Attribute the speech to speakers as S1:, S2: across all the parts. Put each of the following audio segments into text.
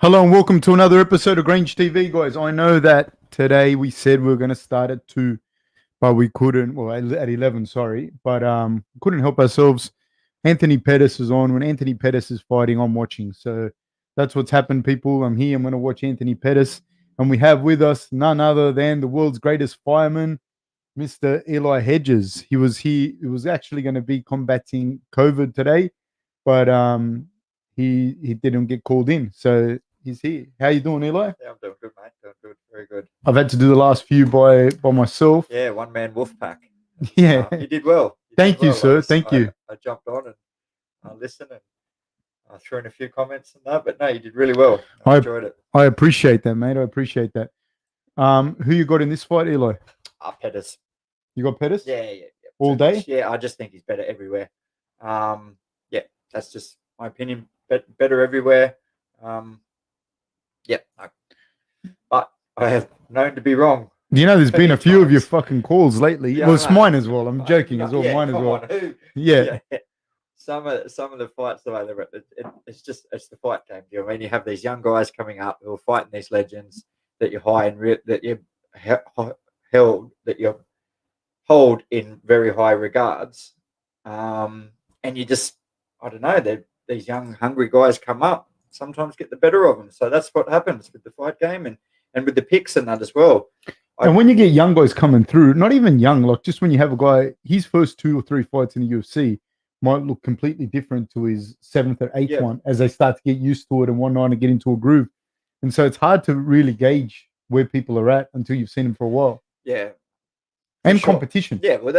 S1: Hello and welcome to another episode of GrangeTV, guys. I know that today we said we were going to start at 2, but we couldn't. Well, at 11, sorry. But couldn't help ourselves. Anthony Pettis is on. When Anthony Pettis is fighting, I'm watching. So that's what's happened, people. I'm here. I'm going to watch Anthony Pettis. And we have with us none other than the world's greatest fireman, Mr. Eli Hedges. He was here. He was actually going to be combating COVID today, but he didn't get called in. So he's here. How you doing, Eli?
S2: Yeah, I'm doing good, mate. Doing good, very good.
S1: I've had to do the last few by myself.
S2: Yeah, one man wolf pack.
S1: Yeah,
S2: you did well.
S1: Thank you, sir. Thank you.
S2: I jumped on and I listened and I threw in a few comments and that, but no, you did really well. I enjoyed it.
S1: I appreciate that, mate. I appreciate that. Who you got in this fight, Eli?
S2: Pettis.
S1: You got Pettis?
S2: Yeah.
S1: All day?
S2: Yeah, I just think he's better everywhere. Yeah, that's just my opinion. Better everywhere. But I have known to be wrong.
S1: You know, there's been a few of your fucking calls lately.
S2: Yeah,
S1: well, it's mine as well. I'm joking as well.
S2: Yeah,
S1: mine as well.
S2: Yeah. Some of the fights, the way they're it's the fight game. You know, when you have these young guys coming up who are fighting these legends that you're that you hold in very high regards, and you just, I don't know, these young hungry guys come up, sometimes get the better of them. So that's what happens with the fight game and with the picks and that as well.
S1: And when you get young guys coming through, not even young, like just when you have a guy, his first 2 or 3 fights in the UFC might look completely different to his 7th or 8th one as they start to get used to it and whatnot and get into a groove. And so it's hard to really gauge where people are at until you've seen them for a while.
S2: Yeah.
S1: And competition.
S2: Yeah, well,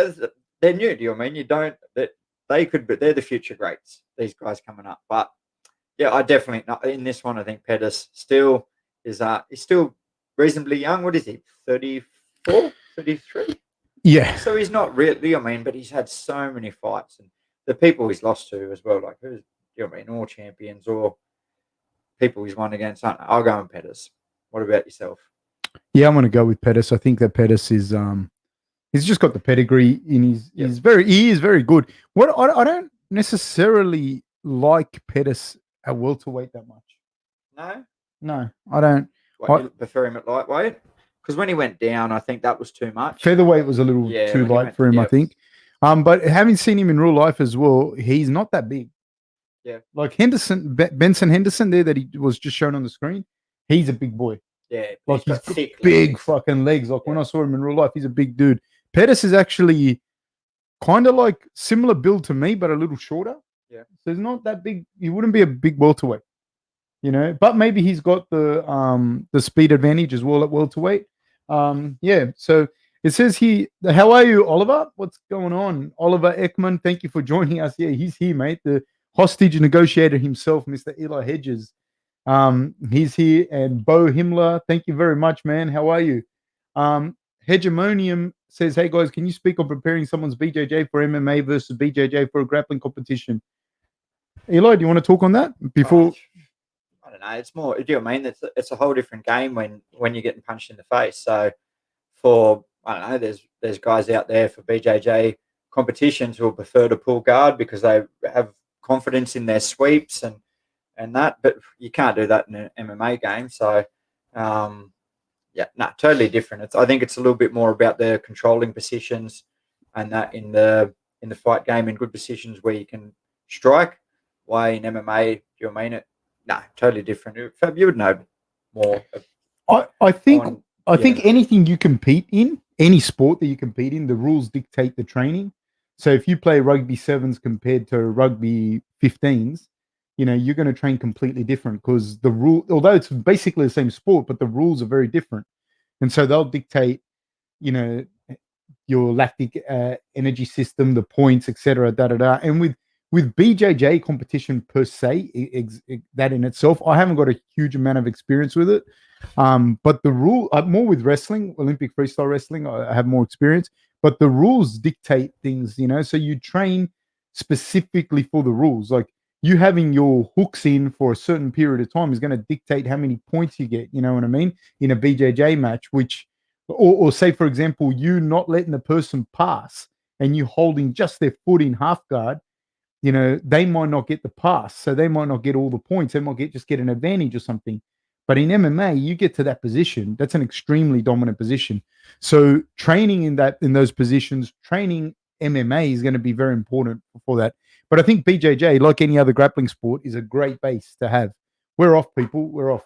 S2: they're new. Do you know what I mean? You don't, they could, but they're the future greats, these guys coming up. But yeah, I definitely, in this one, I think Pettis still is, he's still reasonably young. What is he? 34, 33?
S1: Yeah.
S2: So he's not really, I mean, but he's had so many fights and the people he's lost to as well, like who's, you know what I mean, all champions or people he's won against. I'll go on Pettis. What about yourself?
S1: Yeah, I'm going to go with Pettis. I think that Pettis is, he's just got the pedigree in his, he is very good. What I don't necessarily like Pettis at welterweight that much. No, I don't.
S2: You prefer him at lightweight? Because when he went down, I think that was too much.
S1: Featherweight was a little too light for him, I think. But having seen him in real life as well, he's not that big.
S2: Yeah.
S1: Like Benson Henderson there that he was just shown on the screen, he's a big boy.
S2: Yeah.
S1: Like he's got big fucking legs. Like when I saw him in real life, he's a big dude. Pettis is actually kind of like similar build to me, but a little shorter.
S2: Yeah.
S1: So he's not that big. He wouldn't be a big welterweight. You know, but maybe he's got the speed advantage as well at welterweight. Yeah. So it says here, how are you, Oliver? What's going on? Oliver Ekman, thank you for joining us. Yeah, he's here, mate. The hostage negotiator himself, Mr. Eli Hedges. He's here. And Bo Himmler, thank you very much, man. How are you? Hegemonium says, hey guys, can you speak on preparing someone's BJJ for MMA versus BJJ for a grappling competition? Eli, do you want to talk on that before?
S2: I don't know. It's more. Do you know what I mean? It's a whole different game when you're getting punched in the face. So for, I don't know, there's guys out there for BJJ competitions who will prefer to pull guard because they have confidence in their sweeps and that. But you can't do that in an MMA game. So totally different. I think it's a little bit more about the controlling positions and that in the fight game in good positions where you can strike. Why in MMA, do you know what I mean? No, totally different. Fab, you would know more.
S1: I think anything you compete in, any sport that you compete in, the rules dictate the training. So if you play rugby 7s compared to rugby 15s, you know, you're going to train completely different because the rule, although it's basically the same sport, but the rules are very different. And so they'll dictate, you know, your lactic energy system, the points, etc. And with BJJ competition per se, that in itself, I haven't got a huge amount of experience with it. But the rule, more with wrestling, Olympic freestyle wrestling, I have more experience. But the rules dictate things, you know. So you train specifically for the rules. Like you having your hooks in for a certain period of time is going to dictate how many points you get. You know what I mean? In a BJJ match, or say for example, you not letting the person pass and you holding just their foot in half guard. You know, they might not get the pass, so they might not get all the points. They might just get an advantage or something. But in MMA, you get to that position. That's an extremely dominant position. So training in those positions, training MMA is going to be very important for that. But I think BJJ, like any other grappling sport, is a great base to have. We're off, people. We're off.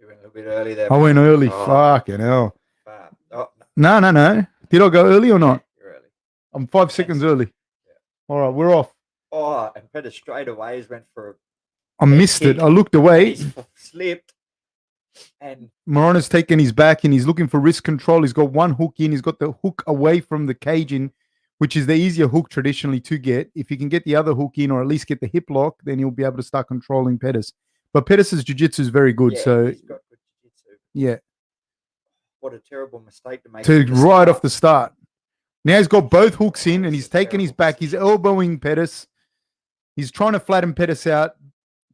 S2: You went a little bit early there.
S1: I went early. Fucking hell.
S2: Oh,
S1: No. Did I go early or not?
S2: You're early.
S1: I'm 5 seconds early. Yeah. All right, we're off.
S2: Oh, and Pettis straight away has went for
S1: I missed it. I looked away.
S2: He's slipped. And
S1: Morono's taken his back and he's looking for wrist control. He's got one hook in. He's got the hook away from the cage in, which is the easier hook traditionally to get. If you can get the other hook in or at least get the hip lock, then you'll be able to start controlling Pettis. But Pettis' jiu-jitsu is very good. So
S2: he's got good jiu-jitsu.
S1: Yeah.
S2: What a terrible mistake to make.
S1: Right off the start. Now he's got both hooks in and he's taking his back. He's elbowing Pettis. He's trying to flatten Pettis out.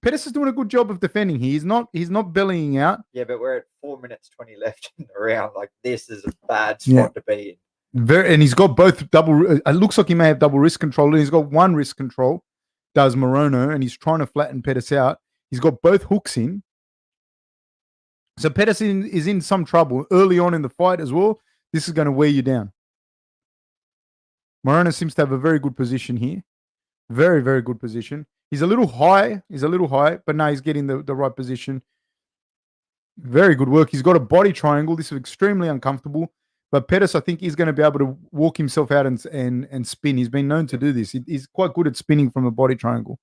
S1: Pettis is doing a good job of defending here. He's not bellying out.
S2: Yeah, but we're at 4 minutes 20 left in the round. Like, this is a bad spot to be in.
S1: And he's got both double. It looks like he may have double wrist control. And he's got one wrist control, does Morono, and he's trying to flatten Pettis out. He's got both hooks in. So Pettis is in some trouble early on in the fight as well. This is going to wear you down. Morono seems to have a very good position here. Very, very good position. He's a little high, but now he's getting the right position. Very good work. He's got a body triangle. This is extremely uncomfortable. But Pettis, I think, he's going to be able to walk himself out and spin. He's been known to do this. He's quite good at spinning from a body triangle.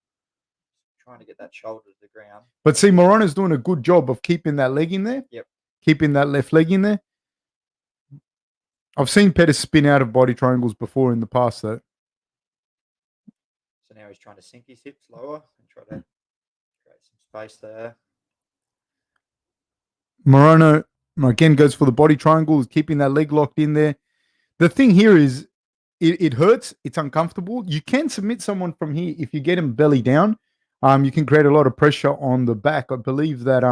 S2: Trying to get that shoulder to the ground.
S1: But see, Morono's doing a good job of keeping that leg in there.
S2: Yep.
S1: Keeping that left leg in there. I've seen Pettis spin out of body triangles before in the past, though.
S2: So now he's trying to sink his hips lower and try to create some space there.
S1: Morono, again, goes for the body triangle, is keeping that leg locked in there. The thing here is it hurts. It's uncomfortable. You can submit someone from here if you get him belly down. You can create a lot of pressure on the back. I believe that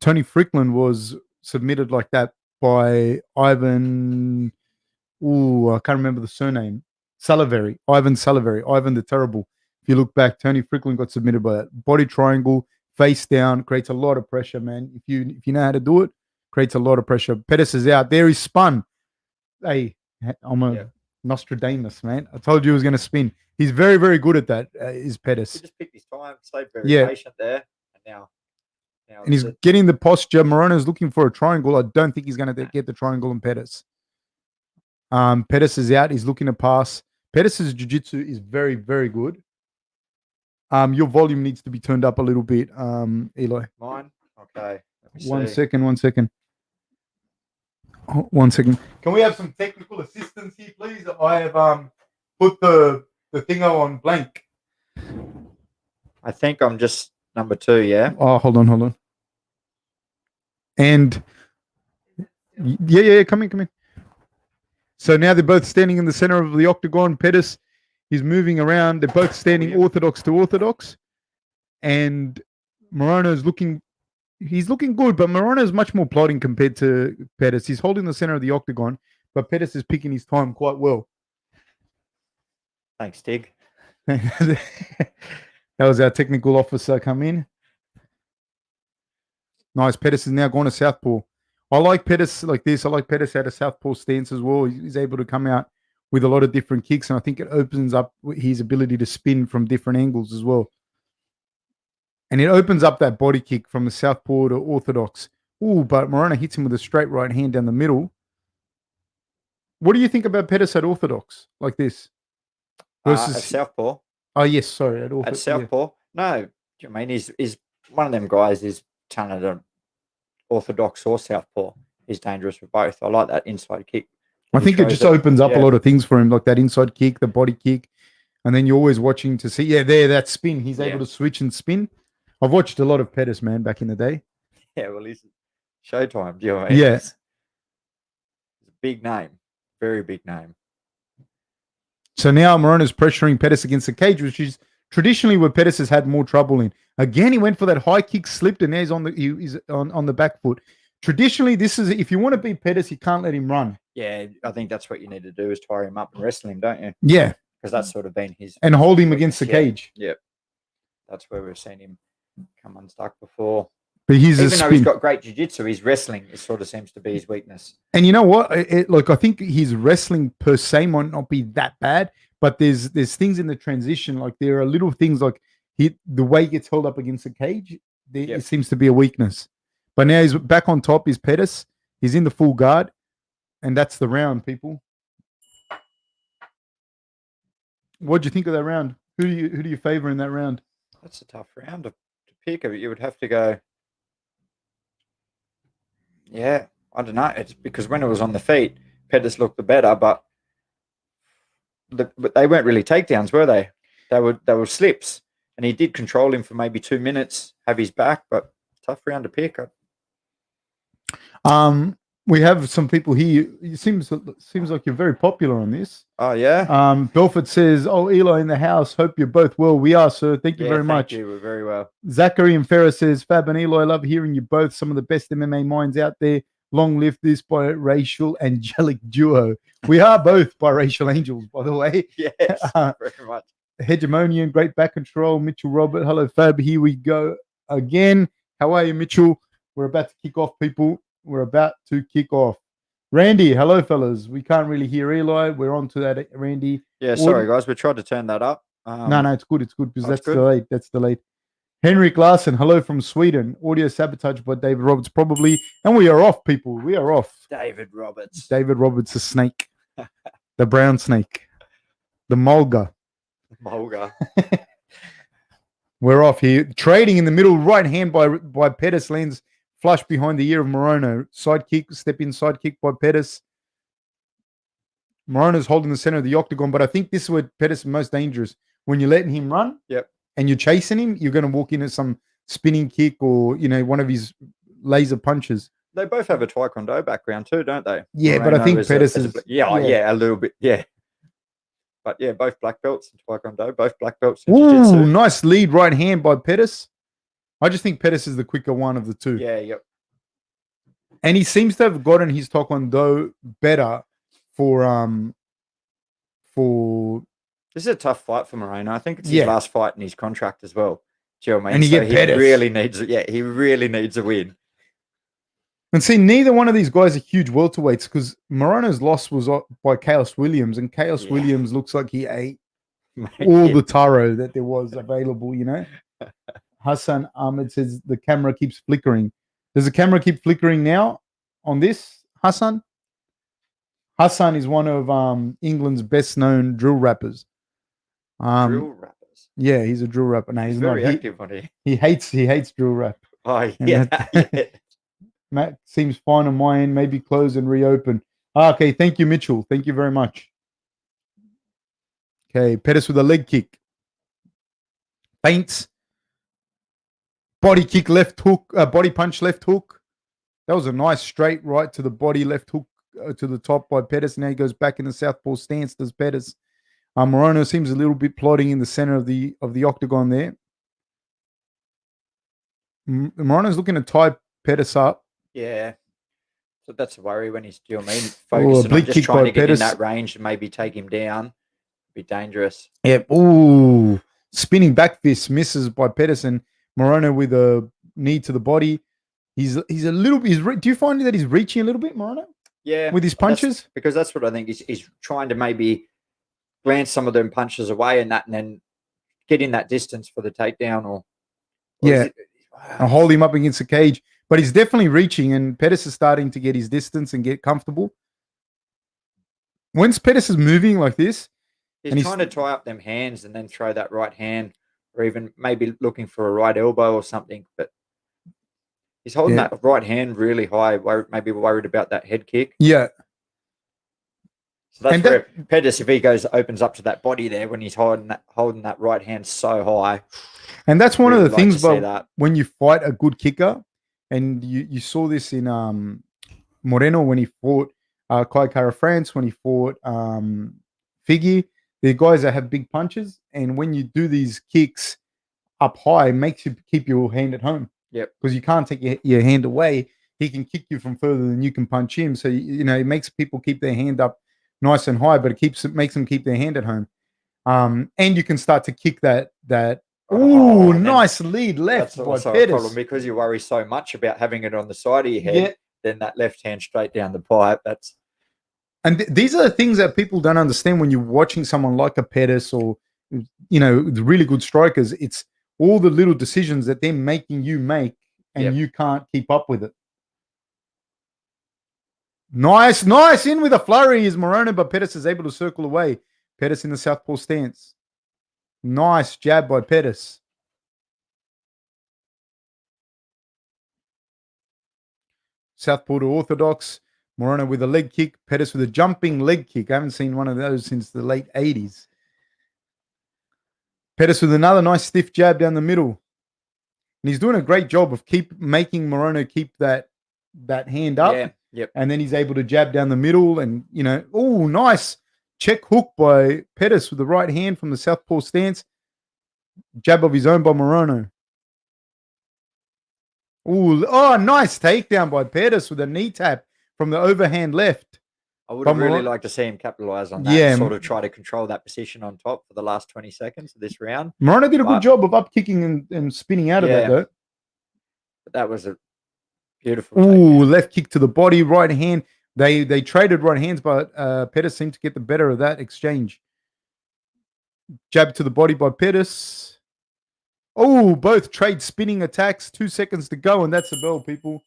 S1: Tony Strickland was submitted like that by Ivan. I can't remember the surname. Ivan Salivary, Ivan the Terrible. If you look back, Tony Strickland got submitted by that. Body triangle, face down, creates a lot of pressure, man. If you know how to do it, creates a lot of pressure. Pettis is out. There he's spun. Hey, I'm a Nostradamus, man. I told you he was going to spin. He's very, very good at that, is Pettis.
S2: He just picked his time, stayed very patient there. And now
S1: and he's getting the posture. Morono's looking for a triangle. I don't think he's going to get the triangle on Pettis. Pettis is out. He's looking to pass. Pettis' jiu-jitsu is very, very good. Your volume needs to be turned up a little bit, Eli.
S2: Mine? Okay.
S1: One second. Oh, 1 second. Can we have some technical assistance here, please? I have put the thingo on blank.
S2: I think I'm just number 2, yeah?
S1: Oh, hold on. And yeah, come in. So now they're both standing in the center of the octagon. Pettis is moving around. They're both standing orthodox to orthodox. And Morono's looking good, but Morono is much more plodding compared to Pettis. He's holding the center of the octagon, but Pettis is picking his time quite well.
S2: Thanks, Tig.
S1: That was our technical officer come in. Nice. Pettis is now going to southpaw. I like Pettis like this. I like Pettis at a southpaw stance as well. He's able to come out with a lot of different kicks, and I think it opens up his ability to spin from different angles as well. And it opens up that body kick from the southpaw to orthodox. Ooh, but Morono hits him with a straight right hand down the middle. What do you think about Pettis at orthodox like this?
S2: Versus at southpaw?
S1: Oh, yes, sorry.
S2: At southpaw? Yeah. No. I mean, he's one of them guys is talented orthodox or southpaw. He's dangerous for both. I like that inside kick.
S1: I think it just opens up a lot of things for him, like that inside kick, the body kick. And then you're always watching to see, that spin. He's able to switch and spin. I've watched a lot of Pettis, man, back in the day.
S2: Yeah, well, he's Showtime. Do you know what I mean?
S1: Yeah.
S2: He's a big name. Very big name.
S1: So now Morono's pressuring Pettis against the cage, which is traditionally where Pettis has had more trouble in. Again, he went for that high kick, slipped, and now he's on the back foot. Traditionally, this is if you want to beat Pettis, you can't let him run.
S2: Yeah, I think that's what you need to do is tire him up and wrestle him, don't you?
S1: Yeah.
S2: because that's sort of been his.
S1: And hold him against the cage.
S2: Yep. That's where we've seen him come unstuck before.
S1: But even
S2: though he's got great jiu-jitsu, his wrestling sort of seems to be his weakness.
S1: And you know what? I think his wrestling per se might not be that bad, but there's things in the transition. Like there are little things like the way he gets held up against the cage, it seems to be a weakness. But now he's back on top. He's Pettis. He's in the full guard, and that's the round, people. What do you think of that round? Who do you favor in that round?
S2: That's a tough round to pick. You would have to go. Yeah, I don't know. It's because when it was on the feet, Pettis looked the better, but they weren't really takedowns, were they? They were slips, and he did control him for maybe 2 minutes, have his back, but tough round to pick.
S1: We have some people here. It seems like you're very popular on this.
S2: Oh yeah.
S1: Belfort says, "Oh, Eli in the house. Hope you're both well." We are, sir. Thank you very much.
S2: Thank you. We're very well.
S1: Zachary and Vera says, "Fab and Eli, love hearing you both. Some of the best MMA minds out there. Long live this biracial angelic duo." We are both biracial angels, by the way.
S2: Yes, very much.
S1: Hegemonian, great back control. Mitchell Robert, hello Fab. Here we go again. How are you, Mitchell? We're about to kick off, people. We're about to kick off. Randy, hello, fellas. We can't really hear Eli. We're on to that, Randy.
S2: Yeah, sorry, guys. We tried to turn that up.
S1: No, it's good. It's good because that's delayed. That's delayed. Henrik Larsen, hello from Sweden. Audio sabotage by David Roberts, probably. And we are off, people. We are off.
S2: David Roberts.
S1: David Roberts, the snake. The brown snake. The mulga.
S2: Mulga.
S1: We're off here. Trading in the middle, right hand by Pettis lands flush behind the ear of Morono. Side kick, step in side kick by Pettis. Morono's holding the center of the octagon, but I think this is where Pettis is most dangerous. When you're letting him run and you're chasing him, you're going to walk into some spinning kick or, one of his laser punches.
S2: They both have a Taekwondo background too, don't they?
S1: Yeah, Morono, but I think Pettis is...
S2: a little bit, yeah. But yeah, both black belts in Taekwondo, both black belts in
S1: Jiu-Jitsu.
S2: Jiu-Jitsu.
S1: Nice lead right hand by Pettis. I just think Pettis is the quicker one of the two.
S2: Yeah, yep.
S1: And he seems to have gotten his Taekwondo better for
S2: This is a tough fight for Morono. I think it's his last fight in his contract as well. Do you know what I mean?
S1: And he
S2: really needs a win.
S1: And see, neither one of these guys are huge welterweights because Morono's loss was by Khaos Williams, and Khaos Williams looks like he ate all the taro that there was available, Hassan Ahmed says the camera keeps flickering. Does the camera keep flickering now on this, Hassan? Hassan is one of England's best-known drill rappers.
S2: Drill rappers?
S1: Yeah, he's a drill rapper. No,
S2: he's very active on here.
S1: He hates drill rap.
S2: Oh, yeah.
S1: Matt seems fine on my end. Maybe close and reopen. Okay, thank you, Mitchell. Thank you very much. Okay, Pettis with a leg kick. Feints. Body kick, left hook. Body punch, left hook. That was a nice straight right to the body, left hook to the top by Pettis. Now he goes back in the southpaw stance. Does Pettis? Morono seems a little bit plodding in the center of the octagon there. Morono's looking to tie Pettis up.
S2: Yeah. So that's a worry when he's, focusing on just trying to get in that range and maybe take him down. Be dangerous.
S1: Yeah. Ooh. Spinning back fist misses by Pettis, and Morono with a knee to the body. He's a little bit. Do you find that he's reaching a little bit, Morono?
S2: Yeah.
S1: With his punches?
S2: Because that's what I think. He's trying to maybe glance some of them punches away and then get in that distance for the takedown or
S1: I'll hold him up against the cage. But he's definitely reaching, and Pettis is starting to get his distance and get comfortable. Once Pettis is moving like this,
S2: he's trying to tie up them hands and then throw that right hand, or even maybe looking for a right elbow or something. But he's holding that right hand really high, maybe worried about that head kick.
S1: Yeah.
S2: So that's where Pettis, if he opens up to that body there when he's holding that right hand so high.
S1: And that's one of the things about when you fight a good kicker, and you saw this in Morono when he fought Kai Kara France, when he fought Figgy. The guys that have big punches, and when you do these kicks up high, it makes you keep your hand at home.
S2: Yep.
S1: Because you can't take your hand away. He can kick you from further than you can punch him. So it makes people keep their hand up nice and high, but it makes them keep their hand at home. And you can start to kick that. Nice lead left
S2: that's
S1: by
S2: also a
S1: Pettis.
S2: problem because you worry so much about having it on the side of your head.
S1: Yeah.
S2: Then that left hand straight down the pipe.
S1: And these are the things that people don't understand when you're watching someone like a Pettis or, the really good strikers. It's all the little decisions that they're making you make, and you can't keep up with it. Nice in with a flurry is Morono, but Pettis is able to circle away. Pettis in the southpaw stance. Nice jab by Pettis. Southpaw to orthodox. Morono with a leg kick. Pettis with a jumping leg kick. I haven't seen one of those since the late 80s. Pettis with another nice stiff jab down the middle. And he's doing a great job of making Morono keep that hand up.
S2: Yeah. Yep.
S1: And then he's able to jab down the middle and, nice check hook by Pettis with the right hand from the southpaw stance. Jab of his own by Morono. Nice takedown by Pettis with a knee tap from the overhand left.
S2: I would have really liked to see him capitalize on that and sort of try to control that position on top for the last 20 seconds of this round.
S1: Morono did a good job of up kicking and spinning out of that, though.
S2: But that was a beautiful
S1: left kick to the body, right hand. They traded right hands, but Pettis seemed to get the better of that exchange. Jab to the body by Pettis. Both trade spinning attacks. 2 seconds to go, and that's the bell, people.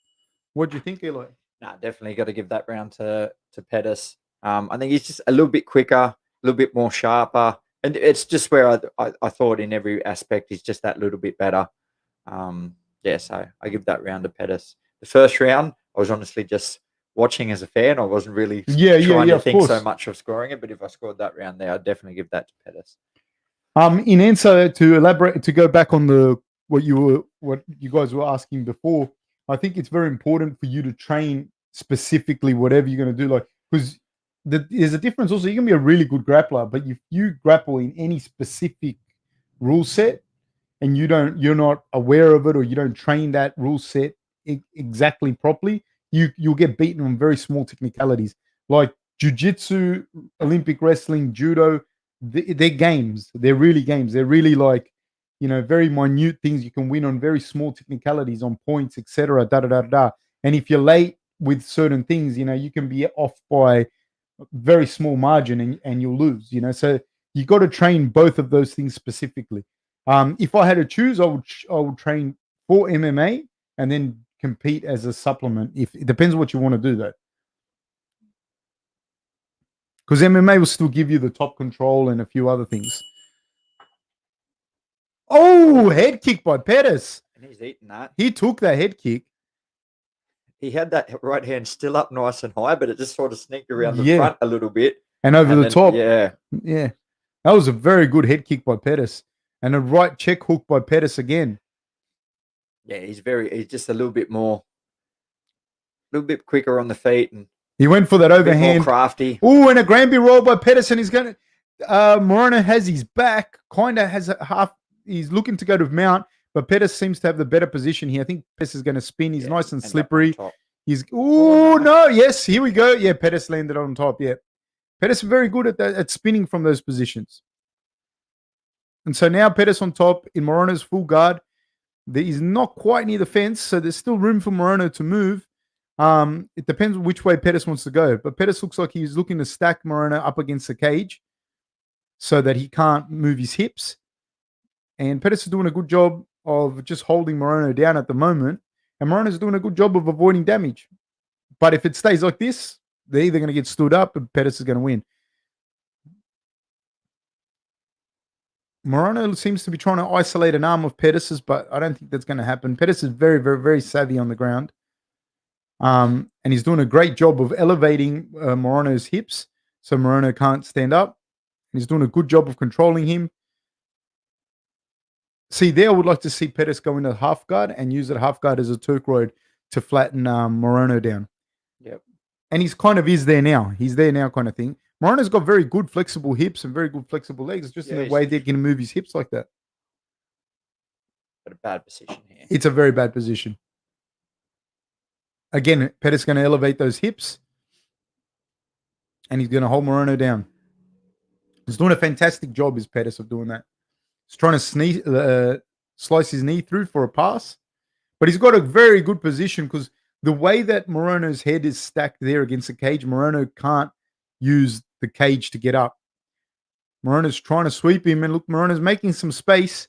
S1: What do you think, Eli?
S2: Nah, definitely got to give that round to Pettis. I think he's just a little bit quicker, a little bit more sharper. And it's just where I thought in every aspect he's just that little bit better. So I give that round to Pettis. The first round, I was honestly just watching as a fan. I wasn't really trying to think so much of scoring it. But if I scored that round there, I'd definitely give that to Pettis.
S1: In answer to elaborate, to go back on what you guys were asking before, I think it's very important for you to train specifically whatever you're going to do, because there's a difference. Also, you can be a really good grappler, but if you grapple in any specific rule set and you're not aware of it, or you don't train that rule set exactly properly, you'll get beaten on very small technicalities like jiu-jitsu, Olympic wrestling, judo. They're games. They're really games. They're really very minute things you can win on very small technicalities, on points, etc. And if you're late with certain things, you can be off by a very small margin and you'll lose. So you got to train both of those things specifically. If I had to choose, I would train for MMA and then compete as a supplement. If it depends what you want to do, though. Because MMA will still give you the top control and a few other things. Head kick by Pettis.
S2: And he's eating that.
S1: He took that head kick.
S2: He had that right hand still up nice and high, but it just sort of sneaked around the front a little bit.
S1: And over the top.
S2: Yeah.
S1: Yeah. That was a very good head kick by Pettis. And a right check hook by Pettis again.
S2: Yeah, he's just a little bit quicker on the feet, and
S1: he went for that overhand.
S2: More crafty.
S1: And a Granby roll by Pettis, and he's going to Morono has his back, kind of has a half. He's looking to go to mount, but Pettis seems to have the better position here. I think Pettis is going to spin. He's nice and slippery. He's yes, here we go. Yeah, Pettis landed on top. Yeah, Pettis is very good at spinning from those positions. And so now Pettis on top in Morono's full guard. He's not quite near the fence, so there's still room for Morono to move. It depends which way Pettis wants to go, but Pettis looks like he's looking to stack Morono up against the cage so that he can't move his hips. And Pettis is doing a good job of just holding Morono down at the moment, and Morono's doing a good job of avoiding damage. But if it stays like this, they're either going to get stood up and Pettis is going to win. Morono seems to be trying to isolate an arm of Pettis's, but I don't think that's going to happen. Pettis is very, very, very savvy on the ground. And he's doing a great job of elevating Morono's hips so Morono can't stand up. And he's doing a good job of controlling him. See, there I would like to see Pettis go into half guard and use that half guard as a Turk road to flatten Morono down.
S2: Yep.
S1: And he's kind of is there now. He's there now kind of thing. Morono's got very good flexible hips and very good flexible legs. It's just in the way they can move his hips like that.
S2: But a bad position here.
S1: It's a very bad position. Again, Pettis is going to elevate those hips. And he's going to hold Morono down. He's doing a fantastic job, is Pettis, of doing that. He's trying to slice his knee through for a pass, but he's got a very good position because the way that Morono's head is stacked there against the cage, Morono can't use the cage to get up. Morono's trying to sweep him, and look, Morono's making some space.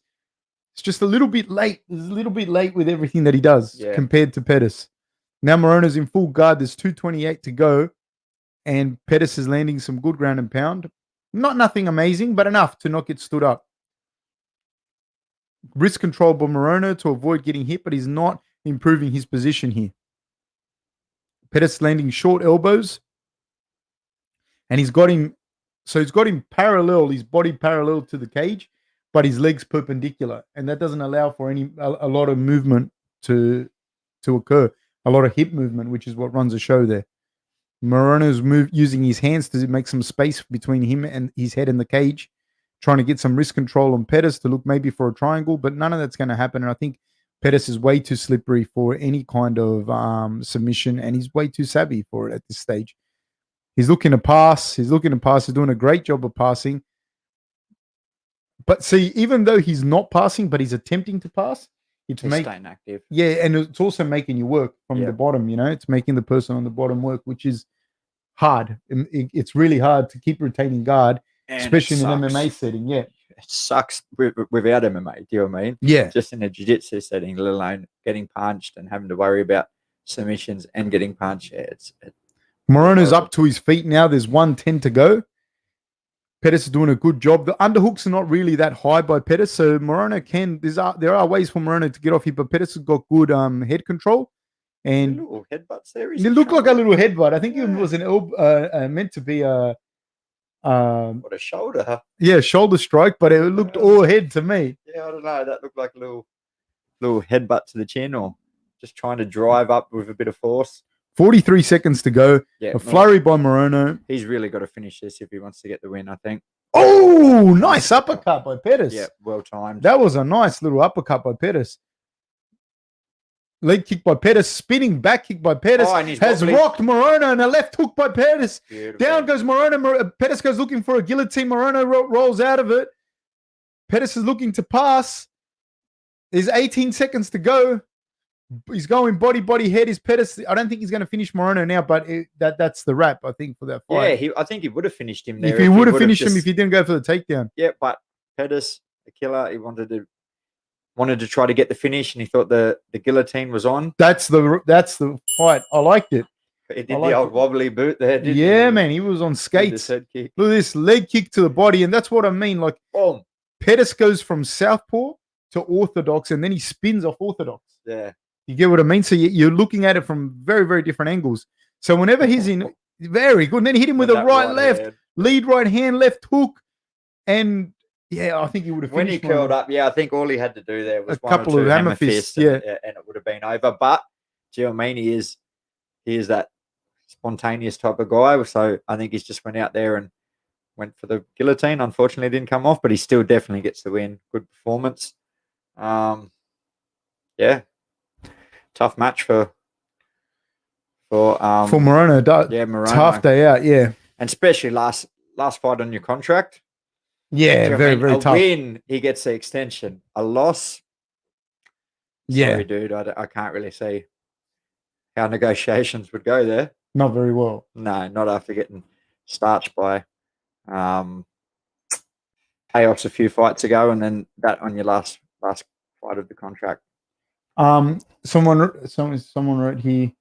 S1: It's just a little bit late. It's a little bit late with everything that he does compared to Pettis. Now Morono's in full guard. There's 2:28 to go, and Pettis is landing some good ground and pound. Not nothing amazing, but enough to not get stood up. Wrist control by Morono to avoid getting hit, but he's not improving his position here. Pettis landing short elbows, and he's got him parallel, his body parallel to the cage, but his legs perpendicular, and that doesn't allow for a lot of movement to occur, a lot of hip movement, which is what runs the show there. Morono's using his hands to make some space between him and his head and the cage, trying to get some wrist control on Pettis to look maybe for a triangle, but none of that's going to happen. And I think Pettis is way too slippery for any kind of submission, and he's way too savvy for it at this stage. He's looking to pass. He's doing a great job of passing. But see, even though he's not passing, but he's attempting to pass, it's
S2: staying active.
S1: Yeah, and it's also making you work from the bottom, It's making the person on the bottom work, which is hard. It's really hard to keep retaining guard, and especially in an MMA setting. Yeah.
S2: It sucks without MMA, do you know what I mean?
S1: Yeah.
S2: Just in a jiu-jitsu setting, let alone getting punched and having to worry about submissions and getting punched. Yeah,
S1: Morono's up to his feet now. There's 1:10 to go. Pettis is doing a good job. The underhooks are not really that high by Pettis, so Morono there are ways for Morono to get off here, but Pettis has got good head control. And
S2: little headbutts there.
S1: It looked like a little headbutt. I think it was meant to be a
S2: what a shoulder.
S1: Yeah, shoulder strike, but it looked all head to me.
S2: Yeah, I don't know. That looked like a little headbutt to the chin, or just trying to drive up with a bit of force. 43 seconds to go.
S1: Yeah, a flurry by Morono.
S2: He's really got to finish this if he wants to get the win, I think.
S1: Oh, nice uppercut by Pettis.
S2: Yeah, well timed.
S1: That was a nice little uppercut by Pettis. Leg kick by Pettis, spinning back kick by Pettis, has rocked Morono, and a left hook by Pettis. Beautiful. Down goes Morono. Pettis goes looking for a guillotine. Morono rolls out of it. Pettis is looking to pass. There's 18 seconds to go. He's going body, head. Is Pettis? I don't think he's going to finish Morono now, but that's the wrap, I think, for that fight.
S2: Yeah, I think he would have finished him there.
S1: If he would have finished him if he didn't go for the takedown.
S2: Yeah, but Pettis, the killer, he wanted to try to get the finish, and he thought the guillotine was on.
S1: That's the fight. I liked it.
S2: He did the old wobbly boot there, didn't he?
S1: Yeah, man, he was on skates. Look at this leg kick to the body, and that's what I mean. Like,
S2: boom.
S1: Pettis goes from southpaw to orthodox, and then he spins off orthodox.
S2: Yeah.
S1: You get what I mean? So you're looking at it from very, very different angles. So whenever he's in, very good. And then hit him with a right, left, lead right hand, left hook. And yeah, I think he would have finished.
S2: When he curled up, I think all he had to do there was
S1: a couple of hammer fists.
S2: And it would have been over. But, do you know what I mean? He is that spontaneous type of guy. So I think he's just went out there and went for the guillotine. Unfortunately, it didn't come off, but he still definitely gets the win. Good performance. Yeah. Tough match for
S1: Morono.
S2: Yeah, Morono.
S1: Tough day out, yeah.
S2: And especially last fight on your contract.
S1: Yeah, very, very tough.
S2: A win, he gets the extension. A loss, sorry, dude, I can't really see how negotiations would go there.
S1: Not very well.
S2: No, not after getting starched by Khaos a few fights ago, and then that on your last fight of the contract.
S1: Someone wrote here,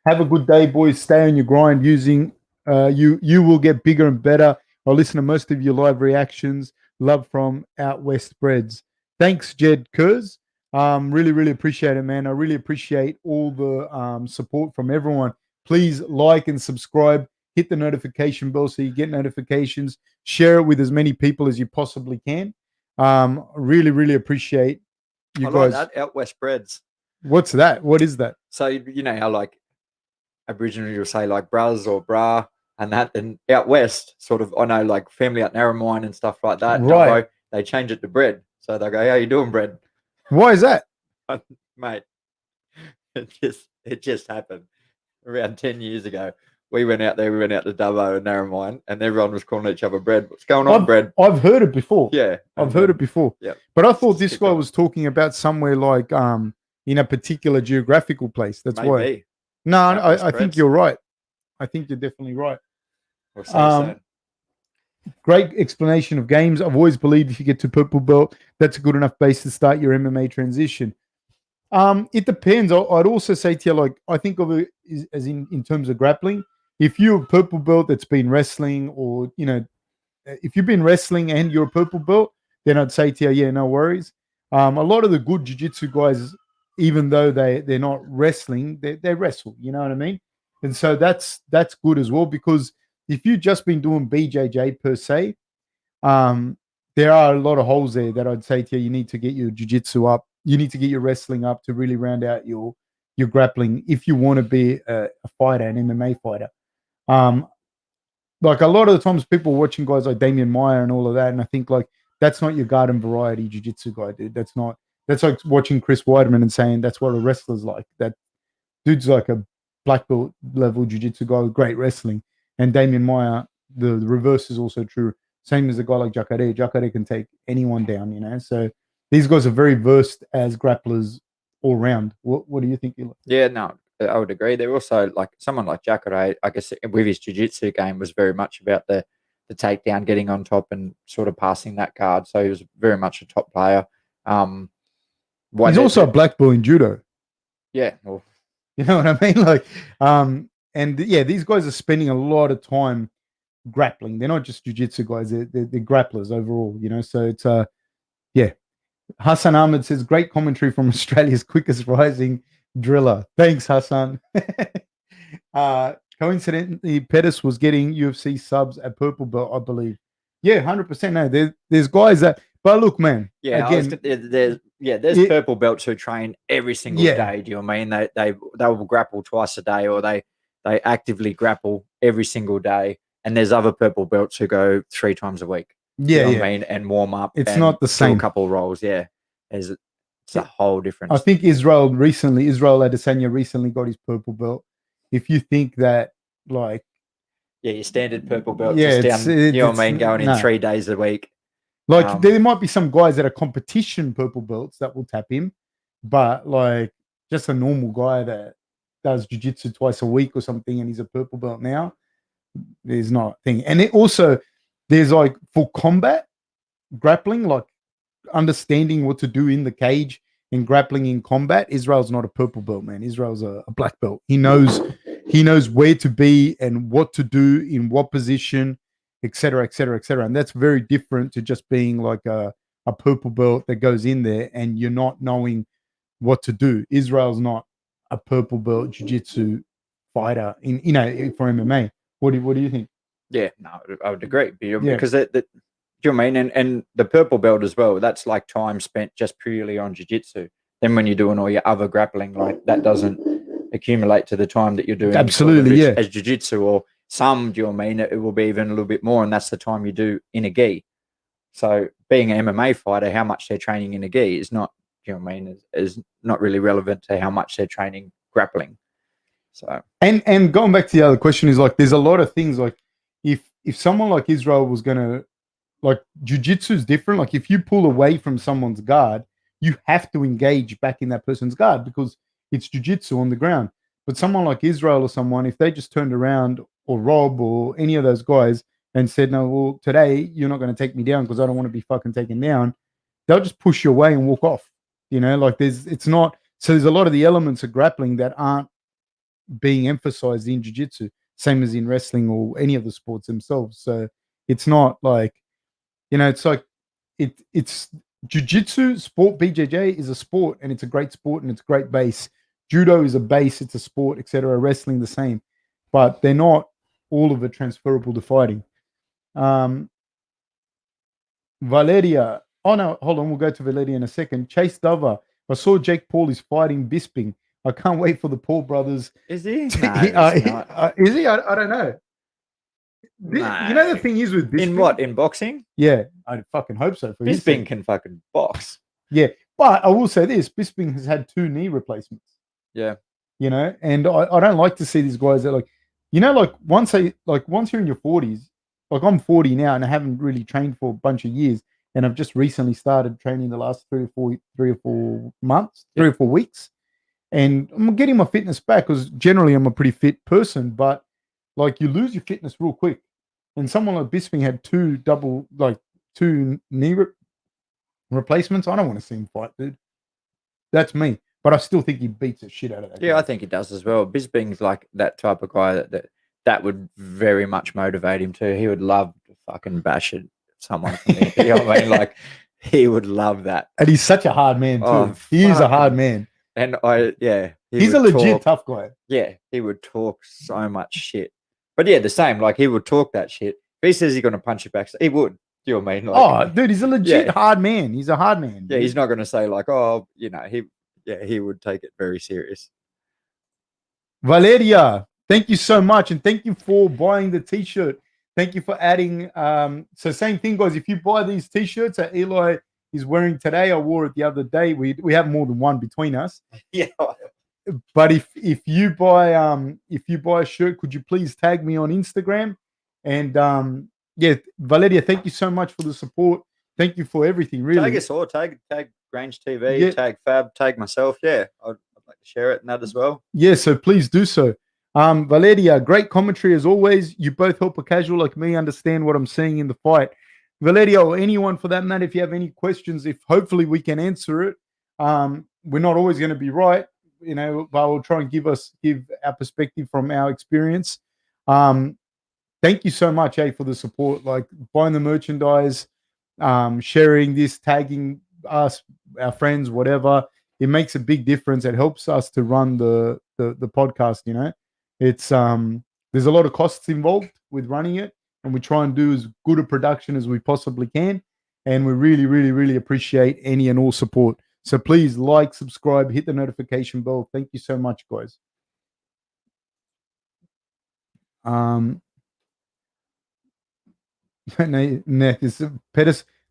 S1: have a good day, boys. Stay on your grind. Using you will get bigger and better. I listen to most of your live reactions. Love from out west Breads. Thanks, Jed Kurz. Really, really appreciate it, man. I really appreciate all the support from everyone. Please like and subscribe. Hit the notification bell so you get notifications. Share it with as many people as you possibly can. Really, really appreciate you guys.
S2: Like that, out west Breads.
S1: What's that? What is that?
S2: So, you know how like Aboriginal you'll say like bras or bra and that, and out west sort of, I know like family out Narromine and stuff like that.
S1: Right.
S2: They change it to bread. So they go, how you doing, bread?
S1: Why is that?
S2: Mate, it just happened around 10 years ago. we went out there. We went out to Dubbo and Narromine, and everyone was calling each other Bread. What's going on, Bread?
S1: I've heard it before.
S2: Yeah,
S1: I've heard it before.
S2: Yeah,
S1: but I thought this guy was talking about somewhere like in a particular geographical place. That's
S2: maybe.
S1: why. No, I think you're right. I think you're definitely right.
S2: We'll see soon.
S1: Great explanation of games. I've always believed if you get to purple belt, that's a good enough base to start your MMA transition. It depends. I'd also say to you, like, I think of it as in terms of grappling. If you're a purple belt that's been wrestling, or, you know, if you've been wrestling and you're a purple belt, then I'd say to you, yeah, no worries. A lot of the good jiu-jitsu guys, even though they're not wrestling, they wrestle. You know what I mean? And so that's good as well, because if you've just been doing BJJ per se, there are a lot of holes there that I'd say to you, you need to get your jiu-jitsu up. You need to get your wrestling up to really round out your grappling if you want to be a fighter, an MMA fighter. Like a lot of the times people are watching guys like Damian Maia and all of that, and I think like that's not your garden variety jiu-jitsu guy, dude. That's like watching Chris Weidman and saying that's what a wrestler's like. That dude's like a black belt level jiu-jitsu guy with great wrestling. And Damian Maia, the reverse is also true. Same as a guy like Jacare. Jacare can take anyone down, you know. So these guys are very versed as grapplers all round. What do you think, Eli?
S2: Yeah, no, I would agree. They're also like someone like Jacare, I guess, with his jiu-jitsu game was very much about the takedown, getting on top and sort of passing that guard. So he was very much a top player.
S1: He's also a black belt in judo.
S2: Yeah, well,
S1: you know what I mean? Like, and yeah, these guys are spending a lot of time grappling. They're not just jiu-jitsu guys; they're grapplers overall. You know, so it's yeah. Hassan Ahmed says, great commentary from Australia's quickest rising driller. Thanks, Hassan. Coincidentally, Pettis was getting UFC subs at purple belt, I believe. Yeah, 100%. No, there's guys that. But look, man.
S2: Yeah, again, there's purple belts who train every single day. Do you know what I mean? They will grapple twice a day, or they actively grapple every single day. And there's other purple belts who go 3 times a week.
S1: Yeah,
S2: you know what I mean, and warm up.
S1: It's not the same.
S2: A couple of rolls, yeah. It's a whole different.
S1: I think Israel Adesanya recently got his purple belt. If you think that, like,
S2: yeah, your standard purple belt, just down, you know what I mean, going in 3 days a week.
S1: Like, there might be some guys that are competition purple belts that will tap him, but like just a normal guy that does jiu-jitsu twice a week or something, and he's a purple belt now, there's not a thing. And it also, there's like for combat grappling, like understanding what to do in the cage and grappling in combat. Israel's not a purple belt, man. Israel's a black belt. He knows where to be and what to do in what position, etc., etc., etc. And that's very different to just being like a purple belt that goes in there and you're not knowing what to do. Israel's not a purple belt jiu-jitsu fighter in, you know, for MMA. What do you think?
S2: Yeah, no, I would agree. Because do you know what I mean? And the purple belt as well, that's like time spent just purely on jiu-jitsu. Then when you're doing all your other grappling, like that doesn't accumulate to the time that you're doing
S1: absolutely
S2: as jiu-jitsu, or some, do you know what I mean? It will be even a little bit more, and that's the time you do in a gi. So being an MMA fighter, how much they're training in a gi is not, do you know what I mean, is not really relevant to how much they're training grappling. So
S1: and going back to the other question is like there's a lot of things like if someone like Israel was gonna, like, jiu-jitsu is different. Like if you pull away from someone's guard, you have to engage back in that person's guard because it's jiu-jitsu on the ground. But someone like Israel or someone, if they just turned around, or Rob or any of those guys, and said, no, well, today you're not going to take me down because I don't want to be fucking taken down, they'll just push you away and walk off. You know, like there's a lot of the elements of grappling that aren't being emphasized in jiu-jitsu, same as in wrestling or any of the sports themselves. So it's not like, you know, it's like it's jiu-jitsu sport. BJJ is a sport, and it's a great sport, and it's a great base. Judo is a base, it's a sport, etc. Wrestling the same, but they're not all of it transferable to fighting. Valeria, oh no, hold on, we'll go to Valeria in a second. Chase Dover, I saw Jake Paul is fighting Bisping. I can't wait for the Paul brothers.
S2: Is he? No,
S1: is he? I don't know. No. You know the thing is with Bisping?
S2: In what? In boxing?
S1: Yeah, I fucking hope so. For
S2: Bisping can fucking box.
S1: Yeah, but I will say this: Bisping has had 2 knee replacements.
S2: Yeah,
S1: you know, and I don't like to see these guys that like you know, like once you're in your 40s, like I'm 40 now and I haven't really trained for a bunch of years, and I've just recently started training the last 3 or 4 months, 3 or 4 weeks, and I'm getting my fitness back because generally I'm a pretty fit person, but like you lose your fitness real quick. And someone like Bisping had two knee replacements. I don't want to see him fight, dude. That's me. But I still think he beats the shit out of that
S2: Yeah,
S1: guy.
S2: I think he does as well. Bisping's like that type of guy that would very much motivate him too. He would love to fucking bash it, someone from the, you know what I mean? Like, he would love that.
S1: And he's such a hard man too.
S2: Oh,
S1: He is a hard
S2: fucking-
S1: man.
S2: And
S1: He's a legit tough guy.
S2: Yeah, he would talk so much shit. But yeah, the same. Like, he would talk that shit. If he says he's going to punch you back, he would. Do you know what I mean? Like,
S1: Dude, he's a legit hard man. He's a hard man.
S2: Yeah,
S1: dude.
S2: he's not going to say like, oh, you know, he would take it very serious.
S1: Valeria, thank you so much. And thank you for buying the t-shirt. Thank you for adding. So same thing, guys. If you buy these t-shirts that Eli is wearing today, I wore it the other day. We have more than one between us.
S2: Yeah.
S1: But if you buy a shirt, could you please tag me on Instagram? And Valeria, thank you so much for the support. Thank you for everything. Really,
S2: Tag us all. Tag GrangeTV. Tag Fab. Tag myself. Yeah, I'd like to share it and that as well.
S1: Yeah, so please do so. Valeria, great commentary as always. You both help a casual like me understand what I'm seeing in the fight. Valeria, or anyone for that matter, if you have any questions, if hopefully we can answer it. We're not always going to be right, you know, but we'll try and give our perspective from our experience. Thank you so much, for the support, like buying the merchandise, sharing this, tagging us, our friends, whatever. It makes a big difference. It helps us to run the podcast, you know. It's there's a lot of costs involved with running it, and we try and do as good a production as we possibly can. And we really, really, really appreciate any and all support. So please like, subscribe, hit the notification bell. Thank you so much, guys.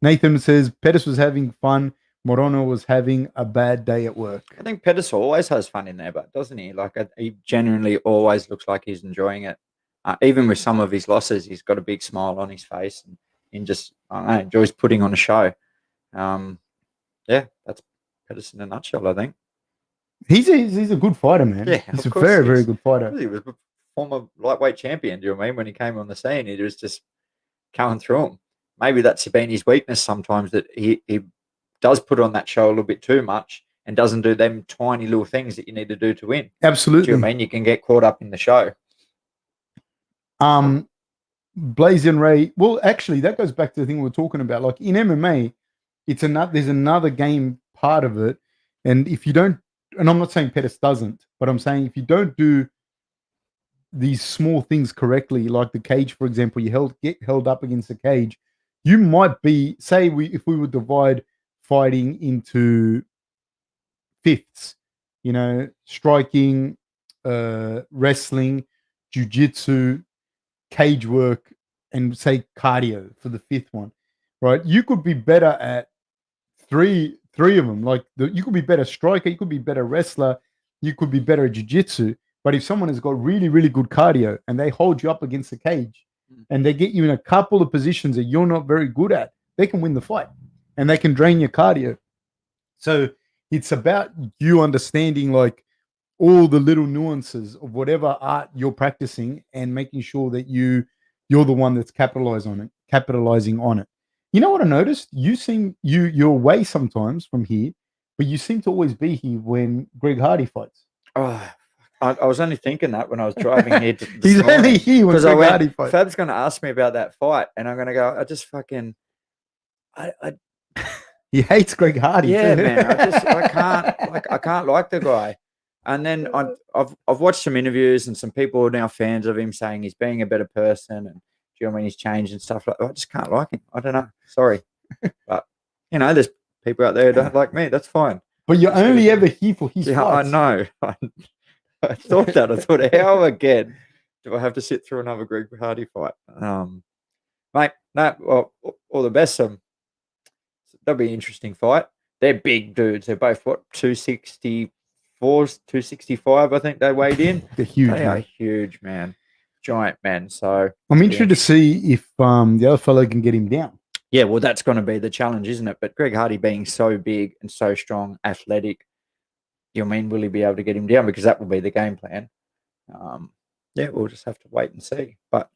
S1: Nathan says Pettis was having fun. Morono was having a bad day at work.
S2: I think Pettis always has fun in there, but doesn't he? Like, he genuinely always looks like he's enjoying it. Even with some of his losses, he's got a big smile on his face and just, I don't know, enjoys putting on a show. Yeah, that's Pettis in a nutshell, I think.
S1: He's a good fighter, man.
S2: Yeah,
S1: he's a very, very good fighter.
S2: He was a former lightweight champion, do you know what I mean? When he came on the scene, he was just coming through him. Maybe that's been his weakness sometimes, that he does put on that show a little bit too much and doesn't do them tiny little things that you need to do to win.
S1: Absolutely.
S2: Do you know what I mean? You can get caught up in the show.
S1: Blazing Ray. Well, actually, that goes back to the thing we were talking about. Like in MMA, there's another game part of it. And if you don't, and I'm not saying Pettis doesn't, but I'm saying if you don't do these small things correctly, like the cage, for example, get held up against the cage, you might be, if we would divide fighting into fifths, you know, striking, wrestling, jiu-jitsu, cage work, and say cardio for the fifth one, right? You could be better at three of them. Like you could be better striker, you could be better wrestler, you could be better at jiu-jitsu. But if someone has got really, really good cardio and they hold you up against the cage and they get you in a couple of positions that you're not very good at, they can win the fight and they can drain your cardio. So it's about you understanding like all the little nuances of whatever art you're practicing and making sure that you're the one that's capitalizing on it. You know what I noticed? You're away sometimes from here, but you seem to always be here when Greg Hardy fights.
S2: Oh, I was only thinking that when I was driving here.
S1: He's only here when Greg Hardy fights.
S2: Fab's going to ask me about that fight, and I'm going to go, I just fucking...
S1: He hates Greg Hardy.
S2: Yeah, man. I can't like the guy. And then I've watched some interviews and some people are now fans of him saying he's being a better person and, do you know what I mean, he's changed and stuff like that. I just can't like him. I don't know. Sorry. But, you know, there's people out there who don't like me. That's fine.
S1: But you're only ever here for his
S2: fights. I know. I thought that. I thought, how again do I have to sit through another Greg Hardy fight? Mate, no, well, all the best. That'll be an interesting fight. They're big dudes. They're both, 264, 265, I think they weighed in.
S1: They're huge.
S2: They are huge, man. giant, man. So
S1: I'm interested to see if the other fellow can get him down.
S2: Yeah, well, that's going to be the challenge, isn't it? But Greg Hardy being so big and so strong, athletic, will he be able to get him down? Because that will be the game plan. Yeah, we'll just have to wait and see. But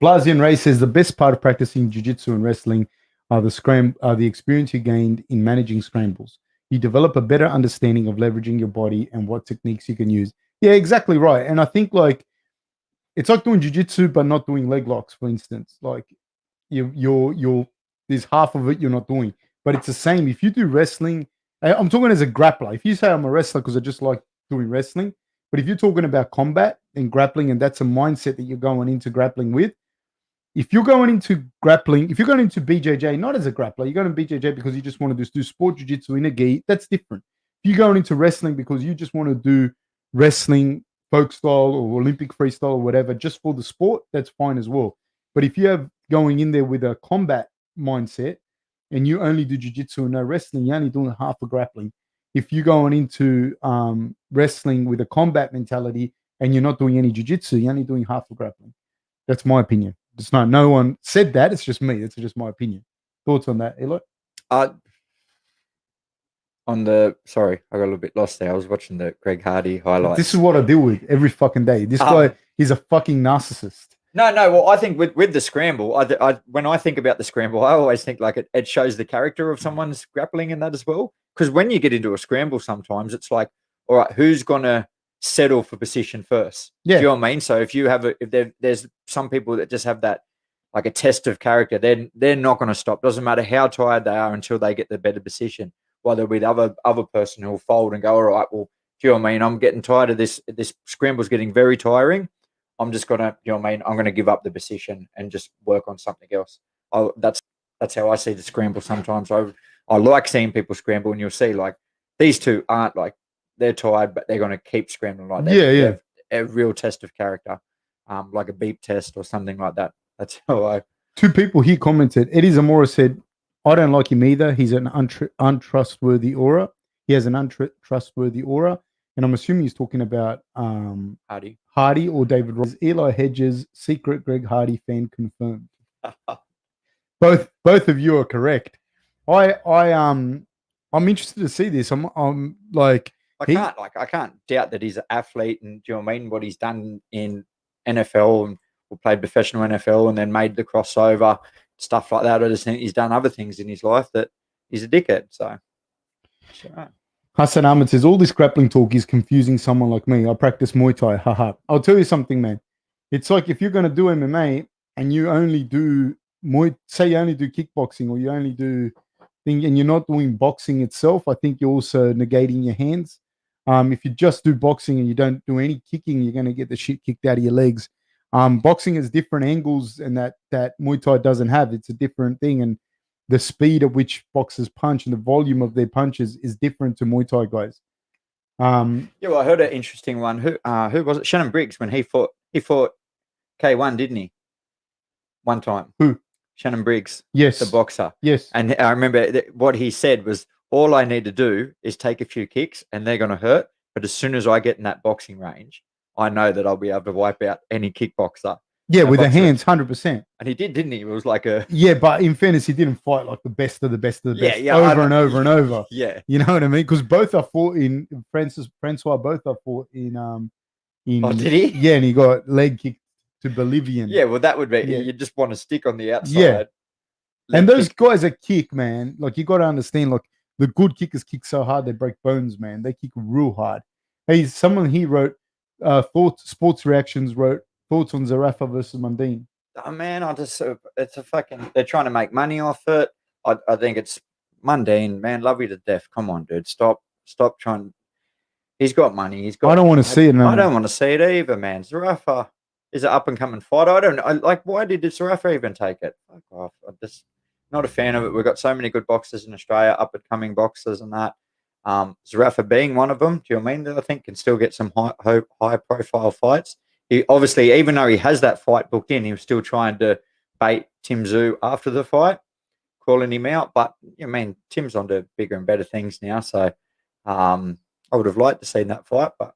S1: Blasian Ray says the best part of practicing jiu-jitsu and wrestling are the experience you gained in managing scrambles. You develop a better understanding of leveraging your body and what techniques you can use. Yeah, exactly right. And I think it's like doing jiu-jitsu but not doing leg locks, for instance. Like you're there's half of it you're not doing, but it's the same. If you do wrestling, I'm talking as a grappler. If you say I'm a wrestler because I just like doing wrestling, but if you're talking about combat and grappling, and that's a mindset that you're going into grappling with, if you're going into grappling, if you're going into BJJ, not as a grappler, you're going to BJJ because you just want to do sport jiu-jitsu in a gi, that's different. If you're going into wrestling because you just want to do wrestling, folk style or Olympic freestyle or whatever, just for the sport, that's fine as well. But if you have going in there with a combat mindset and you only do jiu-jitsu and no wrestling, you're only doing half of grappling. If you're going into wrestling with a combat mentality and you're not doing any jiu-jitsu, you're only doing half of grappling. That's my opinion. It's not. No one said that. It's just me. It's just my opinion. Thoughts on that, Eloy?
S2: Sorry, I got a little bit lost there. I was watching the Greg Hardy highlights.
S1: This is what I deal with every fucking day. This guy, he's a fucking narcissist.
S2: No. Well, I think with the scramble, when I think about the scramble, I always think like it shows the character of someone's grappling in that as well. Because when you get into a scramble, sometimes it's like, all right, who's gonna settle for position first?
S1: Yeah.
S2: Do you know what I mean? So if you have there's some people that just have that like a test of character, they're not going to stop. Doesn't matter how tired they are until they get the better position. While there'll be the other person who'll fold and go, all right, well, do you know what I mean? I'm getting tired of this. This scramble's getting very tiring. I'm just gonna, you know what I mean? I'm gonna give up the position and just work on something else. That's how I see the scramble sometimes. I like seeing people scramble, and you'll see like these two aren't like they're tired, but they're gonna keep scrambling like that.
S1: Yeah.
S2: A real test of character, like a beep test or something like that. That's how I.
S1: Two people here commented. Eddie Zamora said, I don't like him either. He's an untrustworthy aura. He has an untrustworthy aura. And I'm assuming he's talking about Hardy or David Ross. Eli Hedges, secret Greg Hardy fan confirmed. Both of you are correct. I'm interested to see this. I'm like
S2: I can't doubt that he's an athlete, and do you know what I mean? What he's done in NFL and played professional NFL and then made the crossover, stuff like that. I just think he's done other things in his life that he's a dickhead. So, sure.
S1: Hassan Ahmed says, all this grappling talk is confusing someone like me. I practice Muay Thai. Haha. I'll tell you something, man. It's like if you're going to do MMA and you only do say you only do kickboxing or you only do thing and you're not doing boxing itself, I think you're also negating your hands. If you just do boxing and you don't do any kicking, you're going to get the shit kicked out of your legs. Boxing has different angles and that Muay Thai doesn't have. It's a different thing. And the speed at which boxers punch and the volume of their punches is different to Muay Thai guys.
S2: Yeah, well, I heard an interesting one. Who was it? Shannon Briggs, when he fought K1, didn't he? One time.
S1: Who?
S2: Shannon Briggs.
S1: Yes.
S2: The boxer.
S1: Yes.
S2: And I remember what he said was, all I need to do is take a few kicks and they're going to hurt. But as soon as I get in that boxing range, I know that I'll be able to wipe out any kickboxer.
S1: Yeah, with the hands, 100%.
S2: And he did, didn't he? It was like a...
S1: Yeah, but in fairness, he didn't fight like the best of the best of the best over and over and over.
S2: Yeah.
S1: You know what I mean? Because both are fought in... Francois both are fought in...
S2: Oh, did he?
S1: Yeah, and he got leg kicked to Bolivian.
S2: Yeah, well, that would be... Yeah. You just want to stick on the outside. Yeah.
S1: And those guys that kick, man, like you got to understand, like the good kickers kick so hard they break bones, man. They kick real hard. Hey, someone here wrote... Sports Reactions wrote thoughts on Zerafa versus Mundine.
S2: Oh man, it's a fucking. They're trying to make money off it. I think it's Mundine, man. Love you to death. Come on, dude. Stop trying. He's got money. He's got.
S1: I don't want to see it. No.
S2: I don't want to see it either, man. Zerafa is an up and coming fighter. Why did Zerafa even take it? Fuck off. I'm just not a fan of it. We've got so many good boxers in Australia, up and coming boxers and that. Zerafa being one of them, do you know what I mean? That I think can still get some high profile fights. He obviously, even though he has that fight booked in, he was still trying to bait Tim Tszyu after the fight, calling him out. But I mean, Tim's on to bigger and better things now. So I would have liked to see that fight, but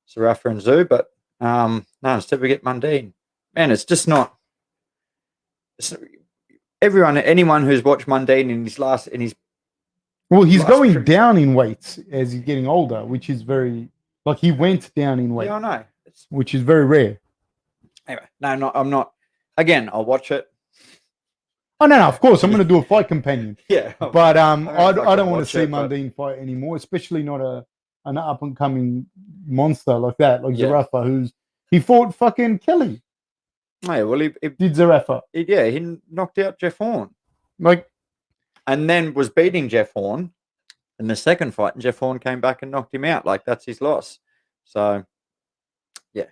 S2: Zerafa and Tszyu. But No, instead we get Mundine. Man, it's just not. Anyone who's watched Mundine in his
S1: well, he's going down in weights as he's getting older, which is very like he went down in weight.
S2: Yeah, I know.
S1: Which is very rare.
S2: Anyway, no, I'm not. Again, I'll watch it.
S1: Oh no, of course I'm going to do a fight companion.
S2: Yeah,
S1: but I don't want to see Mundine fight anymore, especially not an up and coming monster like that, like Zerafa, he fought fucking Kelly.
S2: Yeah, well, he
S1: did Zerafa.
S2: He knocked out Geoff Horn. And then was beating Geoff Horn in the second fight, and Geoff Horn came back and knocked him out. Like, that's his loss. So, yeah.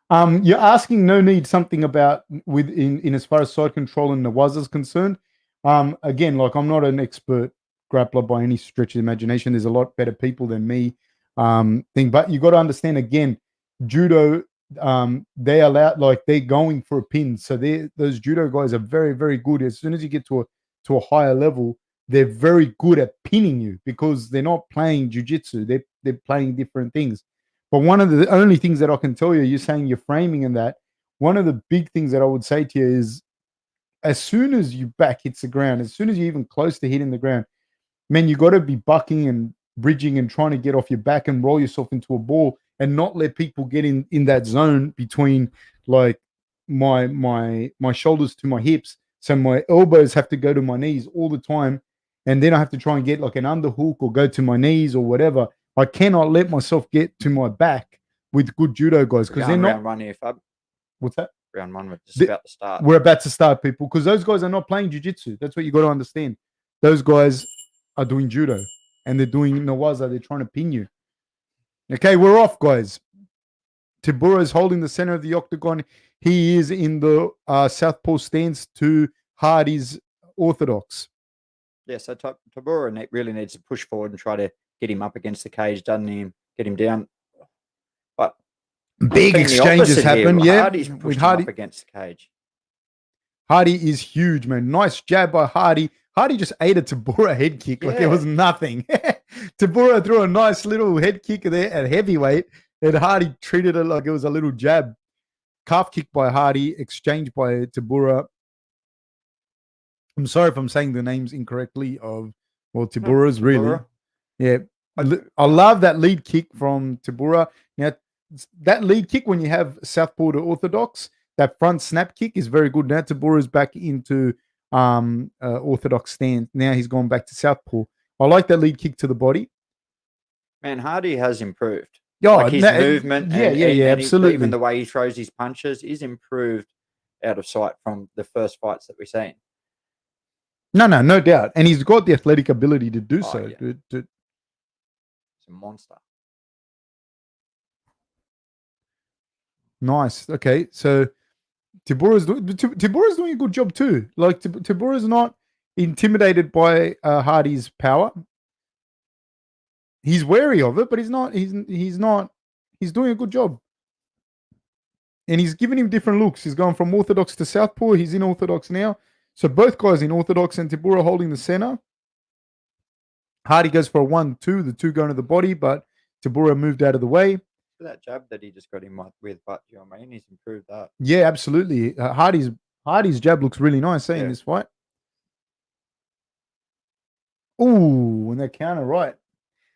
S1: You're asking no need something about in as far as side control and Nawaz is concerned. Again, like I'm not an expert grappler by any stretch of the imagination. There's a lot better people than me. But you got to understand again, judo. They allow they're going for a pin. So those judo guys are very, very good. As soon as you get to a higher level, they're very good at pinning you because they're not playing jiu-jitsu. They're playing different things. But one of the only things that I can tell you, you're saying you're framing and that, one of the big things that I would say to you is as soon as your back hits the ground, as soon as you're even close to hitting the ground, man, you got to be bucking and bridging and trying to get off your back and roll yourself into a ball and not let people get in that zone between like my shoulders to my hips. So my elbows have to go to my knees all the time. And then I have to try and get like an underhook or go to my knees or whatever. I cannot let myself get to my back with good judo guys because they're not.
S2: Round one here, Fab.
S1: What's that?
S2: Round one, we're just about to start.
S1: We're about to start, people, because those guys are not playing jiu-jitsu. That's what you got to understand. Those guys are doing judo and they're doing Nawaza. They're trying to pin you. Okay, we're off, guys. Tybura is holding the center of the octagon. He is in the southpaw stance to Hardy's orthodox.
S2: Yeah, so Tybura really needs to push forward and try to get him up against the cage, doesn't he? Get him down. But
S1: big exchanges happen, yeah.
S2: Hardy's pushed him up against the cage.
S1: Hardy is huge, man. Nice jab by Hardy. Hardy just ate a Tybura head kick like it was nothing. Tybura threw a nice little head kick there at heavyweight, and Hardy treated it like it was a little jab. Calf kick by Hardy, exchange by Tybura. I'm sorry if I'm saying the names incorrectly of, Tybura's really. Yeah. I love that lead kick from Tybura. Now, that lead kick when you have southpaw to orthodox, that front snap kick is very good. Now Tybura's back into orthodox stance. Now he's gone back to southpaw. I like that lead kick to the body.
S2: Man, Hardy has improved. Like his movement,
S1: absolutely.
S2: Even the way he throws his punches is improved out of sight from the first fights that we've seen.
S1: No doubt. And he's got the athletic ability to do so.
S2: Yeah. It's a monster.
S1: Nice. Okay, so Tybura's doing a good job too. Like Tybura's not intimidated by Hardy's power. He's wary of it, but he's not. He's doing a good job, and he's giving him different looks. He's going from orthodox to southpaw. He's in orthodox now. So both guys in orthodox and Tybura holding the center. Hardy goes for a 1-2. The two going to the body, but Tybura moved out of the way.
S2: That jab that he just got him with, but you know what I mean? He's improved that.
S1: Yeah, absolutely. Hardy's jab looks really nice in this fight. Ooh, and that counter right.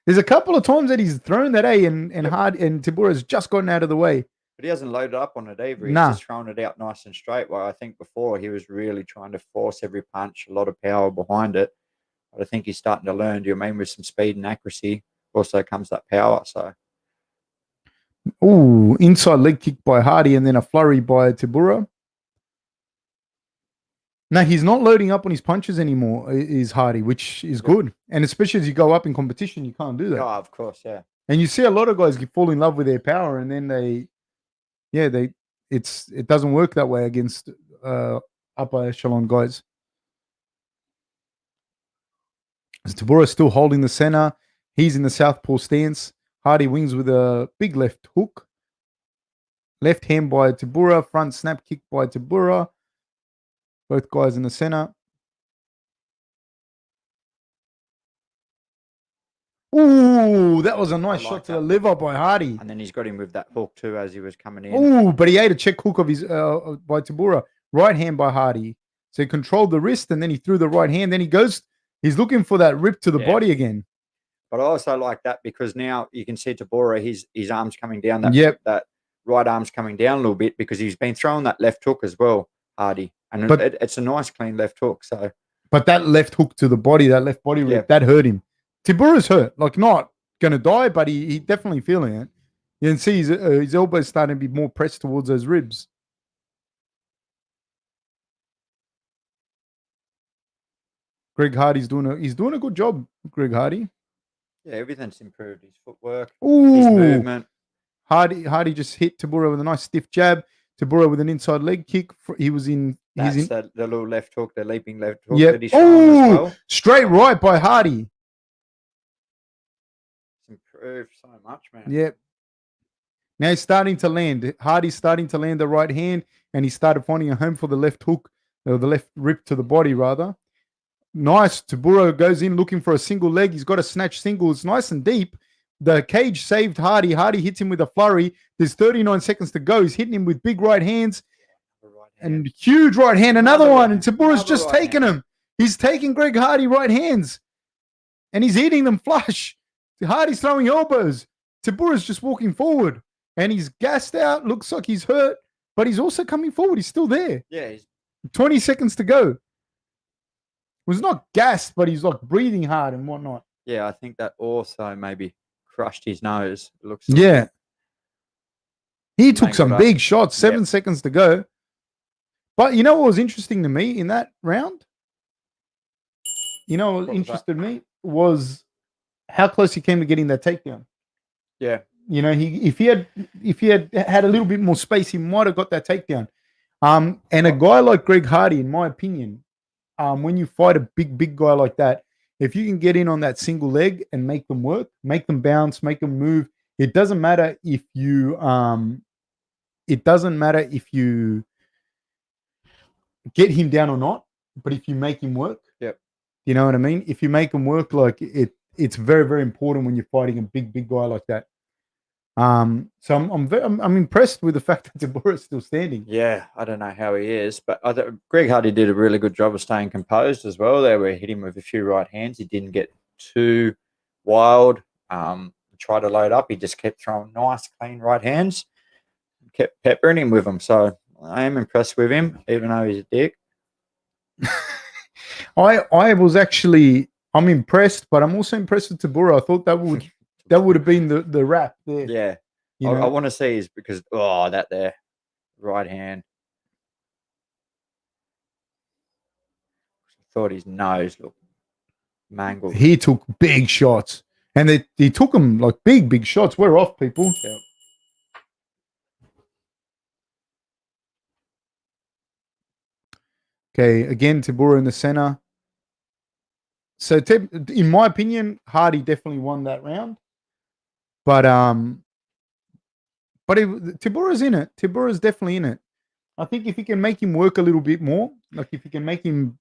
S1: There's a couple of times that he's thrown that and Tybura's just gotten out of the way.
S2: But he hasn't loaded up on it either. He's just thrown it out nice and straight. Well, I think before he was really trying to force every punch, a lot of power behind it. But I think he's starting to learn, do you mean, with some speed and accuracy. Also comes that power. So,
S1: ooh, inside leg kick by Hardy and then a flurry by Tybura. No, he's not loading up on his punches anymore, is Hardy, which is good. And especially as you go up in competition, you can't do that.
S2: Oh, of course, yeah.
S1: And you see a lot of guys fall in love with their power and then it doesn't work that way against upper echelon guys. Tybura's still holding the center. He's in the southpaw stance. Hardy wings with a big left hook. Left hand by Tybura. Front snap kick by Tybura. Both guys in the center. Ooh, that was a nice
S2: like
S1: shot to
S2: that.
S1: the liver by Hardy.
S2: And then he's got him with that hook too as he was coming in.
S1: Ooh, but he ate a check hook of his by Tybura. Right hand by Hardy. So he controlled the wrist and then he threw the right hand. Then he's looking for that rip to the body again.
S2: But I also like that because now you can see Tybura, his arm's coming down. That right arm's coming down a little bit because he's been throwing that left hook as well, Hardy. And it's a nice clean left hook. So,
S1: but that left hook to the body, that left body rip, that hurt him. Tybura's hurt. Like not going to die, but he definitely feeling it. You can see his elbow's starting to be more pressed towards those ribs. Greg Hardy's doing a good job, Greg Hardy.
S2: Yeah, everything's improved. His footwork, his
S1: Ooh.
S2: movement.
S1: Hardy just hit Tybura with a nice stiff jab. Tybura with an inside leg kick. He's in
S2: the little left hook, the leaping left hook.
S1: Yeah. Oh, straight right by Hardy.
S2: It's improved so much, man.
S1: Yep. Now he's starting to land. Hardy's starting to land the right hand, and he started finding a home for the left hook, or the left rip to the body, rather. Nice. Tybura goes in looking for a single leg. He's got a snatch single. It's nice and deep. The cage saved Hardy. Hardy hits him with a flurry. There's 39 seconds to go. He's hitting him with big right hands and huge right hand. Another one. And Tybura's just taking him. He's taking Greg Hardy right hands and he's eating them flush. Hardy's throwing elbows. Tybura's just walking forward and he's gassed out. Looks like he's hurt, but he's also coming forward. He's still there.
S2: Yeah.
S1: 20 seconds to go. Was not gassed, but he's like breathing hard and whatnot.
S2: Yeah, I think that also maybe crushed his nose. It looks
S1: he took some big shots. 7 seconds to go. But you know what was interesting to me in that round? You know what interested me was how close he came to getting that takedown.
S2: Yeah.
S1: You know, if he had a little bit more space, he might have got that takedown. And a guy like Greg Hardy, in my opinion, when you fight a big guy like that, if you can get in on that single leg and make them work, make them bounce, make them move, it doesn't matter if you get him down or not, but if you make him work, you know what I mean? If you make him work, like it's very, very important when you're fighting a big guy like that. So I'm impressed with the fact that Tybura is still standing.
S2: Yeah, I don't know how he is, but Greg Hardy did a really good job of staying composed as well. They were hitting him with a few right hands. He didn't get too wild. Try to load up. He just kept throwing nice, clean right hands. Kept peppering him with them. So I am impressed with him, even though he's a dick.
S1: I'm impressed, but I'm also impressed with Tybura. I thought that would have been the wrap there.
S2: Yeah. I want to see is because that there right hand. I thought his nose looked mangled.
S1: He took big shots. And he took them like big shots. We're off, people.
S2: Yep.
S1: Okay, again, Tybura in the center. So, in my opinion, Hardy definitely won that round. But Tybura's in it. Tybura's definitely in it. I think if you can make him work a little bit more, like if you can make him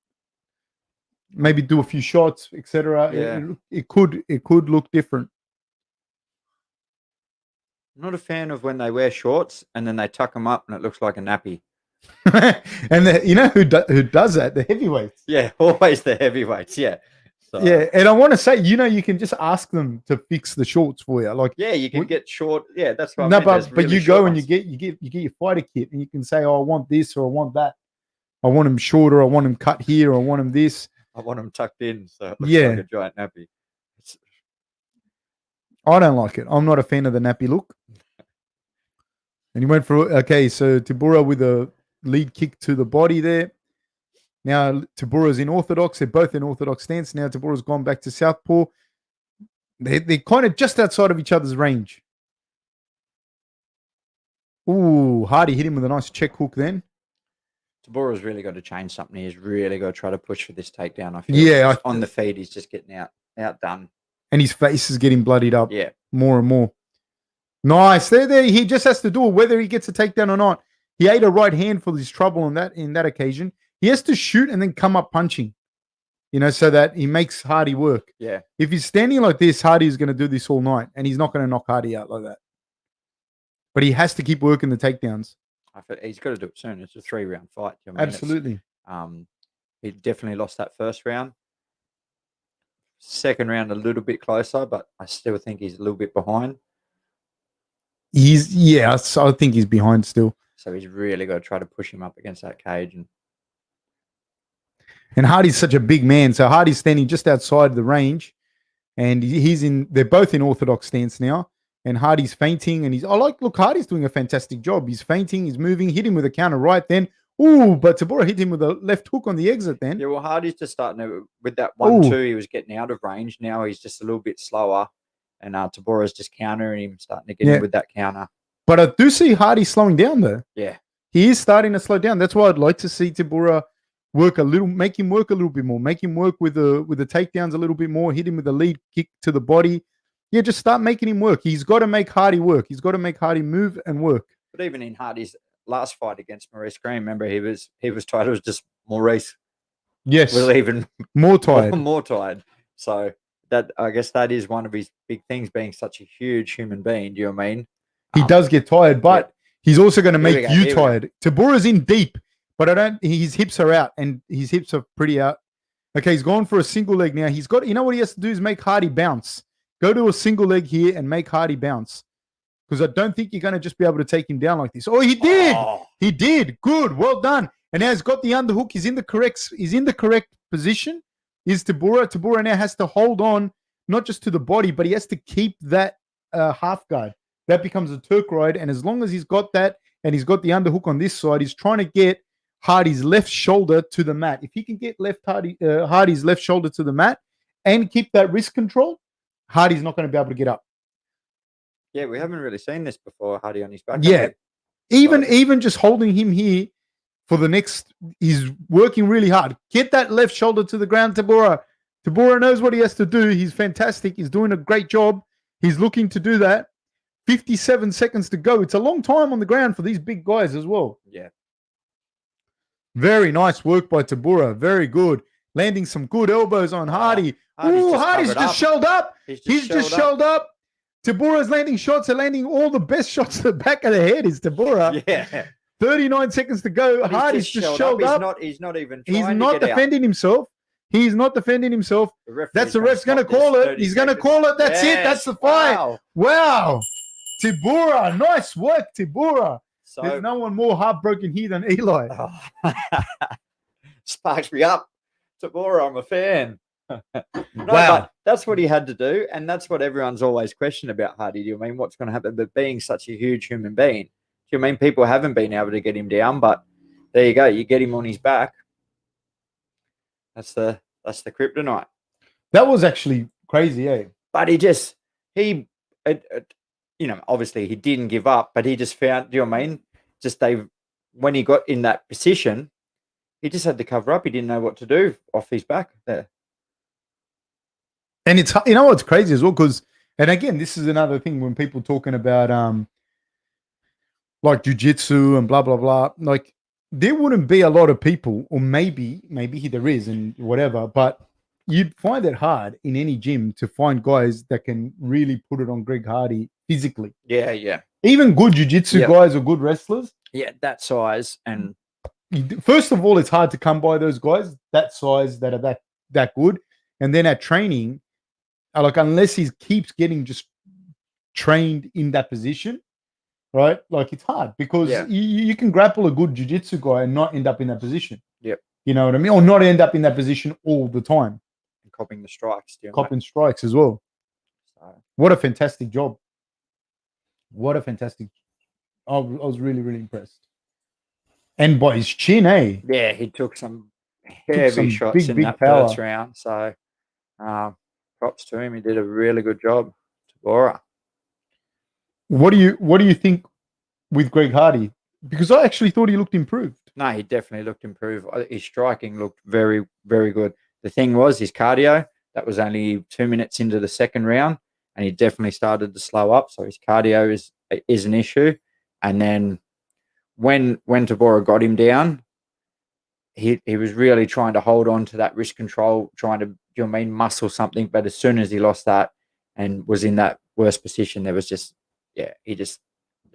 S1: maybe do a few shots, etc., it could look different.
S2: I'm not a fan of when they wear shorts and then they tuck them up and it looks like a nappy.
S1: And you know who does that? The heavyweights.
S2: Yeah, always the heavyweights. Yeah. So.
S1: Yeah, and I want to say, you can just ask them to fix the shorts for you. Like,
S2: you can get short. Yeah, that's what.
S1: No, but you go and you get your fighter kit, and you can say, "Oh, I want this or I want that. I want them shorter. I want them cut here. I want them this.
S2: I want them tucked in, so it looks like a giant nappy."
S1: I don't like it. I'm not a fan of the nappy look. And he went for so Tybura with a lead kick to the body there. Now Tybura's in orthodox. They're both in orthodox stance. Now Tybura's gone back to southpaw. They're kind of just outside of each other's range. Ooh, Hardy hit him with a nice check hook then.
S2: Tybura's really got to change something. He's really got to try to push for this takedown. I feel on the feed, he's just getting outdone.
S1: And his face is getting bloodied up.
S2: Yeah.
S1: More and more. Nice. There. He just has to do it whether he gets a takedown or not. He ate a right hand for his trouble in that occasion. He has to shoot and then come up punching. so that he makes Hardy work.
S2: Yeah.
S1: If he's standing like this, Hardy's going to do this all night, and he's not going to knock Hardy out like that. But he has to keep working the takedowns.
S2: He's got to do it soon. It's a 3-round fight.
S1: Absolutely.
S2: He definitely lost that first round. Second round, a little bit closer, but I still think he's a little bit behind.
S1: So I think he's behind still.
S2: So he's really got to try to push him up against that cage.
S1: And Hardy's such a big man. So Hardy's standing just outside the range, and they're both in orthodox stance now. And Hardy's feinting, and look, Hardy's doing a fantastic job. He's feinting, he's moving, hit him with a counter right then. Ooh, but Tybura hit him with a left hook on the exit then.
S2: Yeah, well, Hardy's just starting with that 1-2. He was getting out of range. Now he's just a little bit slower. And Tybura's just countering him, starting to get him with that counter. But
S1: I do see Hardy slowing down, though.
S2: Yeah.
S1: He is starting to slow down. That's why I'd like to see Tybura make him work a little bit more. Make him work with the takedowns a little bit more. Hit him with a lead kick to the body. Yeah, just start making him work. He's got to make Hardy work. He's got to make Hardy move and work.
S2: But even in Hardy's last fight against Moraes Green, remember he was tired. It was just Moraes.
S1: Yes.
S2: Was even
S1: more tired.
S2: More tired. So I guess that is one of his big things, being such a huge human being. Do you know what I mean?
S1: He does get tired, but he's also going to make you tired. Tybura's in deep, but his hips are out, and his hips are pretty out. Okay, he's gone for a single leg now. He's got, what he has to do is make Hardy bounce. Go to a single leg here and make Hardy bounce. Because I don't think you're going to just be able to take him down like this. Oh, he did. Oh. He did. Good. Well done. And now he's got the underhook. He's in the correct position. Is Tybura. Tybura now has to hold on, not just to the body, but he has to keep that half guard. That becomes a Turk ride. And as long as he's got that and he's got the underhook on this side, he's trying to get Hardy's left shoulder to the mat. If he can get Hardy's left shoulder to the mat and keep that wrist control, Hardy's not going to be able to get up.
S2: Yeah, we haven't really seen this before, Hardy on his back.
S1: Yeah. Even just holding him here for the next, he's working really hard. Get that left shoulder to the ground, Tybura. Tybura knows what he has to do. He's fantastic. He's doing a great job. He's looking to do that. 57 seconds to go. It's a long time on the ground for these big guys as well.
S2: Yeah.
S1: Very nice work by Tybura. Very good. Landing some good elbows on Hardy. Hardy's just shelled up. He's just shelled up. Tybura's landing shots. They're landing all the best shots to the back of the head is Tybura.
S2: Yeah.
S1: 39 seconds to go. But Hardy's just shelled up.
S2: He's not even
S1: He's not defending himself. He's not defending himself. That's the ref's going to call it. He's going to call it. That's it. That's the fight. Wow. Tybura. Nice work, Tybura. So, there's no one more heartbroken here than Eli.
S2: Sparks me up. Tybura, I'm a fan.
S1: Wow.
S2: That's what he had to do, and that's what everyone's always questioned about Hardy. Do you mean what's going to happen? But being such a huge human being, do you mean people haven't been able to get him down? But there you go. You get him on his back. That's the kryptonite.
S1: That was actually crazy, eh?
S2: But obviously he didn't give up, but he just found. Do you know what I mean? When he got in that position, he just had to cover up. He didn't know what to do off his back there.
S1: And it's, what's crazy as well, because, and again, this is another thing when people talking about like jiu-jitsu and blah, blah, blah, like there wouldn't be a lot of people, or maybe there is and whatever, but you'd find it hard in any gym to find guys that can really put it on Greg Hardy physically.
S2: Yeah, yeah.
S1: Even good jiu-jitsu guys or good wrestlers.
S2: Yeah, that size. And
S1: first of all, it's hard to come by those guys that size that are that good. And then at training, like unless he keeps getting just trained in that position, right? Like it's hard because you can grapple a good jiu-jitsu guy and not end up in that position.
S2: Yep.
S1: You know what I mean? Or not end up in that position all the time.
S2: And copping the strikes.
S1: Copping strikes as well. So. What a fantastic job. What a fantastic. I was really, really impressed. And by his chin, eh?
S2: Yeah, he took some heavy shots in that first round. So props to him. He did a really good job. Tybura.
S1: What do you think with Greg Hardy? Because I actually thought he looked improved.
S2: No, he definitely looked improved. His striking looked very, very good. The thing was his cardio. That was only 2 minutes into the second round, and he definitely started to slow up. So his cardio is an issue. And then when Tybura got him down, he was really trying to hold on to that wrist control, trying to, muscle something. But as soon as he lost that and was in that worse position, there was just, there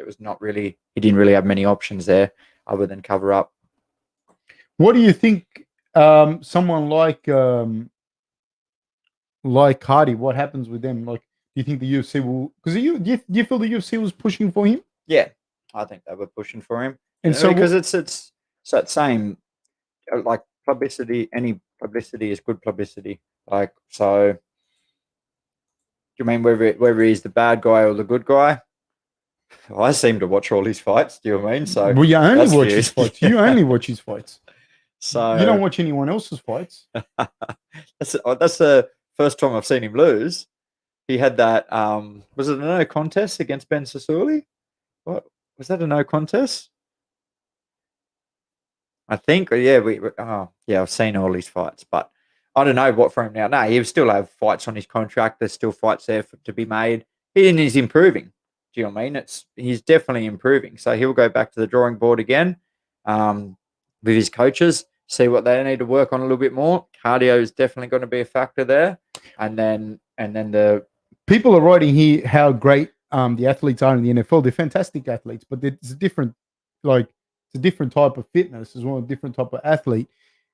S2: was not really, he didn't really have many options there other than cover up.
S1: What do you think? Someone like Hardy, what happens with them? Like, do you think the UFC will? Because do you feel the UFC was pushing for him?
S2: Yeah, I think they were pushing for him,
S1: and so
S2: because it's that same, like, publicity. Any publicity is good publicity. Like, so, do you mean whether he's the bad guy or the good guy? I seem to watch all his fights. Do you know what I mean? So,
S1: well, you only watch his fights. You only watch his fights.
S2: So
S1: you don't watch anyone else's fights.
S2: That's the first time I've seen him lose. He had that. Was it a no contest against Ben Sassouli? What was that, a no contest? I think. Yeah, I've seen all his fights, but I don't know what for him now. No, he'll still have fights on his contract. There's still fights there to be made. He's improving. Do you know what I mean? He's definitely improving. So he'll go back to the drawing board again, with his coaches, see what they need to work on a little bit more. Cardio is definitely going to be a factor there, and then the
S1: people are writing here how great the athletes are in the NFL. They're fantastic athletes, but it's a different, it's a different type of fitness as well, a different type of athlete.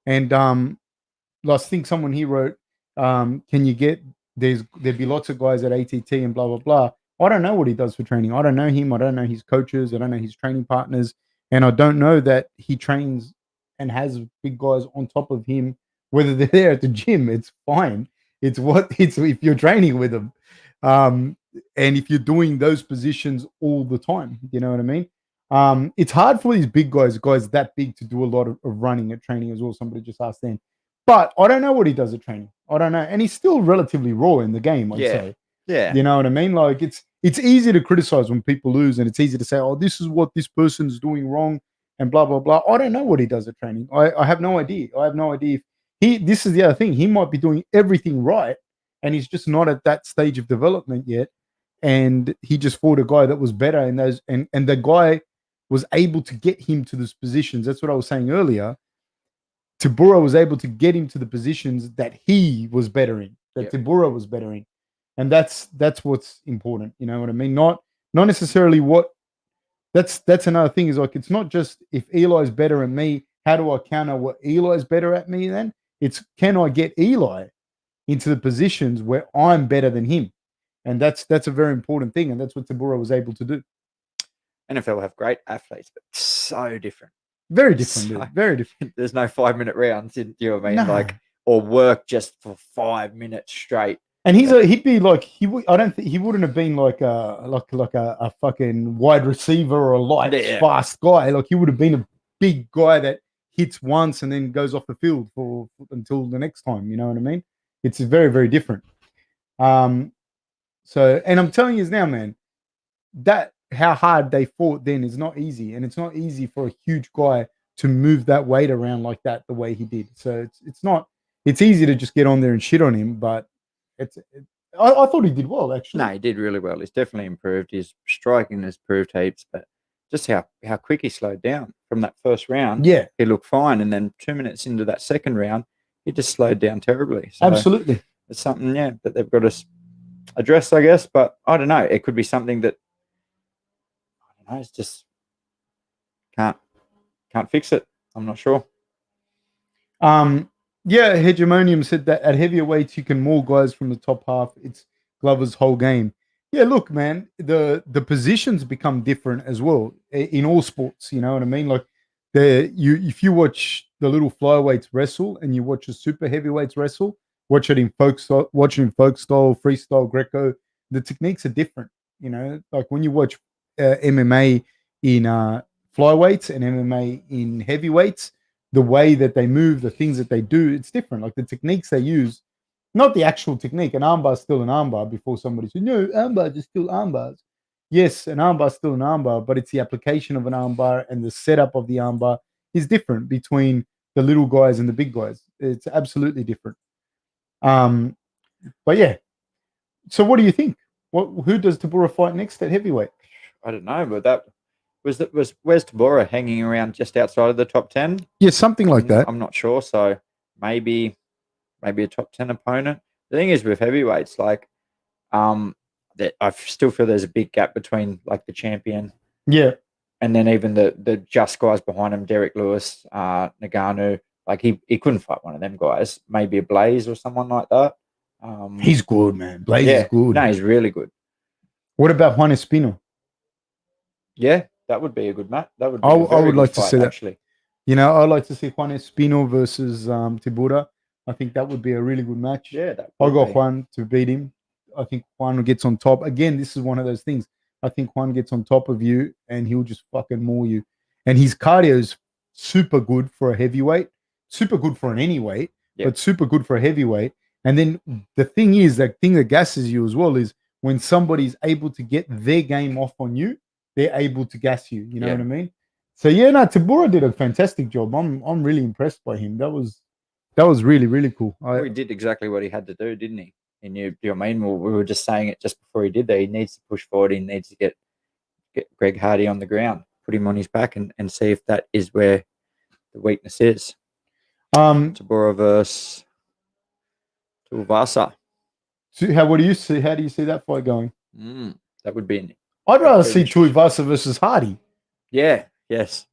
S1: And I think someone here wrote, can you get, there'd be lots of guys at ATT and blah, blah, blah. I don't know what he does for training. I don't know him. I don't know his coaches. I don't know his training partners. And I don't know that he trains and has big guys on top of him, whether they're there at the gym. It's fine. It's if you're training with them. And if you're doing those positions all the time, you know what I mean? It's hard for these big guys that big, to do a lot of running at training as well. Somebody just asked then. But I don't know what he does at training. I don't know. And he's still relatively raw in the game, I'd say.
S2: Yeah.
S1: You know what I mean? Like, it's easy to criticize when people lose, and it's easy to say, oh, this is what this person's doing wrong and blah, blah, blah. I don't know what he does at training. I have no idea. I have no idea if this is the other thing. He might be doing everything right, and he's just not at that stage of development yet. And he just fought a guy that was better in those, and the guy was able to get him to those positions. That's what I was saying earlier. Tybura was able to get him to the positions that he was better in, that Tybura was better in. And that's what's important. You know what I mean? Not necessarily what, that's another thing, is like, it's not just if Eli's better than me, how do I counter what Eli's better at me then? It's, can I get Eli into the positions where I'm better than him? And that's a very important thing. And that's what Tybura was able to do.
S2: NFL have great athletes, but so different.
S1: Very different, dude. Very different.
S2: There's no 5-minute rounds, do you know what I mean?
S1: No.
S2: Like, or work just for 5 minutes straight.
S1: And he'd be like, I don't think he wouldn't have been like a fucking wide receiver or a light fast guy. Like, he would have been a big guy that hits once and then goes off the field for until the next time. You know what I mean? It's very, very different. So, and I'm telling you now, man, that how hard they fought then is not easy, and it's not easy for a huge guy to move that weight around like that the way he did. So it's not. It's easy to just get on there and shit on him, but I thought he did well, actually.
S2: No, he did really well. He's definitely improved. His striking has improved heaps, but just how quick he slowed down from that first round.
S1: Yeah,
S2: he looked fine, and then 2 minutes into that second round, he just slowed down terribly. So
S1: absolutely,
S2: it's something, that they've got to address, I guess. But I don't know. It could be something that, I don't know, it's just can't fix it. I'm not sure.
S1: Yeah, Hegemonium said that at heavier weights you can maul guys from the top half. It's Glover's whole game. Yeah, look, man, the positions become different as well in all sports. You know what I mean? Like, if you watch the little flyweights wrestle and you watch the super heavyweights wrestle, watch it in folk style, freestyle, Greco. The techniques are different. You know, like when you watch MMA in flyweights and MMA in heavyweights, the way that they move, the things that they do, it's different. Like the techniques they use, not the actual technique. An armbar is still an armbar. Before somebody said, no, armbars are still armbars. Yes, an armbar is still an armbar, but it's the application of an armbar and the setup of the armbar is different between the little guys and the big guys. It's absolutely different. But yeah. So what do you think? Who does Tybura fight next at heavyweight?
S2: I don't know, but where's Tybura hanging around just outside of the top 10?
S1: Yeah, something like that.
S2: I'm not sure. So maybe a top 10 opponent. The thing is with heavyweights, like that I still feel there's a big gap between like the champion,
S1: Yeah,
S2: and then even the just guys behind him, Derek Lewis, Nagano. Like he couldn't fight one of them guys. Maybe a Blaze or someone like that.
S1: he's good, man. Blaze is good.
S2: No, he's really good.
S1: What about Juan Espino?
S2: Yeah, that would be a good match. That would be
S1: I would like to see that.
S2: Actually.
S1: You know, I'd like to see Juan Espino versus Tybura. I think that would be a really good match.
S2: Yeah,
S1: I got Juan to beat him. I think Juan gets on top. Again, this is one of those things. I think Juan gets on top of you and he'll just fucking maul you. And his cardio is super good for a heavyweight, super good for an anyweight, but super good for a heavyweight. And then the thing is, that thing that gasses you as well is when somebody's able to get their game off on you, they're able to gas you. You know what I mean? So yeah, no, Tybura did a fantastic job. I'm really impressed by him. That was really, really cool.
S2: He did exactly what he had to do, didn't he? He knew, you know what I mean? We were just saying it just before he did that. He needs to push forward. He needs to get Greg Hardy on the ground, put him on his back, and see if that is where the weakness is. Tybura versus Tuivasa.
S1: So how do you see that fight going?
S2: That would be.
S1: I'd rather see Tuivasa versus Hardy.
S2: Yeah. Yes.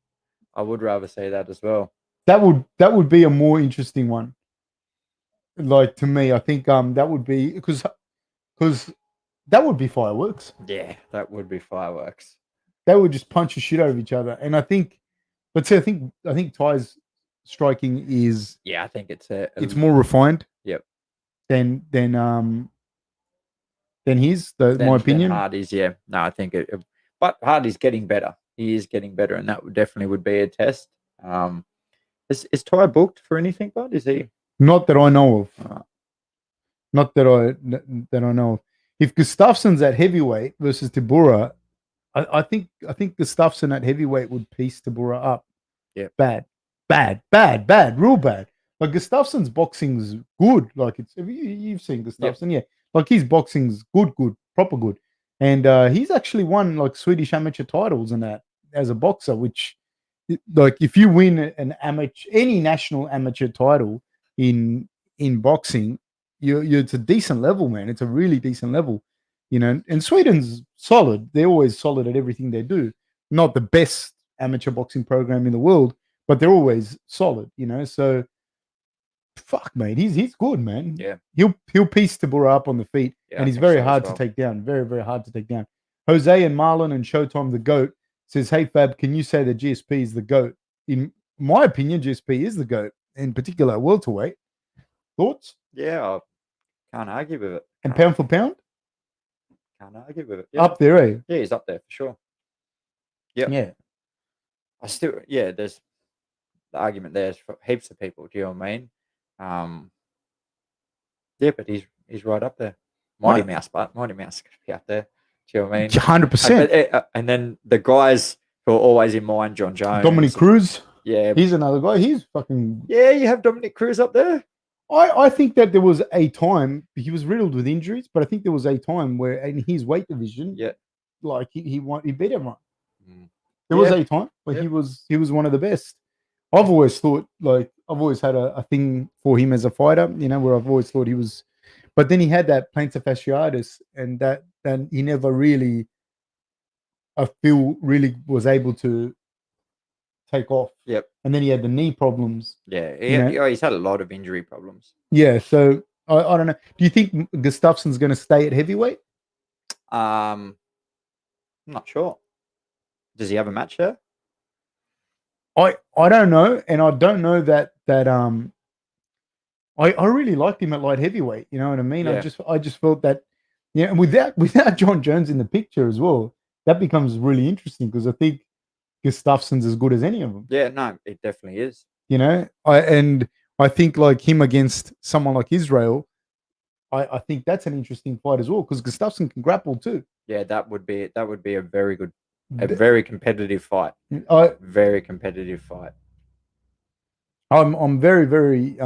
S2: I would rather say that as well.
S1: That would be a more interesting one. Like, to me, I think that would be because that would be fireworks.
S2: Yeah, that would be fireworks.
S1: They would just punch the shit out of each other. And I think Ty's striking is
S2: I think
S1: it's more refined.
S2: Yep.
S1: Than his, my opinion.
S2: Hardy's, yeah. No, I think but Hardy's getting better. He is getting better, and that would be a test. Is Ty booked for anything, bud? Is he?
S1: Not that I know of. Not that I know of. If Gustafsson's at heavyweight versus Tybura, I think Gustafsson at heavyweight would piece Tybura up.
S2: Yeah.
S1: Bad, real bad. Like Gustafsson's boxing's good. Like you've seen Gustafsson, yeah. Like his boxing's good, proper good. And he's actually won like Swedish amateur titles and that as a boxer, which like if you win any national amateur title in boxing, it's a decent level, man. It's a really decent level, you know. And Sweden's solid. They're always solid at everything they do. Not the best amateur boxing program in the world, but they're always solid, you know. So fuck, mate, he's good, man.
S2: Yeah,
S1: he'll piece Tybura up on the feet, and he's very hard to take down. Very, very hard to take down. Jose and Marlon and Showtime the GOAT says, "Hey Fab, can you say that GSP is the GOAT?" In my opinion, GSP is the GOAT, in particular welterweight. Thoughts?
S2: Yeah, I can't argue with it.
S1: And pound for pound?
S2: Can't argue with it.
S1: Yeah. Up there, eh?
S2: Yeah, he's up there for sure. Yep.
S1: Yeah.
S2: There's the argument there for heaps of people. Do you know what I mean? Yeah, but he's right up there. Mighty Mouse could be up there. Do you know what I mean?
S1: 100%.
S2: And then the guys who are always in mind, John Jones,
S1: Dominic Cruz.
S2: Yeah,
S1: he's another guy. He's fucking.
S2: Yeah, you have Dominic Cruz up there.
S1: I think that there was a time he was riddled with injuries, but I think there was a time where in his weight division, like he beat everyone. There was a time, but he was one of the best. I've always had a thing for him as a fighter, you know, where I've always thought he was, but then he had that plantar fasciitis, and that he never really, I feel, really was able to take off.
S2: Yep.
S1: And then he had the knee problems.
S2: Yeah, he's had a lot of injury problems.
S1: Yeah, so I don't know. Do you think Gustafsson's going to stay at heavyweight?
S2: I'm not sure. Does he have a match there?
S1: I don't know, and I don't know that I really liked him at light heavyweight. You know what I mean? Yeah. I just felt that, yeah, and without John Jones in the picture as well, that becomes really interesting because I think Gustafsson's as good as any of them.
S2: Yeah, no, it definitely is.
S1: You know, I think like him against someone like Israel, I think that's an interesting fight as well because Gustafsson can grapple too.
S2: Yeah, that would be a very good, very competitive fight. Very competitive fight.
S1: I'm very, very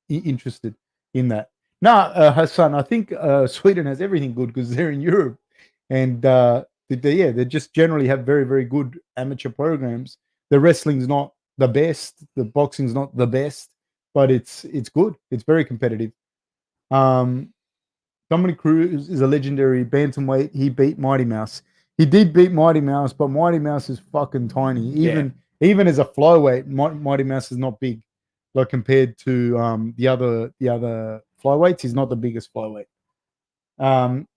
S1: interested in that. Now, Hassan, I think Sweden has everything good because they're in Europe, and They just generally have very, very good amateur programs. The wrestling's not the best, the boxing's not the best, but it's good. It's very competitive. Dominic Cruz is a legendary bantamweight. He beat Mighty Mouse. He did beat Mighty Mouse, but Mighty Mouse is fucking tiny. Even as a flyweight, Mighty Mouse is not big, like compared to the other flyweights. He's not the biggest flyweight.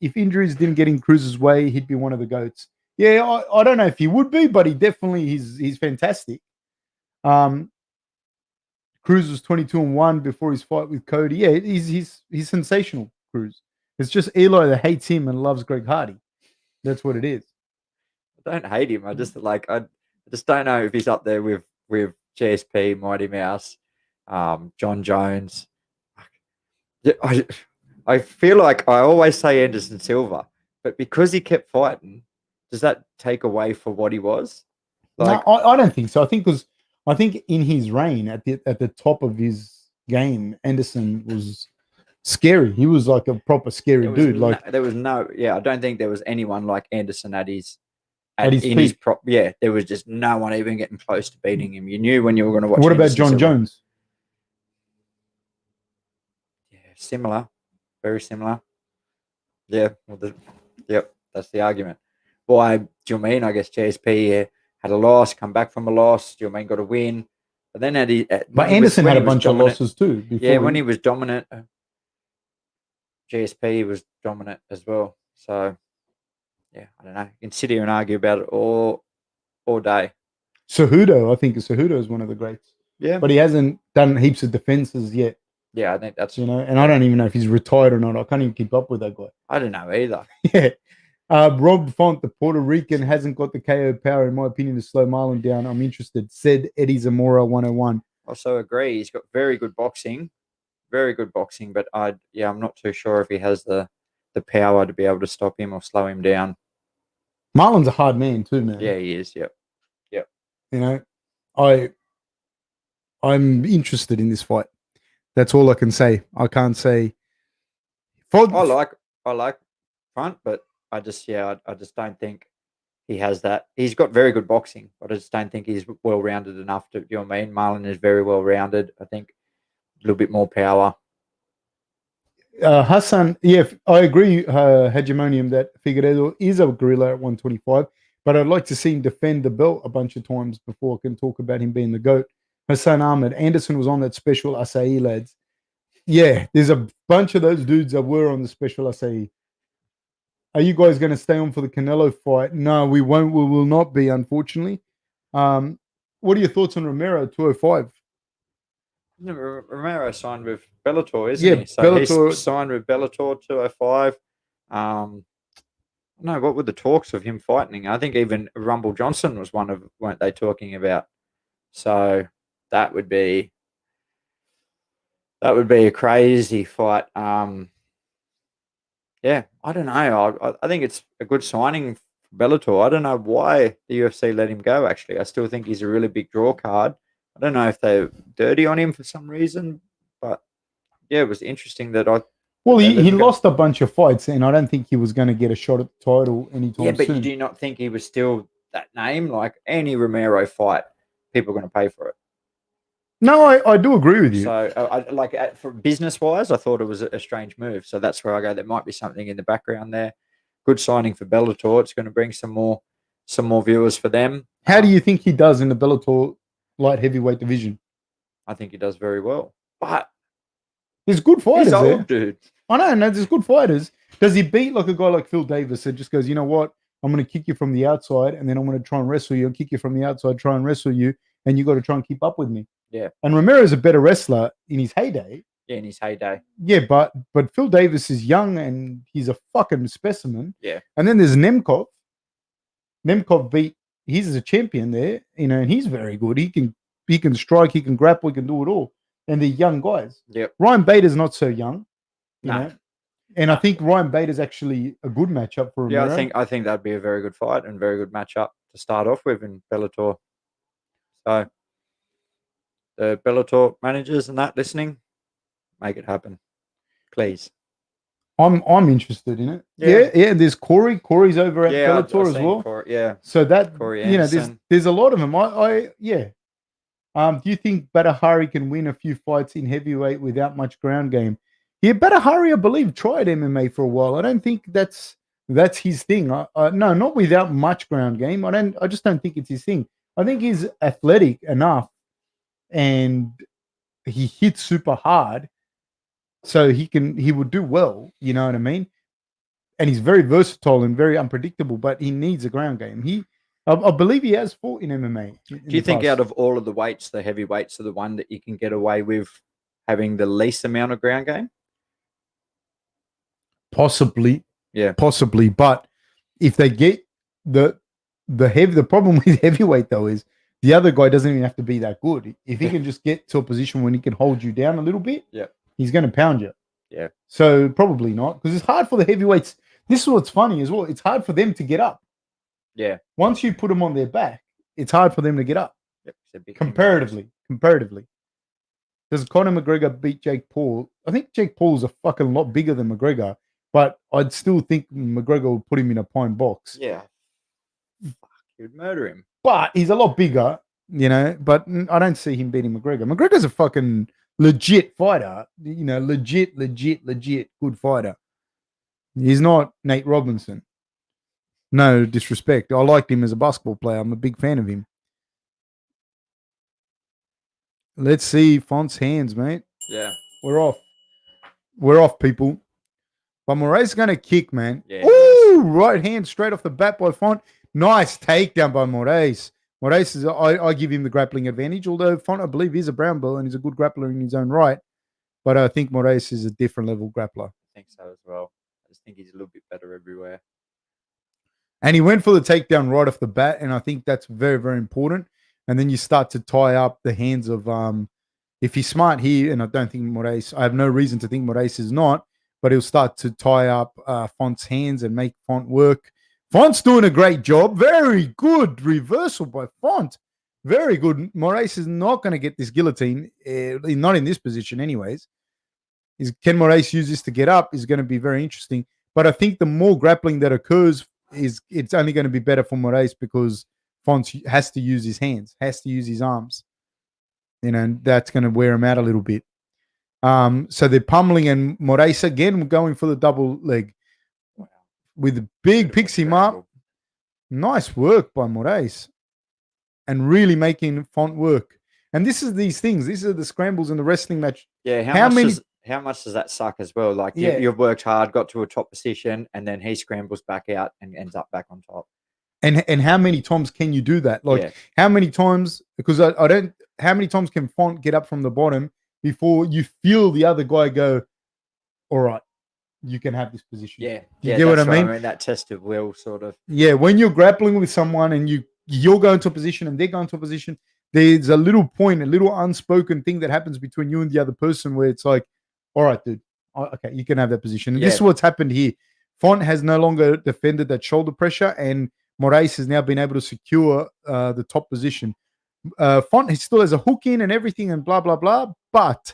S1: If injuries didn't get in Cruz's way, he'd be one of the goats. Yeah, I don't know if he would be, but he's fantastic. Cruz was 22-1 before his fight with Cody. Yeah, he's sensational, Cruz. It's just Eli that hates him and loves Greg Hardy. That's what it is.
S2: I don't hate him. I just don't know if he's up there with GSP, Mighty Mouse, John Jones. I feel like I always say Anderson Silva, but because he kept fighting, does that take away for what he was?
S1: Like, no, I don't think so. I think in his reign at the top of his game, Anderson was scary. He was like a proper scary dude.
S2: I don't think there was anyone like Anderson at his
S1: peak.
S2: There was just no one even getting close to beating him. You knew when you were going to watch.
S1: What about John Jones?
S2: Yeah, similar, very similar. Yeah, that's the argument. Why? Do you mean? I guess JSP had a loss, come back from a loss. Do you mean got a win? But then
S1: but Anderson had a bunch of losses too.
S2: When he was dominant, GSP was dominant as well. So, yeah, I don't know. You can sit here and argue about it all day.
S1: Cejudo, I think Cejudo is one of the greats.
S2: Yeah.
S1: But he hasn't done heaps of defenses yet.
S2: Yeah, I think that's...
S1: and I don't even know if he's retired or not. I can't even keep up with that guy.
S2: I don't know either.
S1: Yeah. Rob Font, the Puerto Rican, hasn't got the KO power, in my opinion, to slow Marlon down. I'm interested. Said Eddie Zamora 101.
S2: I also agree. He's got very good boxing. Very good boxing, but I'm not too sure if he has the power to be able to stop him or slow him down.
S1: Marlon's a hard man too, man.
S2: Yeah, he is. Yep.
S1: I'm interested in this fight. That's all I can say. I can't say.
S2: I like Front, but I just don't think he has that. He's got very good boxing, but I just don't think he's well rounded enough to. You know what I mean? Marlon is very well rounded. I think a little bit more power.
S1: Hassan, yeah, I agree, Hegemonium, that Figueiredo is a gorilla at 125, but I'd like to see him defend the belt a bunch of times before I can talk about him being the GOAT. Hassan Ahmed, Anderson was on that special Acai, lads. Yeah, there's a bunch of those dudes that were on the special Acai. Are you guys going to stay on for the Canelo fight? No, we won't. We will not be, unfortunately. What are your thoughts on Romero 205?
S2: Romero signed with Bellator, isn't he? So Bellator. He's signed with Bellator 205. No, what were the talks of him fighting? I think even Rumble Johnson was one of, weren't they talking about? So that would be a crazy fight. Yeah, I don't know. I think it's a good signing for Bellator. I don't know why the UFC let him go, actually. I still think he's a really big draw card. I don't know if they're dirty on him for some reason, but yeah, it was interesting that
S1: he lost a bunch of fights, and I don't think he was going to get a shot at the title anytime soon.
S2: Yeah, but do you not think he was still that name? Like any Romero fight, people are going to pay for it.
S1: No, I do agree with you.
S2: So, for business-wise, I thought it was a strange move. So that's where I go. There might be something in the background there. Good signing for Bellator. It's going to bring some more viewers for them.
S1: How do you think he does in the Bellator light heavyweight division?
S2: I think he does very well. But
S1: there's good fighters.
S2: He's old, dude.
S1: I know. No, there's good fighters. Does he beat like a guy like Phil Davis that just goes, you know what? I'm going to kick you from the outside, and then I'm going to try and wrestle you, and kick you from the outside, try and wrestle you, and you got to try and keep up with me.
S2: Yeah.
S1: And Romero's a better wrestler in his heyday.
S2: Yeah, in his heyday.
S1: Yeah, but Phil Davis is young and he's a fucking specimen.
S2: Yeah.
S1: And then there's Nemkov. Nemkov he's a champion there, and he's very good. He can strike, he can grapple, he can do it all. And they're young guys.
S2: Yeah.
S1: Ryan Bader's not so young. You know? And I think Ryan Bader's actually a good matchup for Romero.
S2: Yeah, I think that'd be a very good fight and very good matchup to start off with in Bellator. So the Bellator managers and that listening, make it happen, please.
S1: I'm interested in it. Yeah. There's Corey. Corey's over at Bellator as well.
S2: Corey,
S1: So that
S2: Corey
S1: there's a lot of them. Do you think Badahari can win a few fights in heavyweight without much ground game? Yeah, Badahari, I believe, tried MMA for a while. I don't think that's his thing. No, not without much ground game. I just don't think it's his thing. I think he's athletic enough and he hits super hard, so he would do well. You know what I mean? And he's very versatile and very unpredictable, but he needs a ground game. I believe he has fought in MMA.
S2: Do you think out of all of the weights, the heavyweights are the one that you can get away with having the least amount of ground game?
S1: Possibly.
S2: Yeah.
S1: Possibly. But if they get the problem with heavyweight though is the other guy doesn't even have to be that good. If he can just get to a position when he can hold you down a little bit, he's going to pound you.
S2: Yeah.
S1: So probably not, because it's hard for the heavyweights. This is what's funny as well. It's hard for them to get up.
S2: Yeah.
S1: Once you put them on their back, it's hard for them to get up.
S2: Yep.
S1: Comparatively. Does Conor McGregor beat Jake Paul? I think Jake Paul's a fucking lot bigger than McGregor, but I'd still think McGregor would put him in a pine box.
S2: Yeah. Fuck, he would murder him.
S1: But he's a lot bigger, but I don't see him beating McGregor. McGregor's a fucking legit fighter, legit good fighter. He's not Nate Robinson. No disrespect. I liked him as a basketball player. I'm a big fan of him. Let's see Font's hands, mate.
S2: Yeah.
S1: We're off, people. But Moraes going to kick, man.
S2: Yeah.
S1: Ooh, right hand straight off the bat by Font. Nice takedown by Moraes. Moraes is, I give him the grappling advantage, although Font, I believe, is a brown belt and he's a good grappler in his own right. But I think Moraes is a different level grappler.
S2: I think so as well. I just think he's a little bit better everywhere.
S1: And he went for the takedown right off the bat, and I think that's very, very important. And then you start to tie up the hands of, if he's smart here, and I don't think Moraes, I have no reason to think Moraes is not, but he'll start to tie up Font's hands and make Font work. Font's doing a great job. Very good reversal by Font. Very good. Moraes is not going to get this guillotine, not in this position anyways. Can Moraes use this to get up is going to be very interesting. But I think the more grappling that occurs, it's only going to be better for Moraes because Font has to use his hands, has to use his arms. And that's going to wear him out a little bit. So they're pummeling, and Moraes again going for the double leg. With the big picks him up. Nice work by Moraes. And really making Font work. And this is these things. These are the scrambles in the wrestling match.
S2: Yeah, how much does that suck as well? Like you've worked hard, got to a top position, and then he scrambles back out and ends up back on top.
S1: And how many times can you do that? Like how many times? Because I don't. How many times can Font get up from the bottom before you feel the other guy go, all right, you can have this position.
S2: Yeah.
S1: You get what I mean?
S2: That test of will sort of.
S1: Yeah, when you're grappling with someone and you're going to a position and they're going to a position, there's a little point, a little unspoken thing that happens between you and the other person where it's like, all right, dude, okay, you can have that position. And this is what's happened here. Font has no longer defended that shoulder pressure, and Moraes has now been able to secure the top position. Font still has a hook in and everything and blah, blah, blah, but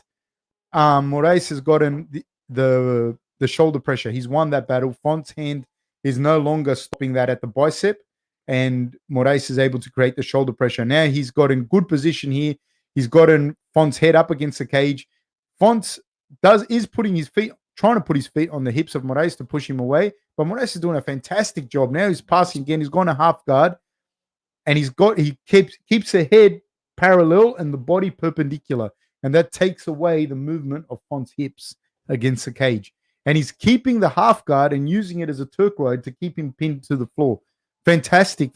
S1: Moraes has gotten the shoulder pressure. He's won that battle. Font's hand is no longer stopping that at the bicep, and Moraes is able to create the shoulder pressure. Now he's got in good position here. He's gotten Font's head up against the cage. Font is putting his feet, trying to put his feet on the hips of Moraes to push him away, but Moraes is doing a fantastic job. Now he's passing again. He's gone a half guard, and he keeps the head parallel and the body perpendicular, and that takes away the movement of Font's hips against the cage. And he's keeping the half guard and using it as a turquoise to keep him pinned to the floor. Fantastic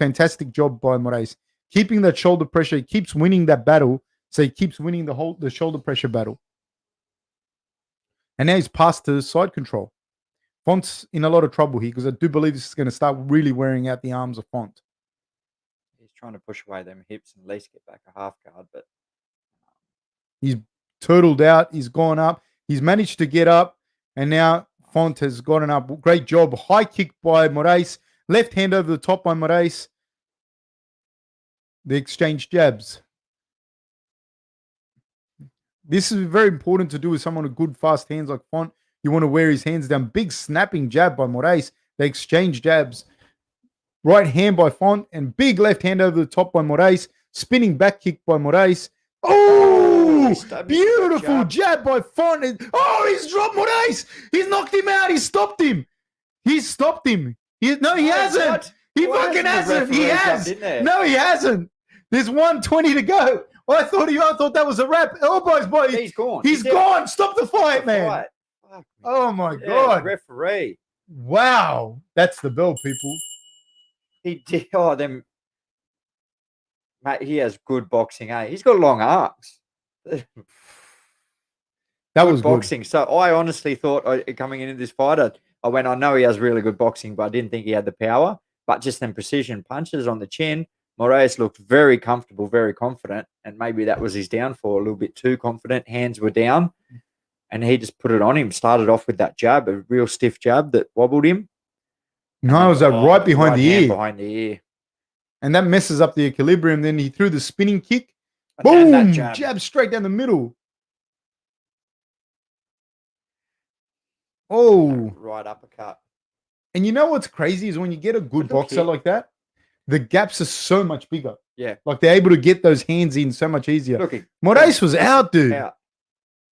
S1: job by Moraes. Keeping that shoulder pressure, he keeps winning that battle, so he keeps winning the shoulder pressure battle. And now he's passed to side control. Font's in a lot of trouble here because I do believe this is going to start really wearing out the arms of Font.
S2: He's trying to push away them hips and at least get back a half guard, but
S1: he's turtled out. He's gone up. He's managed to get up, and now Font has gotten up. Great job. High kick by Moraes. Left hand over the top by Moraes. They exchange jabs. This is very important to do with someone with good, fast hands like Font. You want to wear his hands down. Big snapping jab by Moraes. They exchange jabs. Right hand by Font and big left hand over the top by Moraes. Spinning back kick by Moraes. Oh, beautiful jab by Font. He's dropped Moraes. He's knocked him out. He's stopped him. He hasn't. He fucking hasn't. He has. No, he hasn't. There's 1:20 to go. I thought that was a wrap. Elbows, boy.
S2: He's gone.
S1: He's gone. Stop the fight, man. Oh my God.
S2: Referee.
S1: Wow. That's the bell, people.
S2: He did. Oh, them. Mate, he has good boxing, eh? He's got long arms.
S1: That was
S2: boxing.
S1: Good.
S2: So I honestly thought coming into this fight, I know he has really good boxing, but I didn't think he had the power. But just them precision punches on the chin, Moraes looked very comfortable, very confident, and maybe that was his downfall. A little bit too confident. Hands were down, and he just put it on him. Started off with that jab, a real stiff jab that wobbled him.
S1: No, it was right behind the ear.
S2: Behind the ear.
S1: And that messes up the equilibrium. Then he threw the spinning kick. Boom! Jab straight down the middle. Oh.
S2: Right uppercut.
S1: And you know what's crazy is when you get a good boxer like that, the gaps are so much bigger.
S2: Yeah.
S1: Like they're able to get those hands in so much easier. Moraes was out, dude.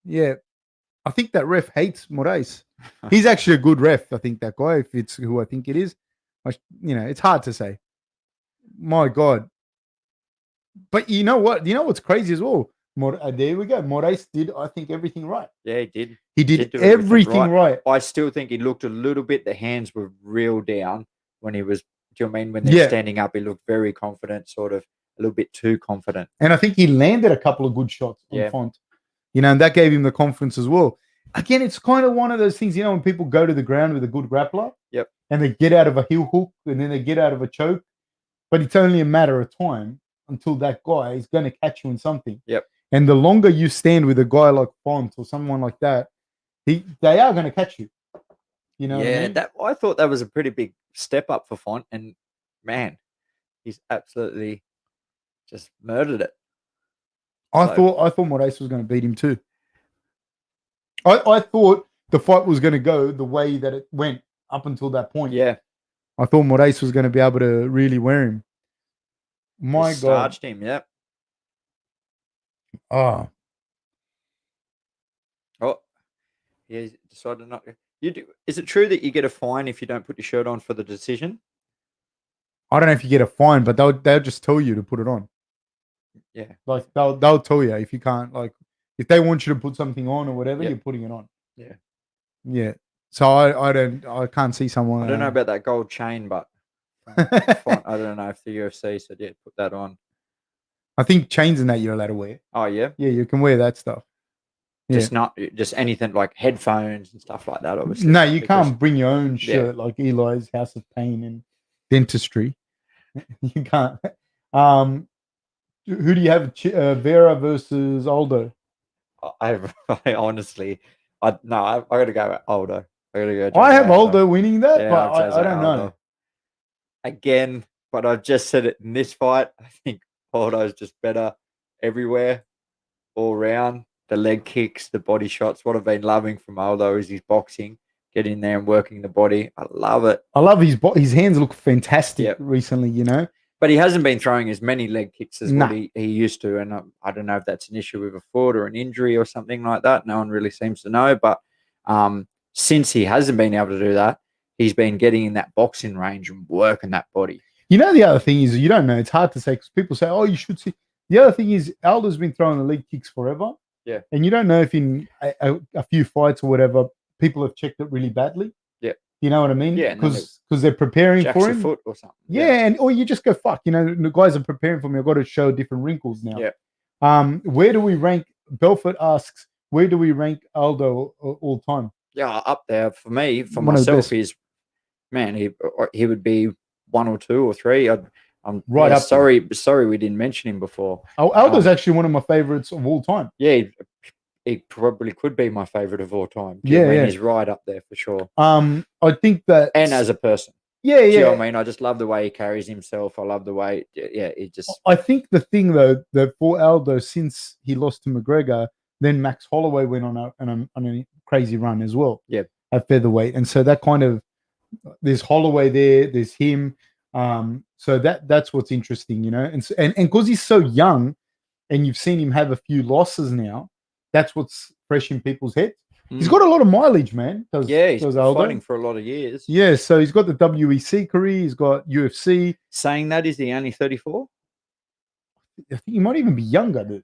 S1: Yeah. I think that ref hates Moraes. He's actually a good ref, I think, that guy, if it's who I think it is. It's hard to say. My God. But you know what? You know what's crazy as well? There we go. Moraes did, I think, everything right.
S2: Yeah, he did.
S1: He did everything right.
S2: I still think he looked a little bit, the hands were real down when he was, do you know what I mean? When they're standing up, he looked very confident, sort of a little bit too confident.
S1: And I think he landed a couple of good shots on Font. And that gave him the confidence as well. Again, it's kind of one of those things, when people go to the ground with a good grappler and they get out of a heel hook and then they get out of a choke, but it's only a matter of time until that guy is going to catch you in something.
S2: Yep.
S1: And the longer you stand with a guy like Font or someone like that, they are going to catch you. You know?
S2: Yeah,
S1: what I mean?
S2: I thought that was a pretty big step up for Font, and man, he's absolutely just murdered it.
S1: I thought Moraes was going to beat him too. I thought the fight was going to go the way that it went up until that point.
S2: Yeah.
S1: I thought Moraes was going to be able to really wear him. My
S2: God.
S1: Charged
S2: him, yeah.
S1: Oh.
S2: Yeah, decided not to. Is it true that you get a fine if you don't put your shirt on for the decision?
S1: I don't know if you get a fine, but they'll just tell you to put it on.
S2: Yeah.
S1: Like they'll tell you if you can't, like if they want you to put something on or whatever, you're putting it on.
S2: Yeah.
S1: Yeah. So I can't see someone.
S2: I don't know about that gold chain, but I don't know if the UFC said put that on.
S1: I think chains and that you're allowed to wear.
S2: Oh yeah.
S1: Yeah, you can wear that stuff.
S2: Just anything like headphones and stuff like that. Obviously.
S1: No, you can't bring your own shirt like Eli's House of Pain and Dentistry. You can't. Who do you have? Vera versus Aldo.
S2: I honestly, I got to go with Aldo.
S1: I have Aldo winning that, but I don't know.
S2: Again, but I've just said it in this fight. I think Aldo's just better everywhere, all round. The leg kicks, the body shots. What I've been loving from Aldo is his boxing, getting in there and working the body. I love it.
S1: I love his hands look fantastic recently,
S2: But he hasn't been throwing as many leg kicks as what he used to. And I don't know if that's an issue with a foot or an injury or something like that. No one really seems to know. But since he hasn't been able to do that, he's been getting in that boxing range and working that body.
S1: The other thing is, you don't know. It's hard to say because people say, oh, you should see. The other thing is, Aldo's been throwing the leg kicks forever.
S2: Yeah.
S1: And you don't know if in a few fights or whatever, people have checked it really badly.
S2: Yeah.
S1: You know what I mean?
S2: Yeah.
S1: Because they're preparing for him.
S2: Foot or something.
S1: Yeah. Or you just go, fuck, the guys are preparing for me. I've got to show different wrinkles now.
S2: Yeah.
S1: Where do we rank? Belfort asks, where do we rank Aldo all time?
S2: Yeah, up there for me, for myself, is, man, he would be 1 or 2 or 3. I'm
S1: right up
S2: sorry we didn't mention him before.
S1: Aldo's actually one of my favorites of all time.
S2: Yeah, he probably could be my favorite of all time. He's right up there for sure.
S1: I think that,
S2: and as a person.
S1: Yeah.
S2: Do you know what I mean? I just love the way he carries himself. I love the way, it just.
S1: I think the thing though that for Aldo, since he lost to McGregor, then Max Holloway went on a crazy run as well.
S2: Yeah.
S1: At featherweight, and so that kind of there's Holloway there, there's him. So that's what's interesting, you know, and because he's so young, and you've seen him have a few losses now, that's what's fresh in people's heads. He's got a lot of mileage, man.
S2: He's been fighting for a lot of years.
S1: Yeah, so he's got the WEC career, he's got UFC.
S2: Saying that, is he only 34?
S1: I think he might even be younger, dude.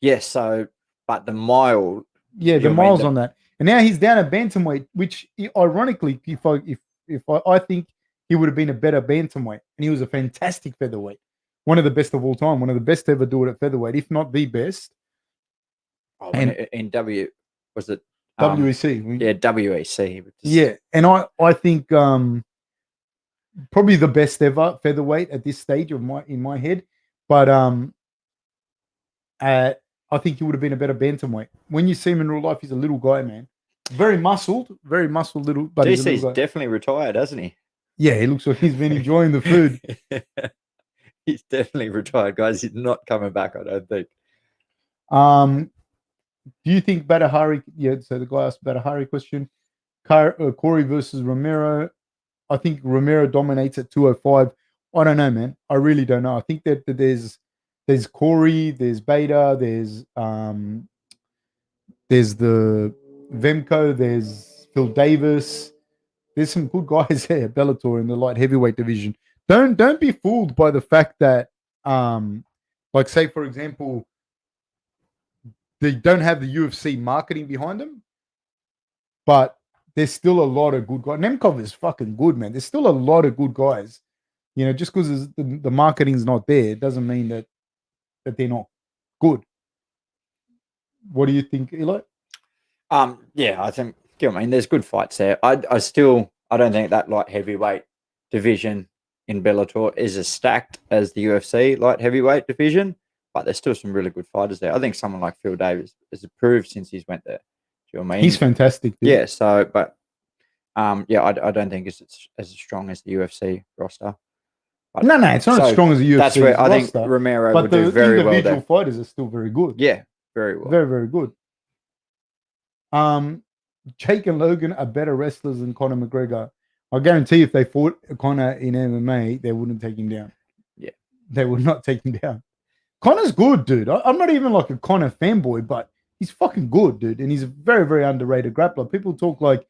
S2: Yes, so but the mile.
S1: Yeah, the miles on that. And now he's down at bantamweight, which ironically, if I think he would have been a better bantamweight, and he was a fantastic featherweight, one of the best of all time, one of the best to ever do it at featherweight, if not the best.
S2: Oh, and in WEC?
S1: Yeah,
S2: WEC.
S1: Yeah, and I think probably the best ever featherweight at this stage of in my head, but I think he would have been a better bantamweight. When you see him in real life, he's a little guy, man. Very muscled little. But
S2: he's definitely retired, hasn't he?
S1: Yeah, he looks like he's been enjoying the food.
S2: He's definitely retired, guys. He's not coming back, I don't think.
S1: Do you think Badahari? Yeah, so the guy asked Badahari question. Corey versus Romero. I think Romero dominates at 205. I don't know, man. I really don't know. I think that there's Corey, there's Beta, there's the Vemko, there's Phil Davis. There's some good guys there, Bellator in the light heavyweight division. Don't be fooled by the fact that, like say for example, they don't have the UFC marketing behind them, but there's still a lot of good guys. Nemkov is fucking good, man. There's still a lot of good guys. You know, just because the marketing's not there, it doesn't mean that they're not good. What do you think, Eli?
S2: Yeah, I think, I mean, there's good fights there. I don't think that light heavyweight division in Bellator is as stacked as the UFC light heavyweight division, but there's still some really good fighters there. I think someone like Phil Davis has improved since he's went there. Do you know what I mean?
S1: He's fantastic, dude.
S2: Yeah, so, but I don't think it's as strong as the UFC roster. But,
S1: no, it's not as strong as the UFC.
S2: That's where
S1: roster,
S2: I think Romero would do very well there.
S1: The individual fighters are still very good.
S2: Yeah, very well.
S1: Very, very good. Jake and Logan are better wrestlers than Conor McGregor. I guarantee if they fought Conor in MMA, they wouldn't take him down.
S2: Yeah.
S1: They would not take him down. Conor's good, dude. I'm not even like a Conor fanboy, but he's fucking good, dude. And he's a very, very underrated grappler. People talk like,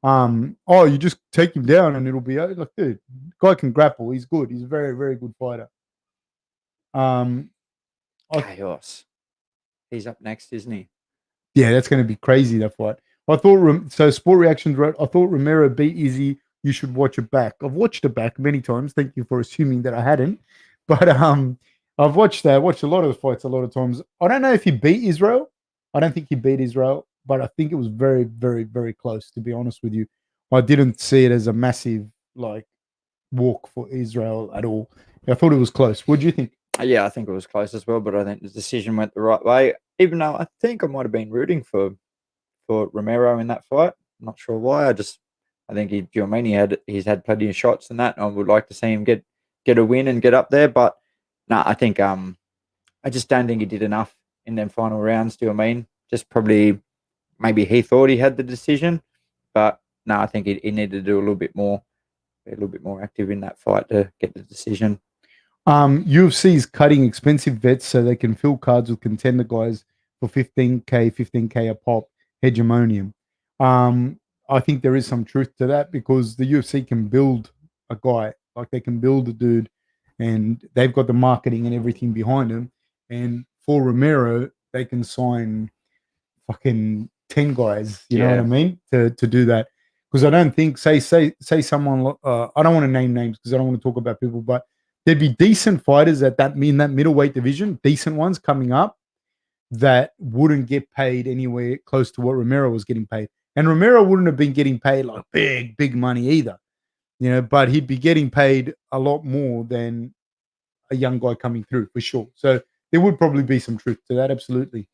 S1: oh, you just take him down and it'll be like, dude, guy can grapple. He's good. He's a very, very good fighter.
S2: Khaos. He's up next, isn't he?
S1: Yeah, that's going to be crazy, that fight. I thought, so Sport Reactions wrote, I thought Romero beat Izzy. You should watch it back. I've watched it back many times. Thank you for assuming that I hadn't. But I've watched a lot of the fights a lot of times. I don't know if he beat Israel. I don't think he beat Israel, but I think it was very, very, very close, to be honest with you. I didn't see it as a massive, like, walk for Israel at all. I thought it was close. What do you think?
S2: Yeah, I think it was close as well, but I think the decision went the right way, even though I think I might have been rooting for Romero in that fight. I'm not sure why. I think he's had plenty of shots and that. And I would like to see him get a win and get up there, but no, I think I just don't think he did enough in them final rounds. Do you know what I mean? Just probably maybe he thought he had the decision, but no, I think he needed to do a little bit more active in that fight to get the decision.
S1: UFC is cutting expensive vets so they can fill cards with contender guys for 15K a pop. Hegemonium. I think there is some truth to that because the UFC can build a guy, like they can build a dude, and they've got the marketing and everything behind them. And for Romero, they can sign fucking 10 guys. You know what I mean? To do that, because I don't think say someone. I don't want to name names because I don't want to talk about people, but there'd be decent fighters in that middleweight division, decent ones coming up that wouldn't get paid anywhere close to what Romero was getting paid. And Romero wouldn't have been getting paid like big money either, you know, but he'd be getting paid a lot more than a young guy coming through for sure. So there would probably be some truth to that. Absolutely.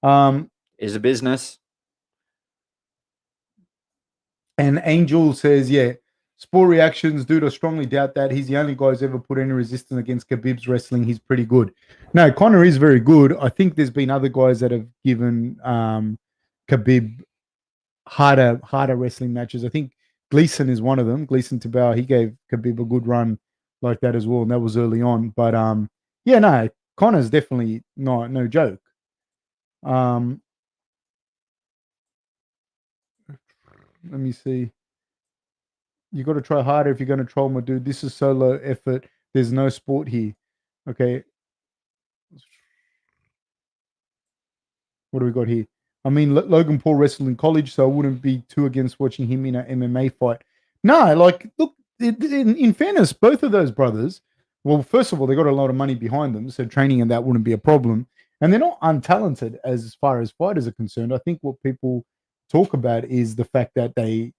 S2: Is a business.
S1: And Angel says, yeah, Sport Reactions, dude, I strongly doubt that. He's the only guy who's ever put any resistance against Khabib's wrestling. He's pretty good. No, Conor is very good. I think there's been other guys that have given Khabib harder wrestling matches. I think Gleason is one of them. Gleason Tybura, he gave Khabib a good run like that as well, and that was early on. But yeah, no, Connor's definitely no joke. Let me see. You got to try harder if you're going to troll my dude. This is solo effort. There's no sport here. Okay. What do we got here? I mean, Logan Paul wrestled in college, so I wouldn't be too against watching him in an MMA fight. No, like, look, in fairness, both of those brothers, well, first of all, they got a lot of money behind them, so training and that wouldn't be a problem. And they're not untalented as far as fighters are concerned. I think what people talk about is the fact that they,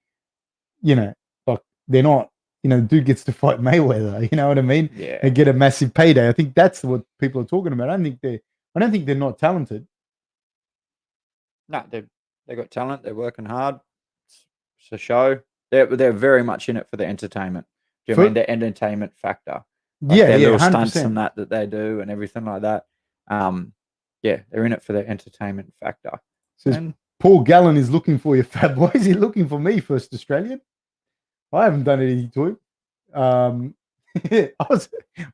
S1: like, they're not, dude gets to fight Mayweather, you know what I mean?
S2: Yeah.
S1: And get a massive payday. I think that's what people are talking about. I don't think they're not talented.
S2: No, they've got talent. They're working hard. It's a show. They're very much in it for the entertainment. Do you know what I mean the entertainment factor? Like
S1: their
S2: little
S1: 100%.
S2: stunts and that they do and everything like that. Yeah, they're in it for the entertainment factor.
S1: Says Paul Gallen is looking for you, Fab. Why is he looking for me, first Australian? I haven't done anything to him. I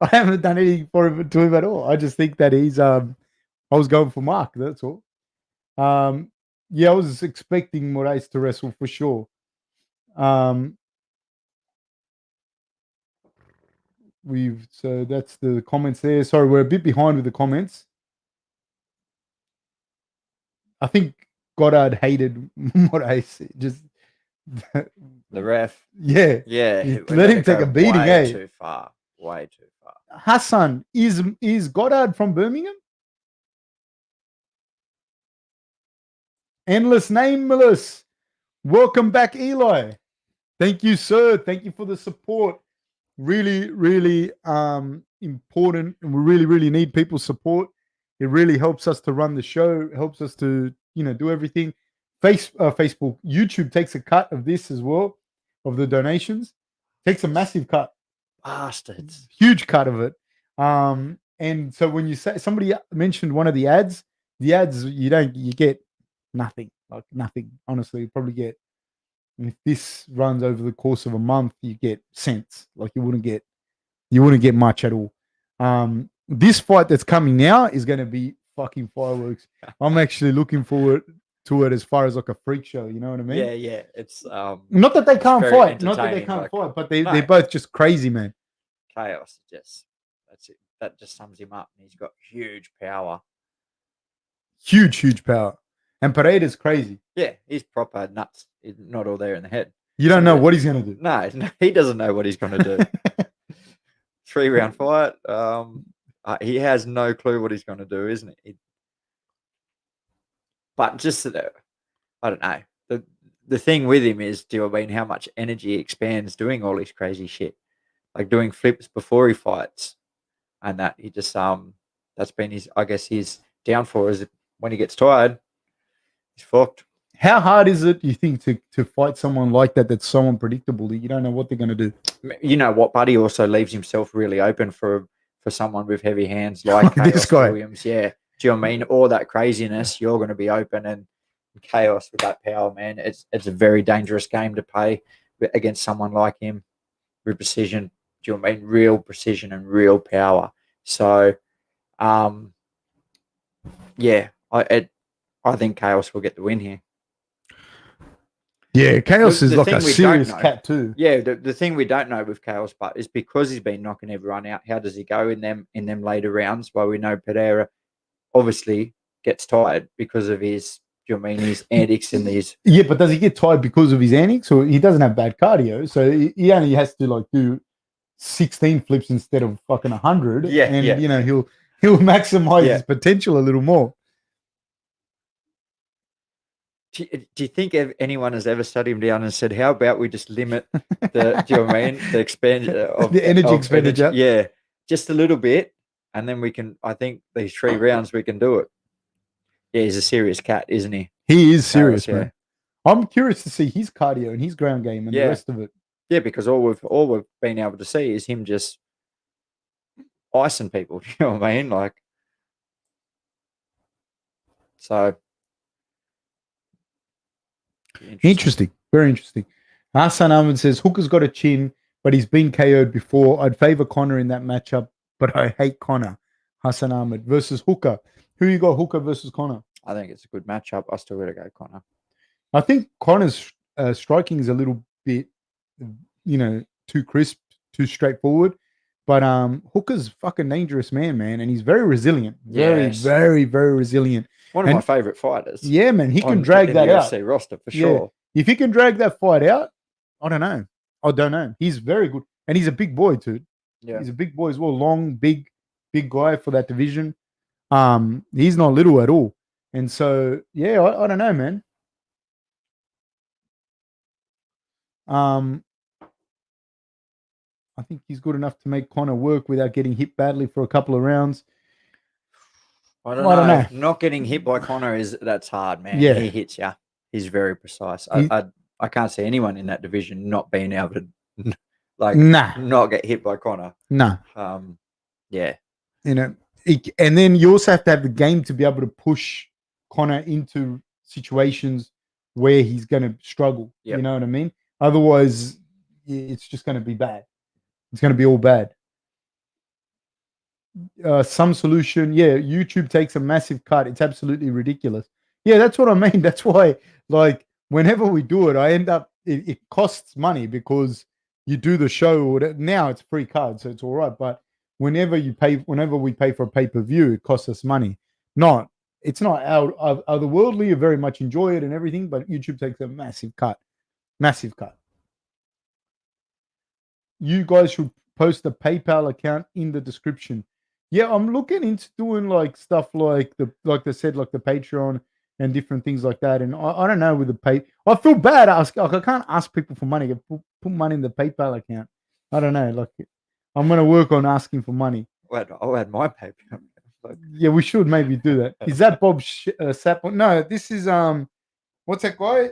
S1: haven't done anything to him at all. I just think that he's I was going for Mark, that's all. Yeah, I was expecting Moraes to wrestle for sure. So that's the comments there. Sorry, we're a bit behind with the comments. I think Goddard hated Moraes. Just
S2: the ref.
S1: Yeah. Let him take a beating,
S2: way too far. Way too far.
S1: Hassan, is Goddard from Birmingham? Endless Nameless. Welcome back, Eli. Thank you, sir. Thank you for the support. Really, really important. And we really, really need people's support. It really helps us to run the show. It helps us to, do everything. Facebook, YouTube takes a cut of this as well, of the donations. Takes a massive cut.
S2: Bastards.
S1: Huge cut of it. And so when you say, somebody mentioned one of the ads you get nothing, like nothing. Honestly, you probably get, if this runs over the course of a month, you get cents. Like you wouldn't get much at all. This fight that's coming now is going to be fucking fireworks. I'm actually looking forward to it as far as like a freak show. You know what I mean?
S2: Yeah. It's
S1: not that they can't fight, but they're both just crazy, man.
S2: Khaos, that's it. That just sums him up. And he's got huge power.
S1: Huge power. And Pereira's crazy.
S2: Yeah, he's proper nuts. He's not all there in the head.
S1: You don't know what he's going to do.
S2: No, he doesn't know what he's going to do. 3-round fight. He has no clue what he's going to do, isn't he? But just, I don't know. The thing with him is, do you know what I mean, how much energy he expands doing all this crazy shit. Like doing flips before he fights. And that he just, that's been his downfall is when he gets tired, he's fucked. How
S1: hard is it, you think, to fight someone like that that's so unpredictable that you don't know what they're going to do?
S2: You know what, but he also leaves himself really open for someone with heavy hands like
S1: this guy.
S2: Williams. Yeah. Do you know what I mean? All that craziness, you're going to be open, and Khaos with that power, man. It's a very dangerous game to play against someone like him with precision. Do you know what I mean? Real precision and real power. So, yeah, I think Khaos will get the win here.
S1: Yeah, Khaos is like a serious cat too.
S2: Yeah, the thing we don't know with Khaos, but is because he's been knocking everyone out. How does he go in them later rounds? Well, we know Pereira obviously gets tired because of his, do you know what I mean, his antics in these.
S1: Yeah, but does he get tired because of his antics, or he doesn't have bad cardio? So he only has to like do 16 flips instead of fucking 100.
S2: Yeah,
S1: and
S2: yeah.
S1: You know he'll maximize his potential a little more.
S2: Do you think anyone has ever sat him down and said, "How about we just limit the, do you know what I mean, the expenditure of
S1: the energy expenditure?"
S2: Yeah, just a little bit, and then we can. I think these 3 rounds we can do it. Yeah, he's a serious cat, isn't he?
S1: He is serious, man. I'm curious to see his cardio and his ground game and the rest of it.
S2: Yeah, because all we've been able to see is him just icing people. You know what I mean? Like, so.
S1: Interesting. Very interesting. Hassan Ahmed says, Hooker's got a chin, but he's been KO'd before. I'd favor Conor in that matchup, but I hate Conor. Hassan Ahmed versus Hooker. Who you got, Hooker versus Conor?
S2: I think it's a good matchup. I still got to go Conor.
S1: I think Conor's striking is a little bit, too crisp, too straightforward. But Hooker's fucking dangerous man, and he's very resilient. Very, very, very resilient.
S2: One of my favorite fighters.
S1: Yeah, man. He can drag that out.
S2: UFC roster for sure.
S1: If he can drag that fight out, I don't know. He's very good. And he's a big boy, too. Yeah. He's a big boy as well. Long, big guy for that division. He's not little at all. And so, yeah, I don't know, man. I think he's good enough to make Conor work without getting hit badly for a couple of rounds.
S2: I don't know. Not getting hit by Conor that's hard, man. Yeah. He hits you. He's very precise. I can't see anyone in that division not being able to not get hit by Conor.
S1: No.
S2: Yeah.
S1: And then you also have to have the game to be able to push Conor into situations where he's going to struggle. Yep. You know what I mean? Otherwise, it's just going to be bad. It's going to be all bad. Some solution. Yeah, YouTube takes a massive cut. It's absolutely ridiculous. Yeah, that's what I mean. That's why, whenever we do it, I end up, it costs money because you do the show. Now it's free card, so it's all right. But whenever we pay for a pay-per-view, it costs us money. It's not otherworldly. You very much enjoy it and everything, but YouTube takes a massive cut. Massive cut. You guys should post a PayPal account in the description. Yeah, I'm looking into doing stuff like the Patreon and different things like that. And I don't know with the pay. I feel bad. I can't ask people for money. Put money in the PayPal account. I don't know. I'm gonna work on asking for money.
S2: I'll add my PayPal.
S1: Yeah, we should maybe do that. Is that Bob Sapp? No, this is what's that guy?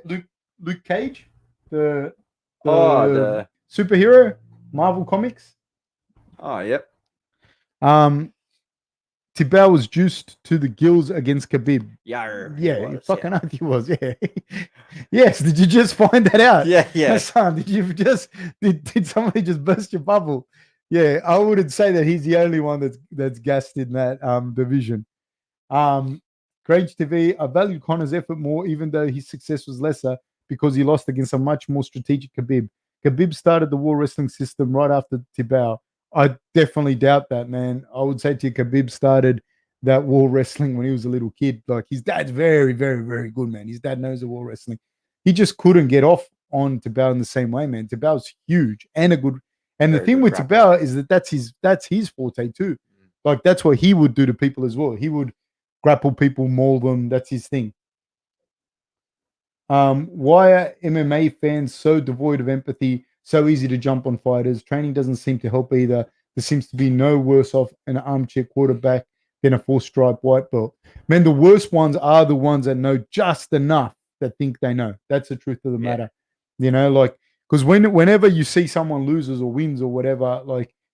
S1: Luke Cage, the superhero, Marvel Comics.
S2: Oh, yep.
S1: Tybura was juiced to the gills against Khabib.
S2: Yeah,
S1: He was. Yeah. Yes. Did you just find that out?
S2: Yeah.
S1: Son, did somebody just burst your bubble? Yeah, I wouldn't say that he's the only one that's gassed in that division. GrangeTV, I value Conor's effort more, even though his success was lesser because he lost against a much more strategic Khabib. Khabib started the war wrestling system right after Tybura. I definitely doubt that, man. I would say to you, Khabib started that war wrestling when he was a little kid. His dad's very, very, very good, man. His dad knows the war wrestling. He just couldn't get off on Tybura in the same way, man. Tybura's huge and a good. And the thing with Tybura is that's his forte too. That's what he would do to people as well. He would grapple people, maul them. That's his thing. Why are MMA fans so devoid of empathy? So easy to jump on fighters. Training doesn't seem to help either. There seems to be no worse off an armchair quarterback than a four-stripe white belt. Man, the worst ones are the ones that know just enough that think they know. That's the truth of the matter. Because whenever you see someone loses or wins or whatever,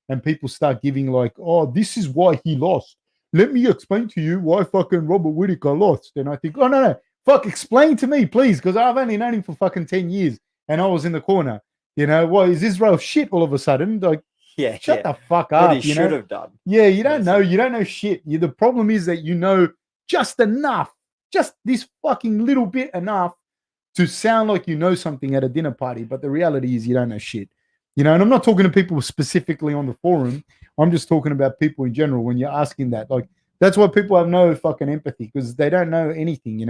S1: and people start giving oh, this is why he lost. Let me explain to you why fucking Robert Whittaker lost. And I think, oh, no. Fuck, explain to me, please, because I've only known him for fucking 10 years and I was in the corner. Why is Israel shit all of a sudden? Shut the fuck up.
S2: What he should have done.
S1: Yeah, you don't know. You don't know shit. The problem is that you know just enough, just this fucking little bit enough to sound like you know something at a dinner party. But the reality is you don't know shit. And I'm not talking to people specifically on the forum. I'm just talking about people in general when you're asking that. That's why people have no fucking empathy because they don't know anything,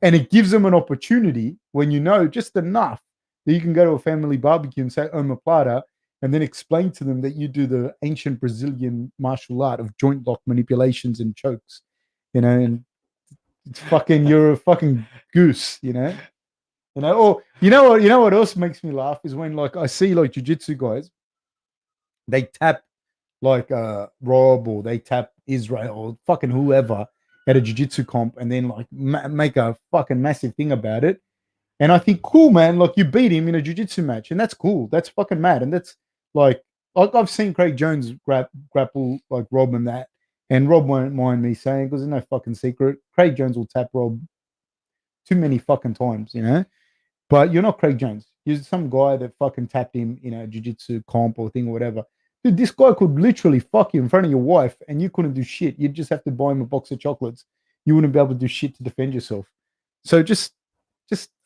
S1: And it gives them an opportunity when you know just enough that you can go to a family barbecue and say, omoplata, and then explain to them that you do the ancient Brazilian martial art of joint lock manipulations and chokes, and it's fucking, you're a fucking goose, Or you know what else makes me laugh is when I see jiu-jitsu guys, they tap Rob or they tap Israel or fucking whoever at a jiu-jitsu comp and then make a fucking massive thing about it. And I think, cool, man, you beat him in a jiu-jitsu match and that's cool. That's fucking mad. And that's I've seen Craig Jones grapple Rob and that. And Rob won't mind me saying, because there's no fucking secret, Craig Jones will tap Rob too many fucking times, But you're not Craig Jones. You're some guy that fucking tapped him in a jiu-jitsu comp or thing or whatever. Dude, this guy could literally fuck you in front of your wife and you couldn't do shit. You'd just have to buy him a box of chocolates. You wouldn't be able to do shit to defend yourself. So just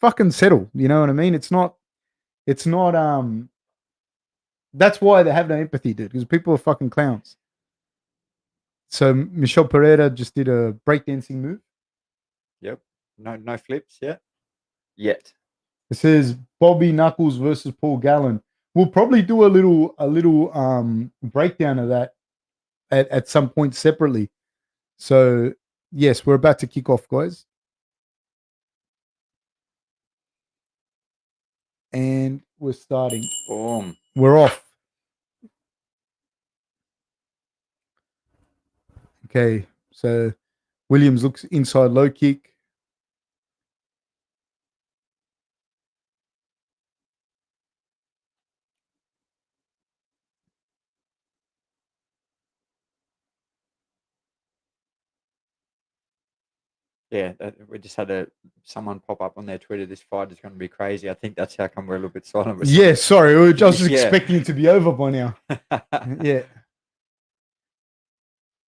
S1: fucking settle. You know what I mean? It's not that's why they have no empathy, dude, because people are fucking clowns. So Michel Pereira just did a breakdancing move.
S2: Yep. No flips yet.
S1: It says Bobby Knuckles versus Paul Gallen. We'll probably do a little breakdown of that at some point separately. So yes, we're about to kick off, guys. And we're starting.
S2: Boom.
S1: We're off. Okay, so Williams looks inside low kick.
S2: Yeah, we just had someone pop up on their Twitter. This fight is going to be crazy. I think that's how come we're a little bit silent.
S1: Yeah, sorry. I was just expecting it to be over by now. Yeah.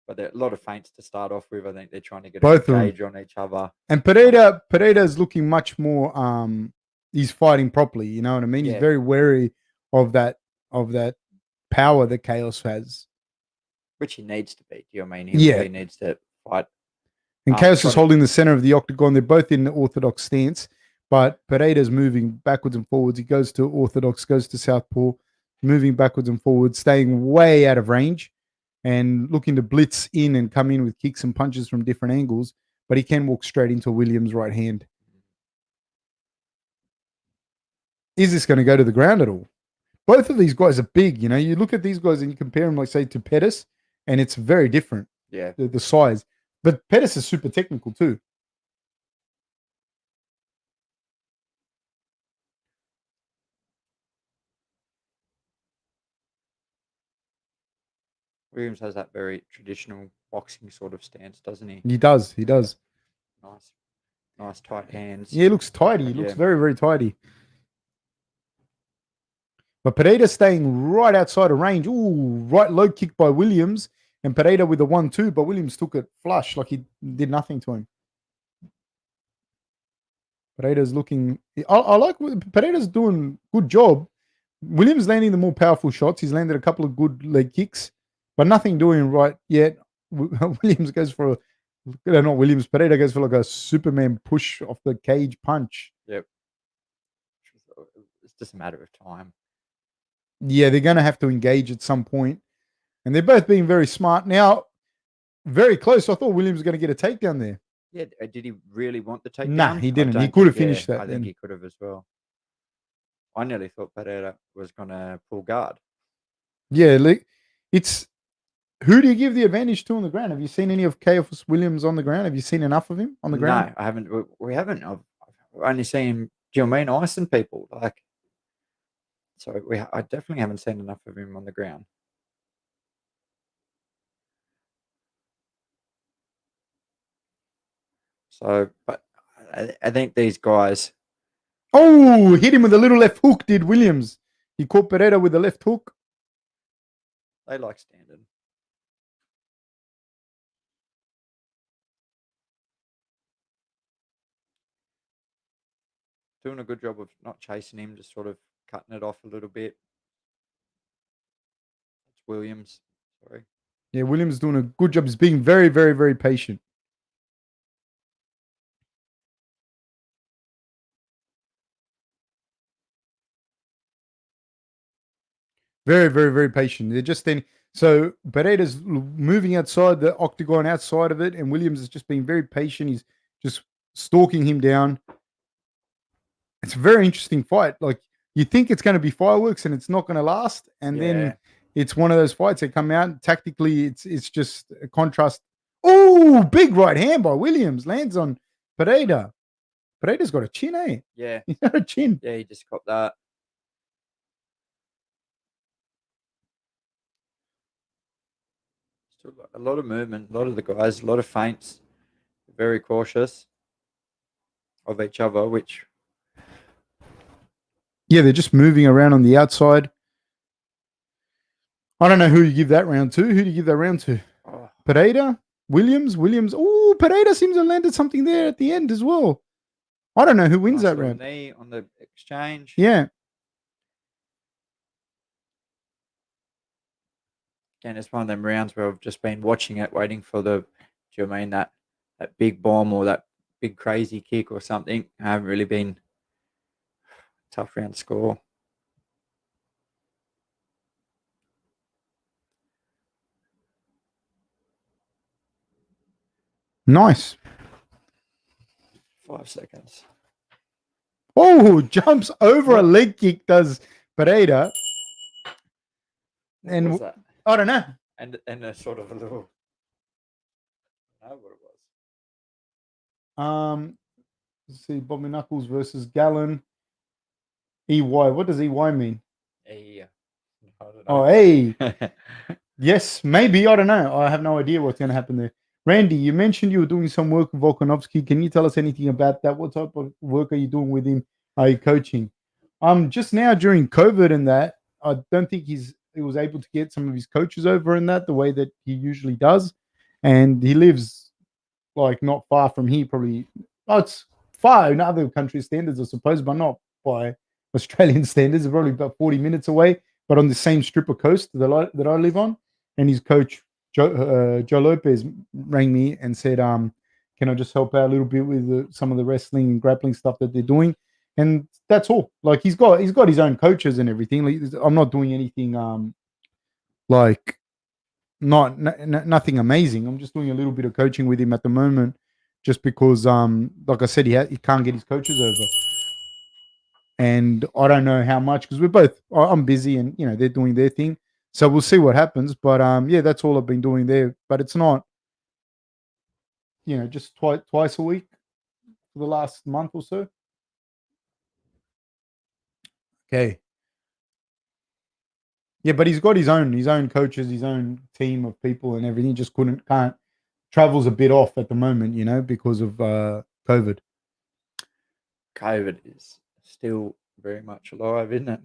S2: But there are a lot of feints to start off with. I think they're trying to get
S1: both
S2: a gauge on each other.
S1: And Pereira's looking much more he's fighting properly, you know what I mean?
S2: Yeah.
S1: He's very wary of that power that Khaos has.
S2: Which he needs to be. Do you know what I mean? He really needs to fight.
S1: And Khaos is holding the center of the octagon. They're both in the orthodox stance, but Pereira's moving backwards and forwards. He goes to orthodox, goes to southpaw, moving backwards and forwards, staying way out of range and looking to blitz in and come in with kicks and punches from different angles, but he can walk straight into Williams' right hand. Is this going to go to the ground at all? Both of these guys are big, you know. You look at these guys and you compare them, like, say, to Pettis, and it's very different.
S2: Yeah.
S1: The size. But Pettis is super technical too.
S2: Williams has that very traditional boxing sort of stance, doesn't he?
S1: He does.
S2: Nice tight hands.
S1: Yeah, he looks tidy. He looks very, very tidy. But Pereira staying right outside of range. Ooh, right low kick by Williams. And Pereira with the 1-2, but Williams took it flush like he did nothing to him. Pereira's looking... I like... Pereira's doing a good job. Williams landing the more powerful shots. He's landed a couple of good leg kicks, but nothing doing right yet. Williams goes for... not Williams. Pereira goes for like a Superman push off the cage punch.
S2: Yep. It's just a matter of time.
S1: Yeah, they're going to have to engage at some point. And they're both being very smart. Now, very close. I thought Williams was going to get a takedown there.
S2: Yeah, did he really want the takedown?
S1: Nah, he didn't. He could have finished that.
S2: I think he could have as well. I nearly thought Pereira was going to pull guard.
S1: Yeah, it's... Who do you give the advantage to on the ground? Have you seen any of Khaos Williams on the ground? Have you seen enough of him on the ground?
S2: No, I haven't. We haven't. I've only seen, do you know what I mean, icing people. So I definitely haven't seen enough of him on the ground. So, but I think these guys...
S1: Oh, hit him with a little left hook, did Williams. He caught Pereira with the left hook.
S2: They like standing. Doing a good job of not chasing him, just sort of cutting it off a little bit. It's Williams. Sorry.
S1: Yeah, Williams doing a good job. He's being very, very, very patient. Very, very, very patient. They're just then. So Pereira's moving outside the octagon, outside of it, and Williams is just being very patient. He's just stalking him down. It's a very interesting fight. Like, you think it's going to be fireworks and it's not going to last, and then it's one of those fights that come out tactically. It's just a contrast. Oh, big right hand by Williams lands on Pereira. Pereira's got a chin, eh?
S2: Yeah,
S1: he's got a chin.
S2: Yeah, he just got that. Still a lot of movement. A lot of the guys, a lot of feints. Very cautious of each other, which
S1: Yeah, they're just moving around on the outside. I don't know who you give that round to. Who do you give that round to?
S2: Oh,
S1: Pereira? Williams? Oh, Pereira seems to have landed something there at the end as well. I don't know who wins
S2: nice
S1: that
S2: little
S1: round.
S2: knee on the exchange.
S1: Yeah.
S2: Again, it's one of them rounds where I've just been watching it, waiting for the, do you mean that big bomb or that big crazy kick or something? I haven't really been tough round score.
S1: Nice.
S2: 5 seconds.
S1: Oh, jumps over a leg kick, does Pereira.
S2: What was that?
S1: I don't know.
S2: And a sort of a little, I don't know what it was.
S1: Let's see, Bobby Knuckles versus Gallon. EY. What does EY mean?
S2: I don't know.
S1: Oh, hey. Yes, maybe. I don't know. I have no idea what's going to happen there. Randy, you mentioned you were doing some work with Volkanovski. Can you tell us anything about that? What type of work are you doing with him? Are you coaching? Just now during COVID and that, I don't think he was able to get some of his coaches over in that the way that he usually does. And he lives like not far from here, probably. Oh, it's far in other countries' standards, I suppose, but not by Australian standards. It's probably about 40 minutes away, but on the same strip of coast that I live on. And his coach, Joe Lopez, rang me and said, can I just help out a little bit with some of the wrestling and grappling stuff that they're doing? And that's all. Like he's got his own coaches and everything. Like, I'm not doing anything like nothing amazing. I'm just doing a little bit of coaching with him at the moment, just because like I said, he can't get his coaches over, and I don't know how much because I'm busy and they're doing their thing, so we'll see what happens. But yeah, that's all I've been doing there. But it's not just twice a week for the last month or so. Okay. Yeah, but he's got his own coaches, his own team of people and everything. He just can't travels a bit off at the moment, because of COVID.
S2: COVID is still very much alive, isn't it?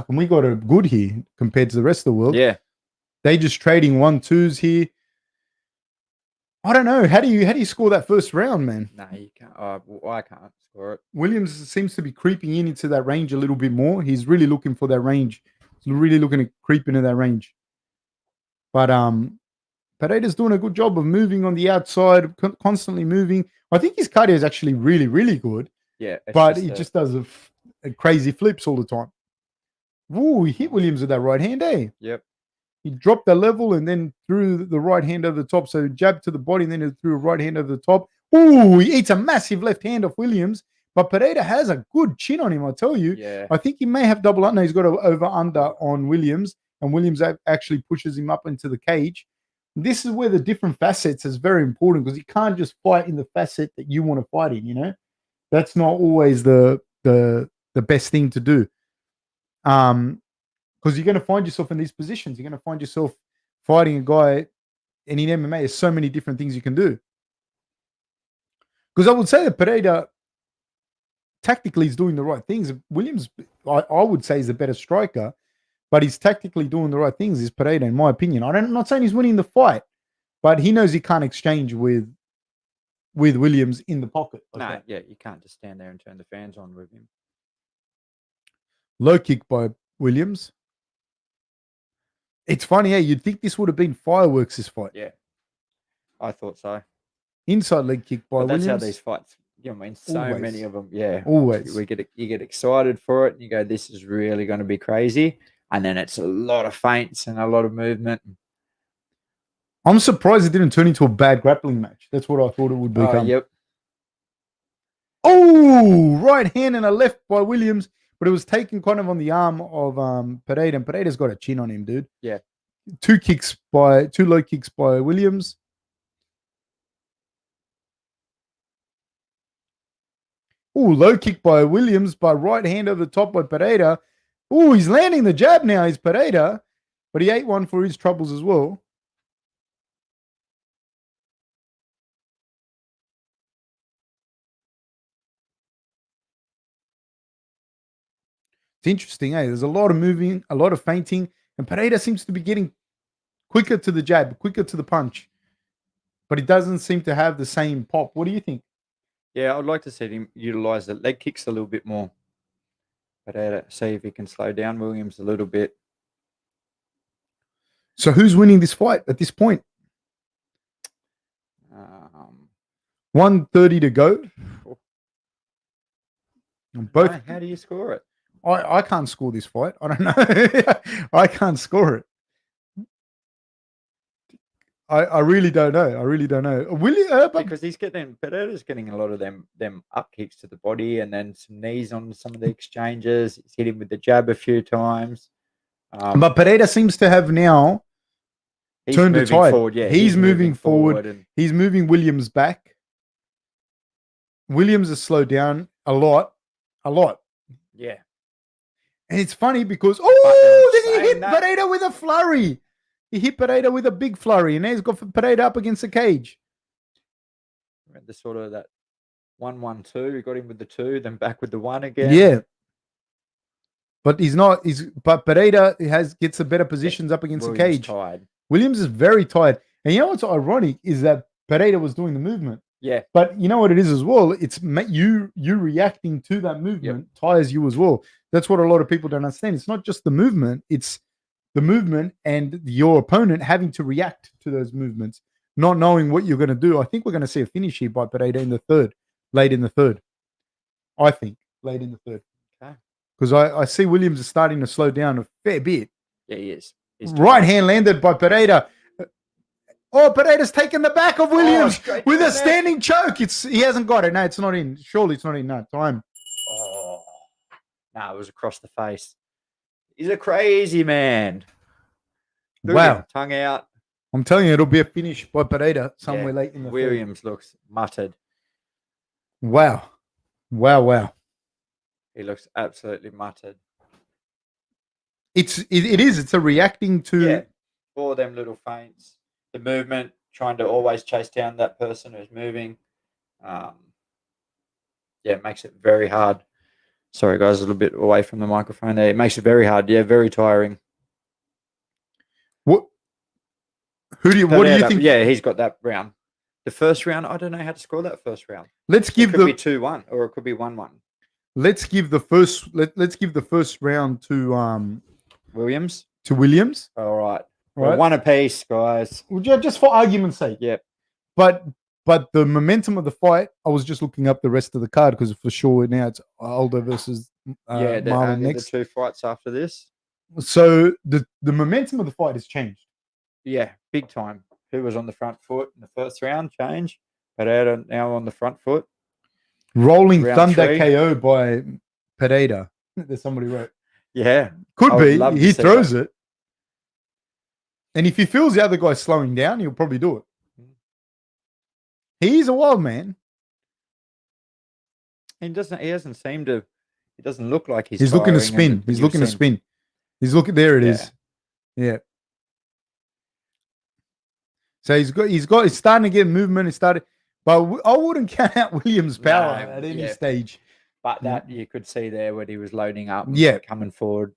S1: And we got it good here compared to the rest of the world.
S2: Yeah.
S1: They just trading 1-2s here. I don't know. How do you score that first round, man?
S2: No, you can't. I can't score it.
S1: Williams seems to be creeping into that range a little bit more. He's really looking for that range. He's really looking to creep into that range. But Pereira's doing a good job of moving on the outside, constantly moving. I think his cardio is actually really, really good.
S2: Yeah.
S1: But he just does a crazy flips all the time. Ooh, he hit Williams with that right hand, eh?
S2: Yep.
S1: He dropped the level and then threw the right hand over the top. So jab to the body and then he threw a right hand over the top. Ooh, he eats a massive left hand off Williams. But Pereira has a good chin on him, I tell you.
S2: Yeah.
S1: I think he may have double under. He's got an over-under on Williams. And Williams actually pushes him up into the cage. This is where the different facets is very important because you can't just fight in the facet that you want to fight in, That's not always the best thing to do. Because you're going to find yourself in these positions. You're going to find yourself fighting a guy, and in MMA, there's so many different things you can do. Because I would say that Pereira tactically is doing the right things. Williams, I would say, is a better striker, but he's tactically doing the right things. Is Pereira, in my opinion. I'm not saying he's winning the fight, but he knows he can't exchange with Williams in the pocket.
S2: No, yeah, you can't just stand there and turn the fans on with him.
S1: Low kick by Williams. It's funny, you'd think this would have been fireworks, this fight.
S2: Yeah, I thought so.
S1: Inside leg kick by Williams.
S2: That's how these fights, so
S1: Always.
S2: many of them. Yeah,
S1: always.
S2: You get excited for it, and you go, "This is really going to be crazy." And then it's a lot of feints and a lot of movement.
S1: I'm surprised it didn't turn into a bad grappling match. That's what I thought it would become.
S2: Oh, yep.
S1: Oh, right hand and a left by Williams, but it was taken kind of on the arm of Pereira, and Pereira's got a chin on him, dude.
S2: Yeah.
S1: Two low kicks by Williams. Oh, low kick by Williams, by right hand over the top by Pereira. Oh, he's landing the jab now, he's Pereira, but he ate one for his troubles as well. It's interesting, eh? There's a lot of moving, a lot of feinting, and Pereira seems to be getting quicker to the jab, quicker to the punch, but he doesn't seem to have the same pop. What do you think?
S2: Yeah, I'd like to see him utilize the leg kicks a little bit more. Pereira, see if he can slow down Williams a little bit.
S1: So who's winning this fight at this point? 1:30 to go. Both.
S2: How do you score it?
S1: I can't score this fight. I don't know. I can't score it. I really don't know. I really don't know.
S2: Because Pereira's getting a lot of them up kicks to the body and then some knees on some of the exchanges. He's hit him with the jab a few times.
S1: But Pereira seems to have now turned the tide.
S2: Forward, yeah,
S1: he's moving forward. He's moving Williams back. Williams has slowed down a lot.
S2: Yeah.
S1: And it's funny because, then he hit Pereira with a flurry. He hit Pereira with a big flurry, and now he's got Pereira up against the cage.
S2: The sort of that 1-1-2. He got him with the 2, then back with the 1 again.
S1: Yeah. But but Pereira gets the better positions up against the cage.
S2: Tired.
S1: Williams is very tired. And you know what's ironic is that Pereira was doing the movement.
S2: Yeah.
S1: But you know what it is as well? It's you reacting to that movement tires you as well. That's what a lot of people don't understand. It's not just the movement, it's the movement and your opponent having to react to those movements, not knowing what you're going to do. I think we're going to see a finish here by Pereira in the third, late in the third. I think, late in the third.
S2: Okay.
S1: Because I see Williams is starting to slow down a fair bit.
S2: Yeah, he is.
S1: Right hand landed by Pereira. Oh, Pereira's taken the back of Williams with a standing choke. He hasn't got it. No, it's not in. Surely it's not in. No, time.
S2: Oh. No, it was across the face. He's a crazy man.
S1: Wow.
S2: Tongue out.
S1: I'm telling you, it'll be a finish by Pereira somewhere late in the
S2: Williams looks muttered.
S1: Wow.
S2: He looks absolutely muttered.
S1: It is. It's a reacting to
S2: all them little feints. The movement, trying to always chase down that person who's moving. It makes it very hard. Sorry, guys, a little bit away from the microphone there. It makes it very hard. Yeah, very tiring.
S1: What do you think?
S2: Yeah, he's got that round. The first round, I don't know how to score that first round.
S1: Let's give
S2: it could be 2-1 or it could be 1-1.
S1: Let's give the first. Let's give the first round to
S2: Williams.
S1: To Williams.
S2: All right. Well, one apiece, guys.
S1: Just for argument's sake.
S2: Yep.
S1: But the momentum of the fight, I was just looking up the rest of the card because for sure now it's Aldo versus Marlon next.
S2: The 2 fights after this.
S1: So the momentum of the fight has changed.
S2: Yeah, big time. Who was on the front foot in the first round? Change. Pereira now on the front foot.
S1: Rolling Thunder KO by Pereira. There's somebody wrote.
S2: Yeah.
S1: Could be. He throws it. And if he feels the other guy's slowing down, he'll probably do it. He's a wild man.
S2: He doesn't seem to. He doesn't look like he's
S1: looking to spin. He's looking to spin. He's looking. There it is. Yeah. So he's starting to get movement. But I wouldn't count out Williams' power at any stage.
S2: But that you could see there when he was loading up, coming forward.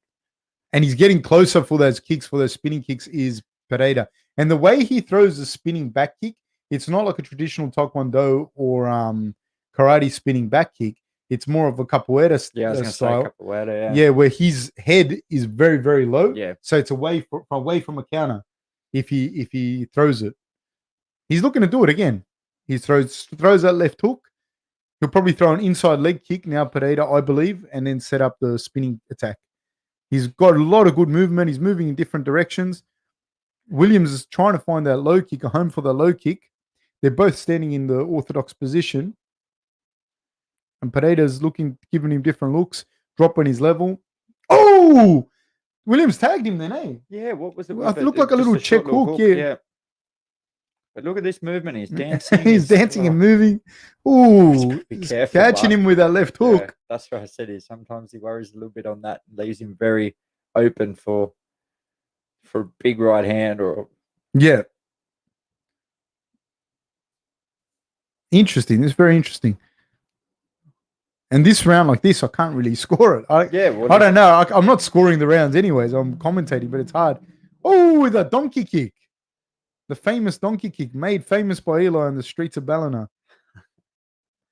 S1: And he's getting closer for those kicks, for those spinning kicks, is Pereira. And the way he throws the spinning back kick, it's not like a traditional Taekwondo or karate spinning back kick. It's more of a capoeira style.
S2: I was going to say capoeira,
S1: Yeah, where his head is very, very low.
S2: Yeah.
S1: So it's away from a counter if he throws it. He's looking to do it again. He throws that left hook. He'll probably throw an inside leg kick now, Pereira, I believe, and then set up the spinning attack. He's got a lot of good movement. He's moving in different directions. Williams is trying to find that low kick, a home for the low kick. They're both standing in the orthodox position. And Pereira's giving him different looks, dropping his level. Oh! Williams tagged him then, eh?
S2: Yeah, what was it?
S1: It looked like a little check hook. Yeah.
S2: But look at this movement. He's dancing.
S1: He's dancing and moving. Ooh.
S2: Be careful.
S1: Catching him with that left hook.
S2: Yeah, that's what I said. Sometimes he worries a little bit on that and leaves him very open for a big right hand or.
S1: Yeah. Interesting. It's very interesting. And this round like this, I can't really score it. I don't know. I'm not scoring the rounds anyways. I'm commentating, but it's hard. Oh, the donkey kick. The famous donkey kick made famous by Eli on the streets of Ballina.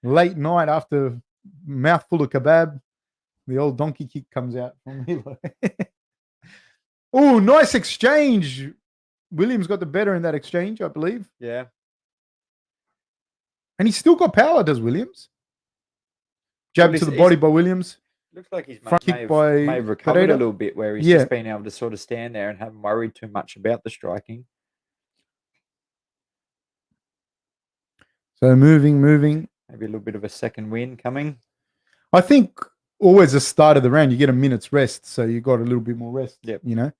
S1: Late night after mouthful of kebab, the old donkey kick comes out from Eli. Oh, nice exchange. Williams got the better in that exchange, I believe.
S2: Yeah.
S1: And he's still got power, does Williams? Jab to the body by Williams.
S2: Looks like he's
S1: may
S2: have recovered a little bit where he's just been able to sort of stand there and haven't worried too much about the striking.
S1: So moving.
S2: Maybe a little bit of a second win coming.
S1: I think always the start of the round, you get a minute's rest. So you got a little bit more rest, you know.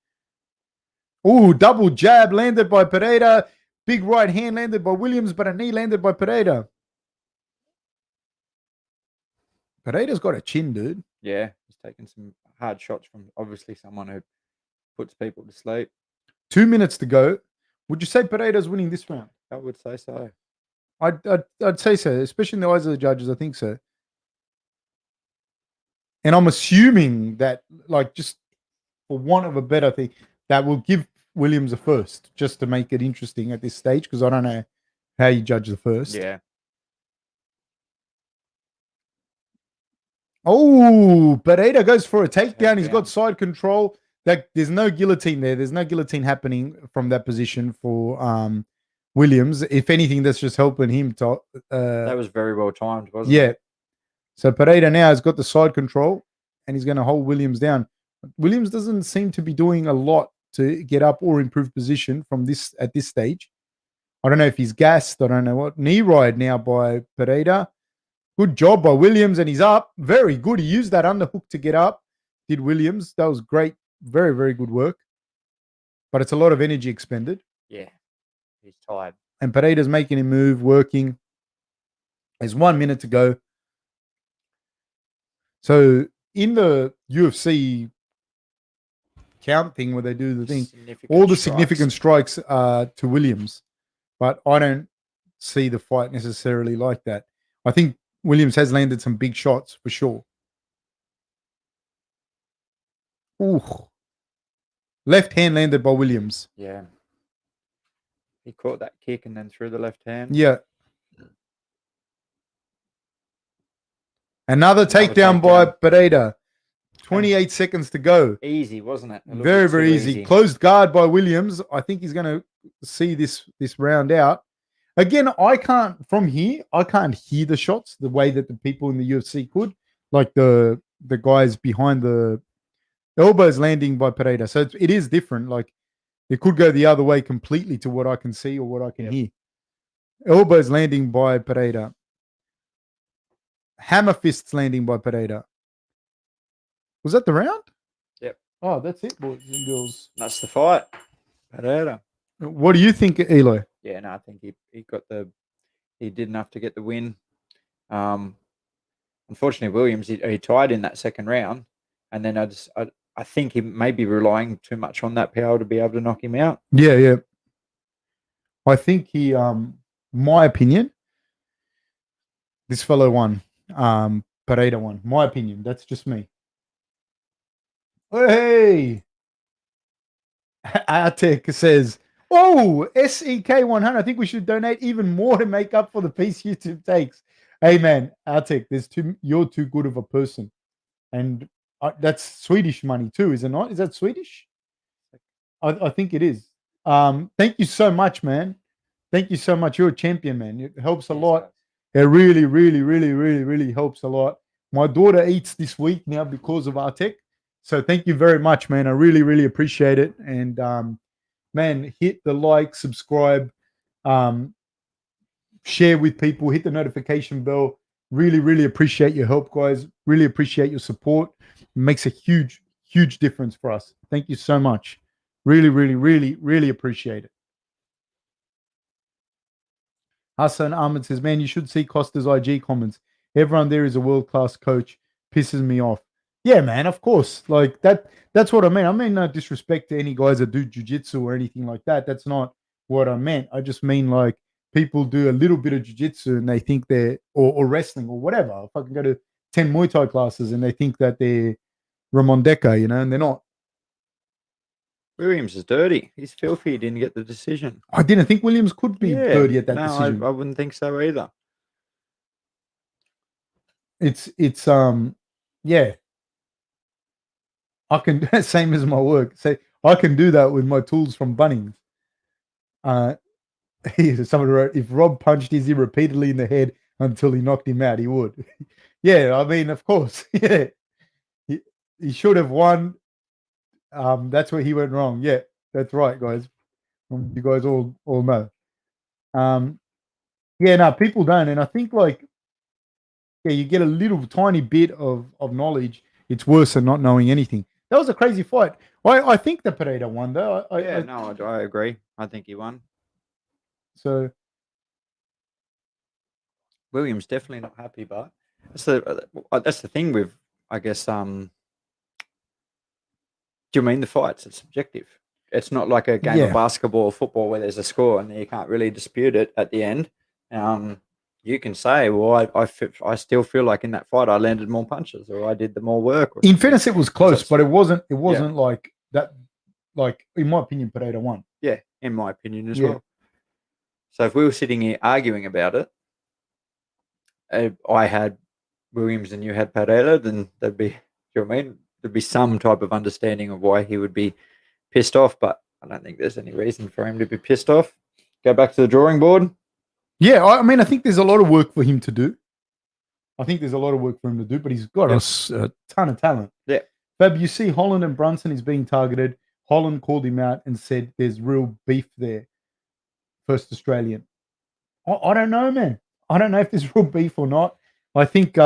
S1: Oh, double jab landed by Pereira. Big right hand landed by Williams, but a knee landed by Pereira. Pereira's got a chin, dude.
S2: Yeah, he's taking some hard shots from obviously someone who puts people to sleep.
S1: 2 minutes to go. Would you say Pereira's winning this round?
S2: I would say so.
S1: I'd say so, especially in the eyes of the judges. I think so. And I'm assuming that, like, just for want of a better thing, that will give Williams a first, just to make it interesting at this stage, because I don't know how you judge the first.
S2: Yeah.
S1: Oh, Pereira goes for a takedown. He's got side control. There's no guillotine there. There's no guillotine happening from that position for Williams. If anything, that's just helping him to.
S2: That was very well timed, wasn't it?
S1: Yeah. So Pereira now has got the side control, and he's going to hold Williams down. Williams doesn't seem to be doing a lot to get up or improve position from this at this stage. I don't know if he's gassed. I don't know what. Knee ride now by Pereira. Good job by Williams, and he's up. Very good. He used that underhook to get up. Did Williams. That was great. Very, very good work. But it's a lot of energy expended.
S2: Yeah. He's tired.
S1: And Pereira's making him move, working. There's 1 minute to go. So in the UFC count thing where they do the thing, all the significant strikes are to Williams. But I don't see the fight necessarily like that. I think Williams has landed some big shots for sure. Ooh. Left hand landed by Williams.
S2: Yeah. He caught that kick and then threw the left hand.
S1: Yeah. Another takedown by Pereira. 28 seconds to go.
S2: Easy, wasn't it?
S1: Very, very easy. Closed guard by Williams. I think he's going to see this round out. Again, I can't hear the shots the way that the people in the UFC could. Like the guys behind the elbows landing by Pereira. So it is different. Like it could go the other way completely to what I can see or what I can hear. Elbows landing by Pereira. Hammer fists landing by Pereira. Was that the round?
S2: Yep.
S1: Oh, that's it, boys and girls.
S2: That's the fight. Pereira.
S1: What do you think, Eli?
S2: Yeah, no, I think he did enough to get the win. Unfortunately, Williams he tied in that second round, and then I think he may be relying too much on that power to be able to knock him out.
S1: Yeah. I think he, my opinion, this fellow won. Pereira won. My opinion. That's just me. Hey! Artek says, oh, SEK 100. I think we should donate even more to make up for the piece YouTube takes. Hey, man, Artek, you're too good of a person. And that's Swedish money too, is it not? Is that Swedish? I think it is. Thank you so much, man. Thank you so much. You're a champion, man. It helps a lot. It really, really, really, really, really helps a lot. My daughter eats this week now because of Artek. So thank you very much, man. I really, really appreciate it. And, man, hit the like, subscribe, share with people, hit the notification bell. Really, really appreciate your help, guys. Really appreciate your support. It makes a huge, huge difference for us. Thank you so much. Really, really, really, really appreciate it. Hassan Ahmed says, man, you should see Costa's IG comments. Everyone there is a world-class coach. Pisses me off. Yeah, man, of course. Like that's what I mean. I mean no disrespect to any guys that do jiu-jitsu or anything like that. That's not what I meant. I just mean like people do a little bit of jiu-jitsu and they think they're or wrestling or whatever. If I can go to 10 Muay Thai classes and they think that they're Ramondeka, and they're not.
S2: Williams is dirty. He's filthy. He didn't get the decision.
S1: I didn't think Williams could be dirty at that decision.
S2: I wouldn't think so either.
S1: It's yeah. I can same as my work. Say I can do that with my tools from Bunnings. Someone wrote, if Rob punched Izzy repeatedly in the head until he knocked him out, he would. Yeah, I mean, of course. Yeah. He should have won. That's where he went wrong. Yeah, that's right, guys. You guys all know. Yeah, no, people don't. And I think you get a little tiny bit of knowledge. It's worse than not knowing anything. That was a crazy fight. I think the Pereira won, though. I
S2: agree. I think he won.
S1: So
S2: Williams definitely not happy, but that's the thing with, I guess. Do you mean the fights? It's subjective. It's not like a game of basketball or football where there's a score and you can't really dispute it at the end. You can say, well, I still feel like in that fight I landed more punches or I did the more work.
S1: In fairness, it was close, but it wasn't like that. Like in my opinion, Pereira won.
S2: Yeah, in my opinion as well. So if we were sitting here arguing about it, I had Williams and you had Pereira, then there'd be, there'd be some type of understanding of why he would be pissed off. But I don't think there's any reason for him to be pissed off. Go back to the drawing board.
S1: Yeah, I mean, I think there's a lot of work for him to do. But he's got a ton of talent.
S2: Yeah.
S1: Fab, you see Holland and Brunson is being targeted. Holland called him out and said there's real beef there. First Australian. I don't know, man. I don't know if there's real beef or not. I think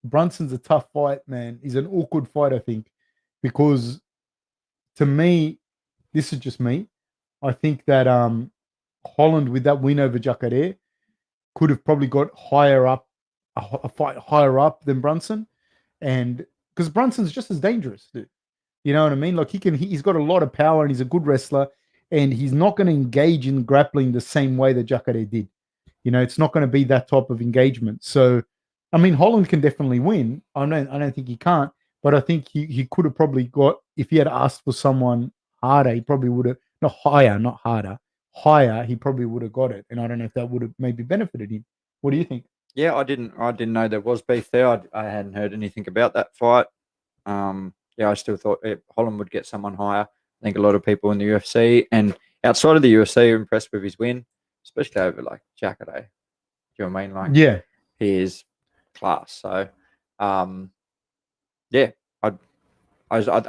S1: Brunson's a tough fight, man. He's an awkward fight, I think, because to me, this is just me. I think that Holland, with that win over Jacare, could have probably got a fight higher up than Brunson, and because Brunson's just as dangerous, dude. You know what I mean? Like he's got a lot of power and he's a good wrestler, and he's not going to engage in grappling the same way that Jacare did. It's not going to be that type of engagement. So, I mean, Holland can definitely win. I don't think he can't, but I think he could have probably got, if he had asked for someone harder, he probably would have, not harder, higher, he probably would have got it. And I don't know if that would have maybe benefited him. What do you think?
S2: Yeah, I didn't know there was beef there. I hadn't heard anything about that fight. I still thought Holland would get someone higher. I think a lot of people in the UFC and outside of the UFC are impressed with his win, especially over like Jacare. Do you know what I mean? Like,
S1: yeah,
S2: he is class. So, I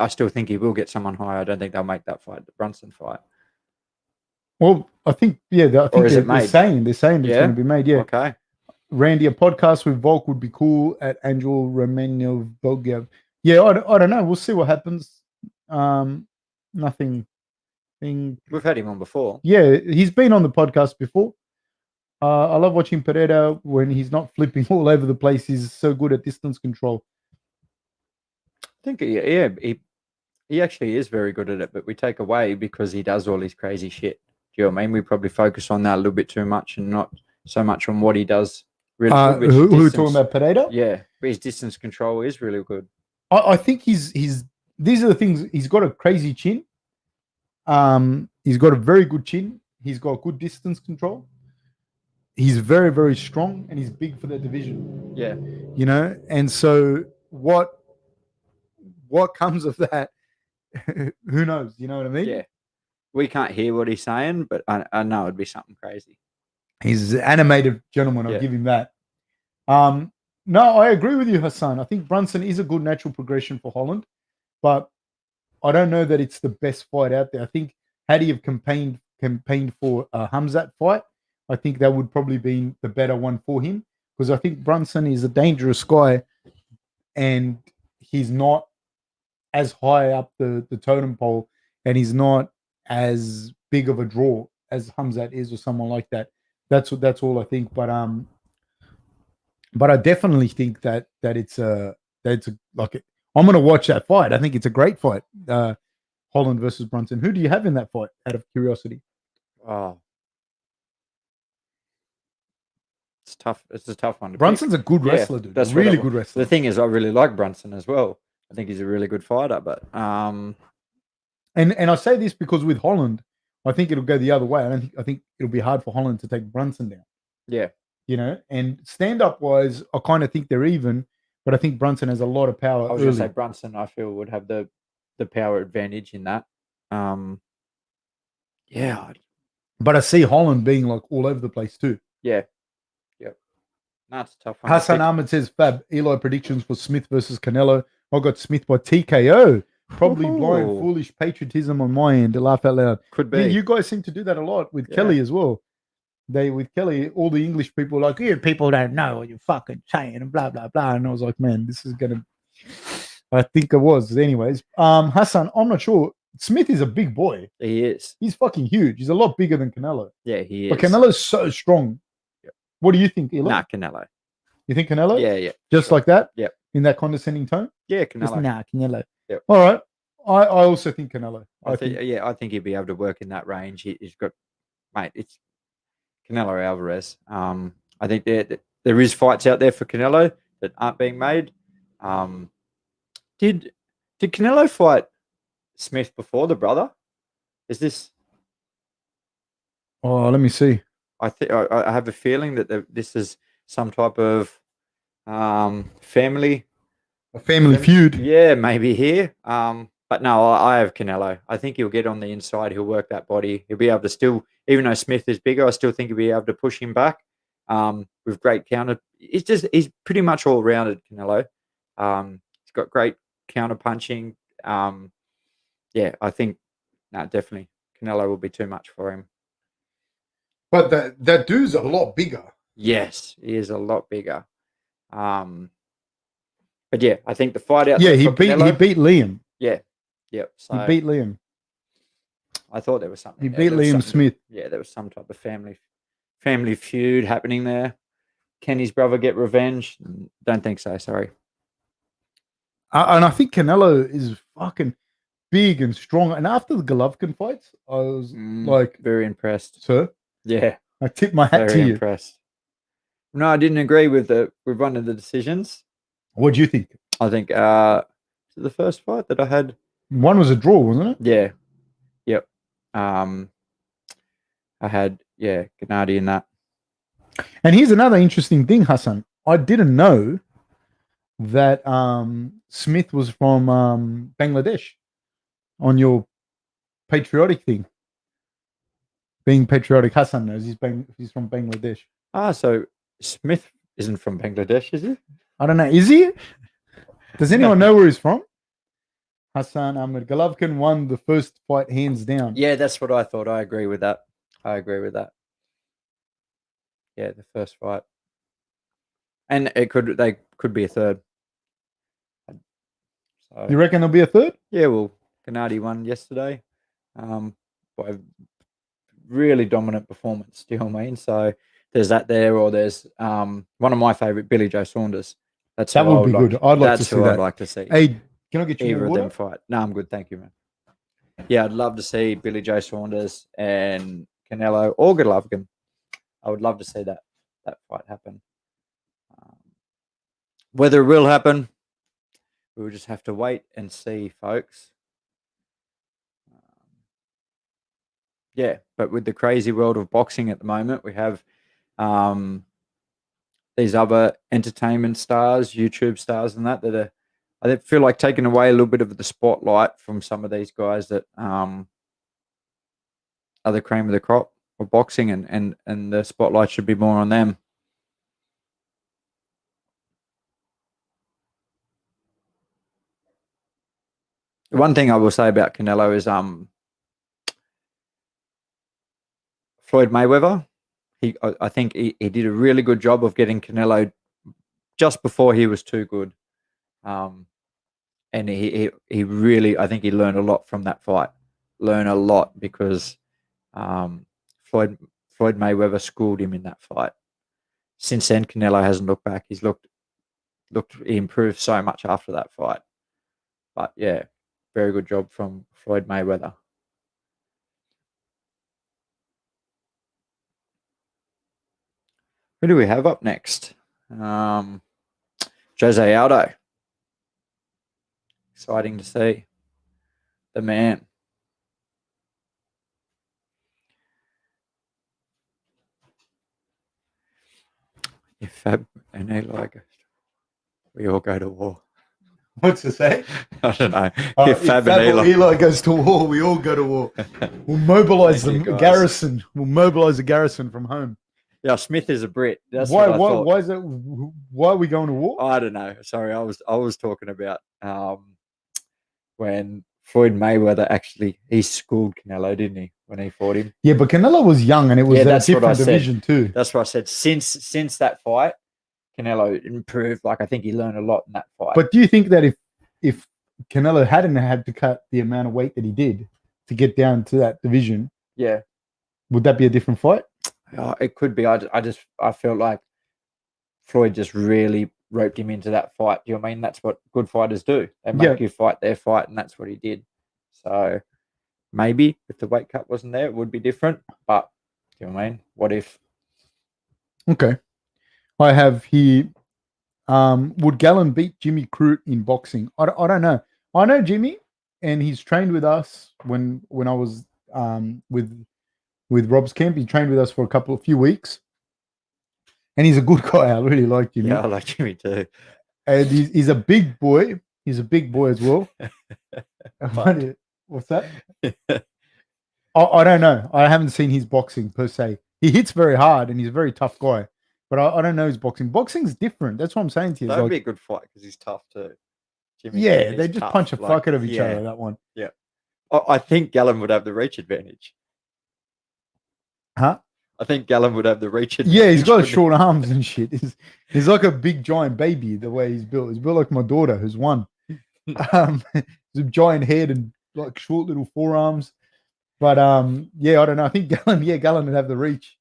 S2: still think he will get someone higher. I don't think they'll make that fight, the Brunson fight.
S1: Well, I think they're saying it's going to be made. Yeah.
S2: Okay.
S1: Randy, a podcast with Volk would be cool at Angel Romanov Bogiev. Yeah, I don't know. We'll see what happens. Nothing.
S2: We've had him on before.
S1: Yeah, he's been on the podcast before. I love watching Pereira when he's not flipping all over the place. He's so good at distance control.
S2: I think, he actually is very good at it, but we take away because he does all his crazy shit. Do you know what I mean? We probably focus on that a little bit too much and not so much on what he does.
S1: Who are we talking about, Pereira?
S2: Yeah, but his distance control is really good.
S1: I think these are the things. He's got a crazy chin. He's got a very good chin. He's got good distance control. He's very, very strong, and he's big for that division.
S2: Yeah.
S1: And so what comes of that, who knows? You know what I mean?
S2: Yeah. We can't hear what he's saying, but I know it'd be something crazy.
S1: He's an animated gentleman. I'll give him that. No, I agree with you, Hassan. I think Brunson is a good natural progression for Holland, but I don't know that it's the best fight out there. I think had he have campaigned for a Hamzat fight, I think that would probably be the better one for him, because I think Brunson is a dangerous guy and he's not as high up the totem pole and he's not as big of a draw as Hamzat is or someone like that. That's all I think. But I definitely think that it's I'm going to watch that fight. I think it's a great fight. Holland versus Brunson. Who do you have in that fight, out of curiosity?
S2: Oh, It's tough. It's a tough one to
S1: Brunson's
S2: pick.
S1: a good wrestler, dude.
S2: That's
S1: Really good wrestler.
S2: The thing is, I really like Brunson as well. I think he's a really good fighter, but
S1: and I say this because with Holland, I think it'll go the other way. I think it'll be hard for Holland to take Brunson down.
S2: Yeah.
S1: You know, and stand up wise, I kind of think they're even, but I think Brunson has a lot of power.
S2: I was going to say Brunson, I feel, would have the power advantage in that. Yeah.
S1: But I see Holland being like all over the place too.
S2: Yeah. Yep. That's a tough one.
S1: Hassan Ahmed says, Fab, Eli predictions for Smith versus Canelo. I got Smith by TKO. Probably blind, foolish patriotism on my end to laugh out loud.
S2: Could be.
S1: Yeah, you guys seem to do that a lot with Kelly as well. With Kelly, all the English people are like, yeah, people don't know what you're fucking saying and blah, blah, blah. And I was like, man, this is going to, I think it was. Anyways, Hassan, I'm not sure. Smith is a big boy.
S2: He is.
S1: He's fucking huge. He's a lot bigger than Canelo.
S2: Yeah, he is.
S1: But Canelo's so strong.
S2: Yep.
S1: What do you think, Eli?
S2: Nah, Canelo.
S1: You think Canelo?
S2: Yeah.
S1: Just like that?
S2: Yep.
S1: In that condescending tone?
S2: Yeah, Canelo.
S1: Canelo.
S2: Yep.
S1: All right. I also think Canelo.
S2: I think he'd be able to work in that range. He's got, mate, it's Canelo Alvarez. I think there is fights out there for Canelo that aren't being made. Did Canelo fight Smith before, the brother? Is this?
S1: Oh, let me see.
S2: I think I have a feeling that this is some type of family.
S1: A family feud.
S2: Yeah, maybe here. But no, I have Canelo. I think he'll get on the inside. He'll work that body. He'll be able to still, even though Smith is bigger, I still think he'll be able to push him back with great counter. He's pretty much all rounded, Canelo. He's got great counter punching. Yeah, I think definitely Canelo will be too much for him.
S1: But that dude's a lot bigger.
S2: Yes, he is a lot bigger. But yeah, I think the fight out.
S1: Yeah, he beat Liam.
S2: Yeah. Yep. So
S1: he beat Liam.
S2: I thought there was something.
S1: He beat Liam Smith.
S2: Yeah, there was some type of family feud happening there. Can his brother get revenge? Don't think so. Sorry.
S1: And I think Canelo is fucking big and strong. And after the Golovkin fights, I was like
S2: very impressed.
S1: Sir?
S2: Yeah.
S1: I tip my hat to you.
S2: Very impressed. No, I didn't agree with one of the decisions.
S1: What do you think?
S2: I think the first fight that I had.
S1: One was a draw, wasn't it?
S2: Yeah. Yep. I had Gennady in that.
S1: And here's another interesting thing, Hassan. I didn't know that Smith was from Bangladesh on your patriotic thing. Being patriotic, Hassan knows he's from Bangladesh.
S2: So Smith isn't from Bangladesh, is he?
S1: I don't know. Is he? Does anyone know where he's from? Hassan Ahmed Golovkin won the first fight hands down.
S2: Yeah, that's what I thought. I agree with that. Yeah, the first fight. And they could be a third. So,
S1: you reckon there'll be a third?
S2: Yeah, well, Gennady won yesterday. By a really dominant performance, do you know what I mean? So there's that there, or there's one of my favourite, Billy Joe Saunders. That would be good. I'd like to see that. I'd like to see.
S1: Hey, can I get you
S2: either
S1: more water?
S2: of them fight? No, I'm good, thank you, man. Yeah, I'd love to see Billy Joe Saunders and Canelo or Golovkin. I would love to see that fight happen. Whether it will happen, we'll just have to wait and see, folks. Yeah, but with the crazy world of boxing at the moment, we have these other entertainment stars, YouTube stars, and that are, I feel like, taking away a little bit of the spotlight from some of these guys that are the cream of the crop of boxing, and the spotlight should be more on them. One thing I will say about Canelo is Floyd Mayweather. I think he did a really good job of getting Canelo just before he was too good. And he really, I think he learned a lot from that fight. Learn a lot because Floyd Mayweather schooled him in that fight. Since then, Canelo hasn't looked back. He improved so much after that fight. But yeah, very good job from Floyd Mayweather. Who do we have up next? Jose Aldo. Exciting to see. The man. If Fab and Eli go, we all go to war.
S1: What's to say?
S2: I don't know.
S1: If Fab and Eli goes to war, we all go to war. We'll mobilize the garrison. We'll mobilize the garrison from home.
S2: Yeah, Smith is a Brit. That's
S1: why is it? Why are we going to war?
S2: I don't know. Sorry, I was talking about when Floyd Mayweather he schooled Canelo, didn't he? When he fought him.
S1: Yeah, but Canelo was young and it was a different division too.
S2: That's what I said. Since that fight, Canelo improved. Like, I think he learned a lot in that fight.
S1: But do you think that if Canelo hadn't had to cut the amount of weight that he did to get down to that division,
S2: yeah,
S1: would that be a different fight?
S2: It could be. I felt like Floyd just really roped him into that fight. Do you know what I mean? That's what good fighters do. They make you fight their fight, and that's what he did. So maybe if the weight cut wasn't there, it would be different. But do you know what I mean? What if?
S1: Okay. I have here, would Gallen beat Jimmy Crute in boxing? I don't know. I know Jimmy, and he's trained with us when I was with Rob's camp. He trained with us for a few weeks. And he's a good guy. I really like Jimmy.
S2: Yeah, I like Jimmy too.
S1: And he's a big boy. He's a big boy as well. What's that? I don't know. I haven't seen his boxing per se. He hits very hard and he's a very tough guy. But I don't know his boxing. Boxing's different. That's what I'm saying to you.
S2: That would be a good fight because he's tough too.
S1: Jimmy they just punch a fuck out of each other, that one.
S2: Yeah. I think Gallen would have the reach advantage.
S1: Huh?
S2: I think Gallen would have the reach advantage.
S1: Yeah, he's got short arms and shit. He's like a big giant baby the way he's built. He's built like my daughter who's one. He's a giant head and like short little forearms. But I don't know. I think Gallen would have the reach.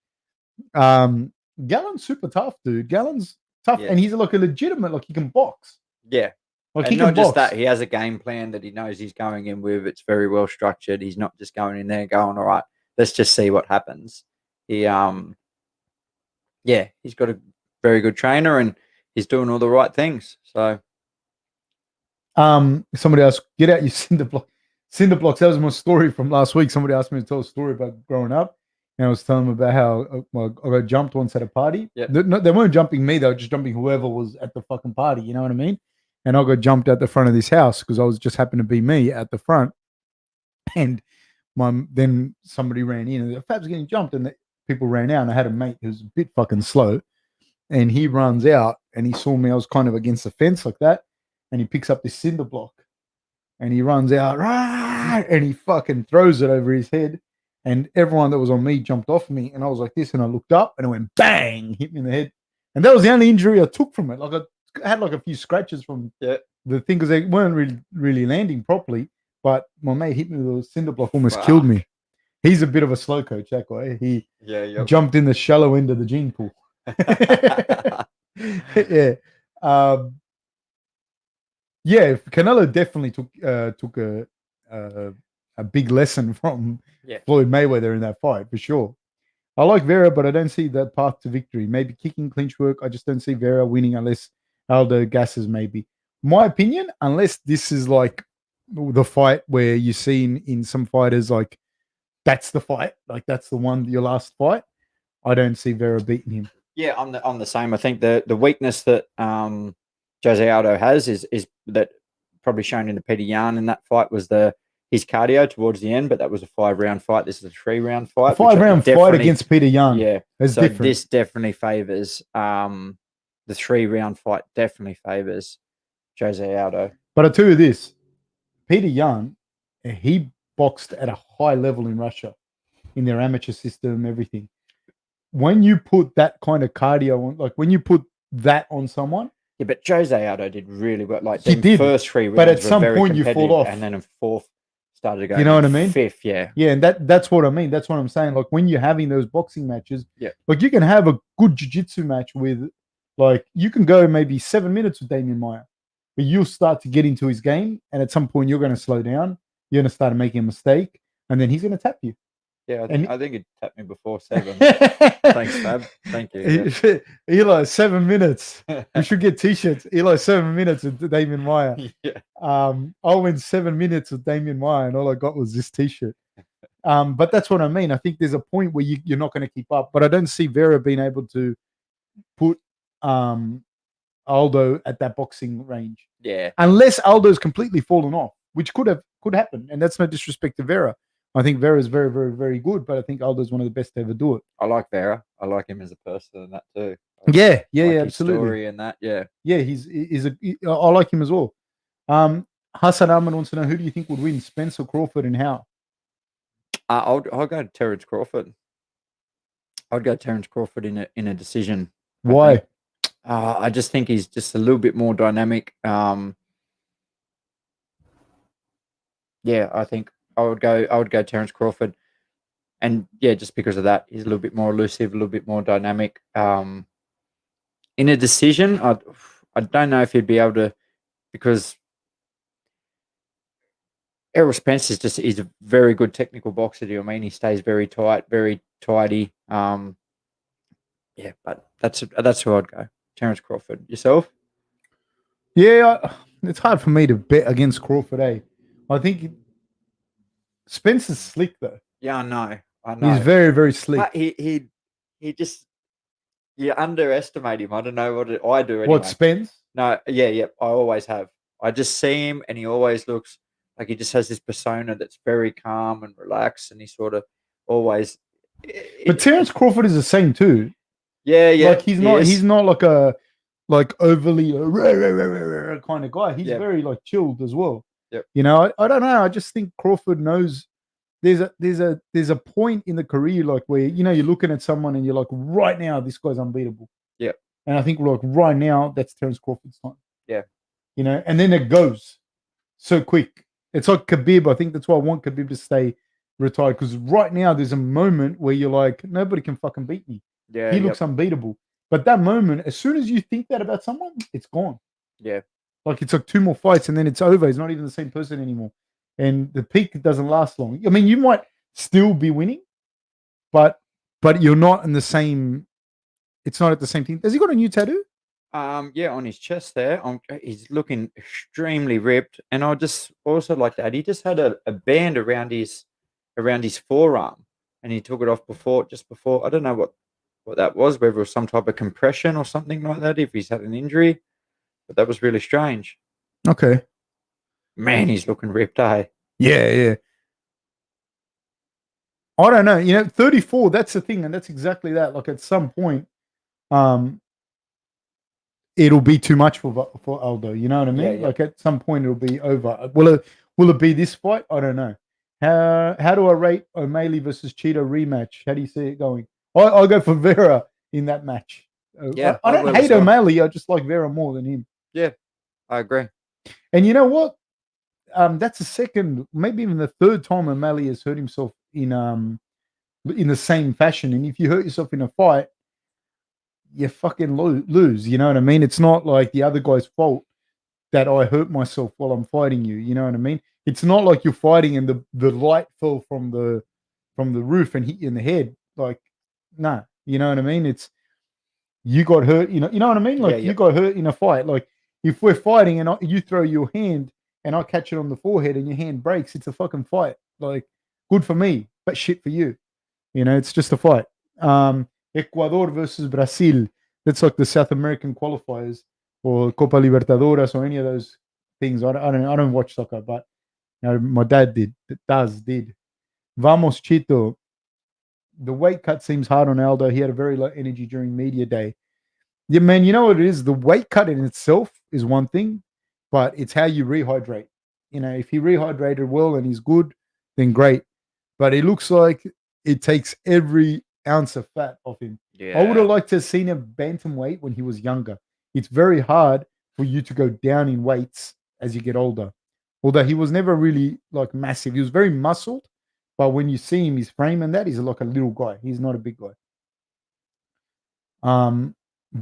S1: Gallen's super tough, dude. Gallen's tough, and he's like a legitimate, like he can box.
S2: Yeah.
S1: Like,
S2: and not just that, he has a game plan that he knows he's going in with. It's very well structured. He's not just going in there going, all right, let's just see what happens. He's got a very good trainer and he's doing all the right things. So
S1: somebody else, get out your cinder block. Cinder blocks. That was my story from last week. Somebody asked me to tell a story about growing up. And I was telling them about how I got jumped once at a party.
S2: Yep.
S1: They weren't jumping me. They were just jumping whoever was at the fucking party. You know what I mean? And I got jumped at the front of this house because I was just happened to be me at the front. And then somebody ran in and the Fab's getting jumped and people ran out. And I had a mate who's a bit fucking slow. And he runs out and he saw me. I was kind of against the fence like that. And he picks up this cinder block and he runs out and he fucking throws it over his head. And everyone that was on me jumped off me. And I was like this and I looked up and it went bang, hit me in the head. And that was the only injury I took from it. Like I had like a few scratches from the thing because they weren't really landing properly. But my mate hit me with a cinder block, almost killed me. He's a bit of a slow coach, that guy. He jumped in the shallow end of the gene pool. Canelo definitely took a big lesson from Floyd Mayweather in that fight, for sure. I like Vera, but I don't see that path to victory. Maybe kicking, clinch work. I just don't see Vera winning unless Aldo gasses, maybe. My opinion, unless this is like the fight where you see in some fighters, like that's the fight, like that's the one, your last fight, I don't see Vera beating him.
S2: Yeah, I'm the same. I think the weakness that Jose Aldo has is that probably shown in the Peter Yan in that fight was his cardio towards the end, but that was a 5-round fight. This is a 3-round fight.
S1: A 5-round fight against Peter Yan.
S2: Yeah.
S1: That's different.
S2: This definitely favors the 3-round fight definitely favors Jose Aldo.
S1: But I tell you this, Peter Yan, he boxed at a high level in Russia, in their amateur system, everything. When you put that kind of cardio on, like when you put that on someone.
S2: Yeah, but Jose Aldo did really well. Like
S1: he did,
S2: first 3 rounds,
S1: but at some point you fall off,
S2: and then in fourth started to go.
S1: You know what I mean?
S2: Fifth, yeah,
S1: and that's what I mean. That's what I'm saying. Like when you're having those boxing matches, like you can have a good jiu-jitsu match with, like you can go maybe 7 minutes with Damian Maia, but you'll start to get into his game, and at some point you're going to slow down. You're going to start making a mistake, and then he's going to tap you.
S2: Yeah,
S1: And
S2: I think it tapped me before 7. Thanks, Fab. Thank you. Yeah.
S1: Eli, 7 minutes. We should get t-shirts. Eli, 7 minutes with Damien Meyer.
S2: Yeah.
S1: I went 7 minutes with Damien Meyer, and all I got was this t-shirt. But that's what I mean. I think there's a point where you're not going to keep up. But I don't see Vera being able to put Aldo at that boxing range.
S2: Yeah.
S1: Unless Aldo's completely fallen off, which could happen. And that's no disrespect to Vera. I think Vera is very, very, very good, but I think Aldo's one of the best to ever do it.
S2: I like Vera. I like him as a person and that too.
S1: Yeah,
S2: like
S1: absolutely.
S2: Story and that, yeah.
S1: Yeah, I like him as well. Hassan Ahmed wants to know, who do you think would win, Spence or Crawford, and how?
S2: I'll go Terence Crawford. I'd go Terence Crawford in a decision.
S1: Why?
S2: I just think he's just a little bit more dynamic. Yeah, I think I would go Terence Crawford, and yeah, just because of that, he's a little bit more elusive, a little bit more dynamic. In a decision, I don't know if he'd be able to, because Errol Spence is a very good technical boxer. Do you know what I mean? He stays very tight, very tidy. Yeah, but that's who I'd go. Terence Crawford. Yourself?
S1: Yeah, it's hard for me to bet against Crawford. I think Spence is slick though.
S2: Yeah, I know.
S1: He's very, very slick.
S2: But he just, you underestimate him. I don't know I do. Anyway.
S1: What, Spence?
S2: No, yeah. I always have. I just see him, and he always looks like he just has this persona that's very calm and relaxed, and he sort of always.
S1: But Terence Crawford is the same too.
S2: Yeah.
S1: Like he's not like a overly kind of guy. He's very like chilled as well.
S2: Yep.
S1: You know, I don't know. I just think Crawford knows there's a point in the career like where, you know, you're looking at someone and you're like, right now this guy's unbeatable.
S2: Yeah.
S1: And I think like right now that's Terence Crawford's time.
S2: Yeah.
S1: You know, and then it goes so quick. It's like Khabib. I think that's why I want Khabib to stay retired, because right now there's a moment where you're like, nobody can fucking beat me.
S2: Yeah.
S1: He looks unbeatable. But that moment, as soon as you think that about someone, it's gone.
S2: Yeah.
S1: Like it's like 2 more fights and then it's over. He's not even the same person anymore. And the peak doesn't last long. I mean, you might still be winning, but you're not in the same. It's not at the same thing. Has he got a new tattoo?
S2: Yeah, on his chest there. He's looking extremely ripped. And I just also like that. He just had a band around his forearm, and he took it off just before. I don't know what that was, whether it was some type of compression or something like that, if he's had an injury. But that was really strange.
S1: Okay.
S2: Man, he's looking ripped, eh?
S1: Yeah. I don't know. You know, 34, that's the thing, and that's exactly that. Like at some point, it'll be too much for Aldo. You know what I mean?
S2: Yeah.
S1: Like at some point it'll be over. Will it be this fight? I don't know. How do I rate O'Malley versus Cheetah rematch? How do you see it going? I'll go for Vera in that match.
S2: Yeah,
S1: I don't hate O'Malley. I just like Vera more than him.
S2: Yeah, I agree.
S1: And you know what? That's the second, maybe even the third time O'Malley has hurt himself in the same fashion. And if you hurt yourself in a fight, you fucking lose. You know what I mean? It's not like the other guy's fault that I hurt myself while I'm fighting you. You know what I mean? It's not like you're fighting and the light fell from the roof and hit you in the head. Like, nah. You know what I mean? It's you got hurt. You know what I mean? Like you got hurt in a fight. Like if we're fighting and you throw your hand and I catch it on the forehead and your hand breaks, it's a fucking fight. Like, good for me, but shit for you. You know, it's just a fight. Ecuador versus Brazil. That's like the South American qualifiers or Copa Libertadores or any of those things. I don't watch soccer, but you know, my dad did. Vamos, Chito. The weight cut seems hard on Aldo. He had a very low energy during media day. Yeah, man, you know what it is? The weight cut in itself is one thing, but it's how you rehydrate. You know, if he rehydrated well and he's good, then great. But it looks like it takes every ounce of fat off him.
S2: Yeah.
S1: I would have liked to have seen him bantamweight when he was younger. It's very hard for you to go down in weights as you get older. Although he was never really like massive. He was very muscled, but when you see him, his frame and that, he's like a little guy. He's not a big guy.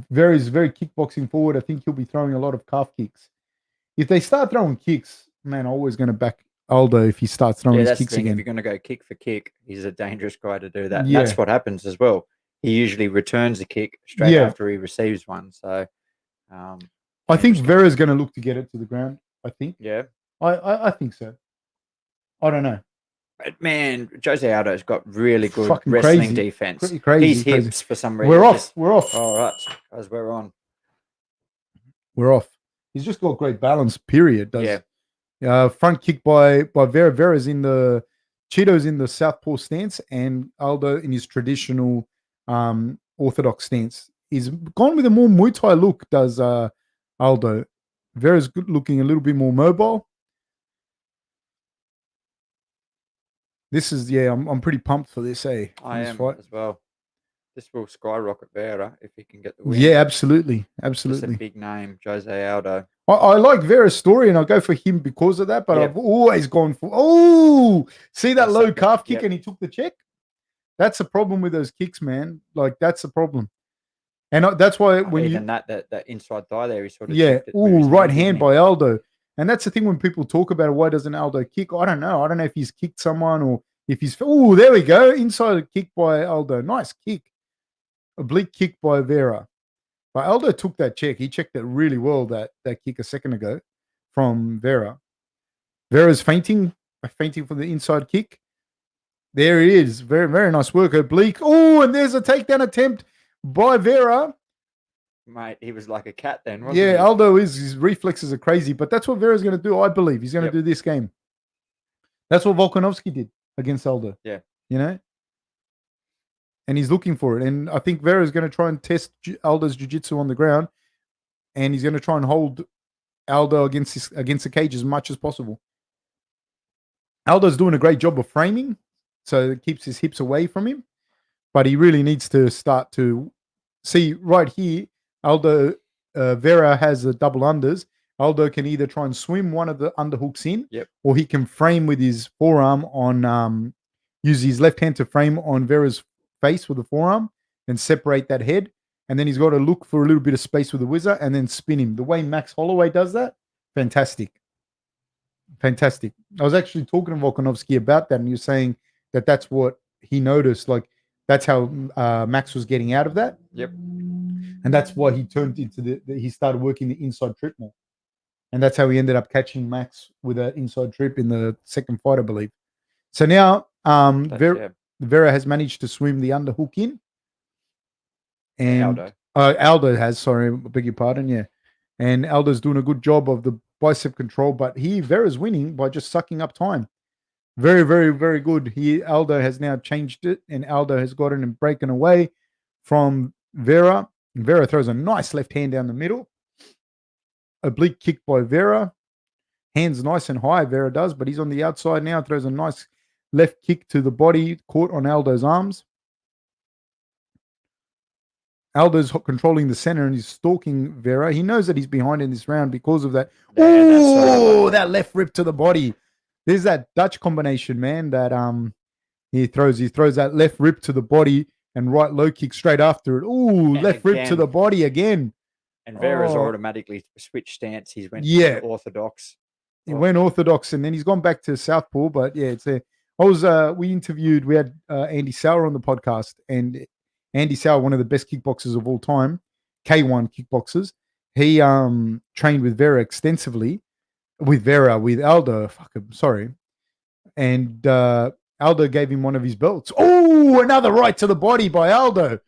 S1: Vera's very kickboxing forward. I think he'll be throwing a lot of calf kicks. If they start throwing kicks, man, I'm always going to back Aldo if he starts throwing his
S2: that's the
S1: kicks
S2: thing. If
S1: again.
S2: you're going to go kick for kick, he's a dangerous guy to do that. And
S1: Yeah.
S2: that's what happens as well. He usually returns a kick straight after he receives one. So
S1: I think Vera's going to look to get it to the ground. I think.
S2: Yeah.
S1: I think so. I don't know.
S2: But man, Jose Aldo's got really good
S1: Fucking
S2: wrestling defense.
S1: Crazy.
S2: His hips for some reason.
S1: We're off. We're off.
S2: All right, guys, we're on.
S1: We're off. He's just got great balance. Period.
S2: Yeah.
S1: Front kick by Vera. Vera's in the Cheeto's in the southpaw stance, and Aldo in his traditional orthodox stance. He's gone with a more Muay Thai look. Does Aldo? Vera's looking a little bit more mobile. This is I'm pretty pumped for this.
S2: I am
S1: fight
S2: as well. This will skyrocket Vera if he can get the win.
S1: Yeah, absolutely.
S2: It's a big name, Jose Aldo.
S1: I like Vera's story, and I'll go for him because of that. But I've always gone for see that low calf kick, and he took the check. That's the problem with those kicks, man. Like that's the problem, and that's why when
S2: even that inside thigh there, he sort of
S1: right hand by Aldo. And that's the thing when people talk about it, why doesn't Aldo kick? I don't know. I don't know if he's kicked someone or if he's... Oh, there we go. Inside kick by Aldo. Nice kick. Oblique kick by Vera. But Aldo took that check. He checked it really well, that kick a second ago from Vera. Vera's fainting for the inside kick. There it is. Very, very nice work. Oblique. Oh, and there's a takedown attempt by Vera.
S2: Mate, he was like a cat then, wasn't he?
S1: Yeah, Aldo his reflexes are crazy, but that's what Vera's going to do, I believe. He's going to do this game. That's what Volkanovski did against Aldo.
S2: Yeah.
S1: You know? And he's looking for it. And I think Vera's going to try and test Aldo's jiu-jitsu on the ground, and he's going to try and hold Aldo against the cage as much as possible. Aldo's doing a great job of framing, so it keeps his hips away from him, but he really needs to start to see right here. Aldo, Vera has a double unders. Aldo can either try and swim one of the underhooks in, or he can frame with his forearm on, use his left hand to frame on Vera's face with the forearm and separate that head. And then he's got to look for a little bit of space with the whizzer and then spin him. The way Max Holloway does that, fantastic. Fantastic. I was actually talking to Volkanovski about that, and you're saying that that's what he noticed. Like, that's how Max was getting out of that.
S2: Yep.
S1: And that's why he turned into he started working the inside trip more. And that's how he ended up catching Max with an inside trip in the second fight, I believe. So now Vera has managed to swim the underhook in. And Aldo has, sorry, I beg your pardon, yeah. And Aldo's doing a good job of the bicep control, but Vera's winning by just sucking up time. Very, very, very good. Aldo has now changed it, and Aldo has gotten and breaking away from Vera. Vera throws a nice left hand down the middle. Oblique kick by Vera. Hands nice and high, Vera does, but he's on the outside now. Throws a nice left kick to the body, caught on Aldo's arms. Aldo's controlling the center and he's stalking Vera. He knows that he's behind in this round because of that. Oh, that left rip to the body. There's that Dutch combination, man, that he throws that left rip to the body and right low kick straight after it. Ooh, left rip to the body again.
S2: And Vera's automatically switched stance. He's went orthodox.
S1: He went orthodox, and then he's gone back to southpaw. But yeah, it's we had Andy Sauer on the podcast, and Andy Sauer, one of the best kickboxers of all time, K1 kickboxers. He trained with Vera extensively, with Aldo. And Aldo gave him one of his belts. Oh, another right to the body by Aldo.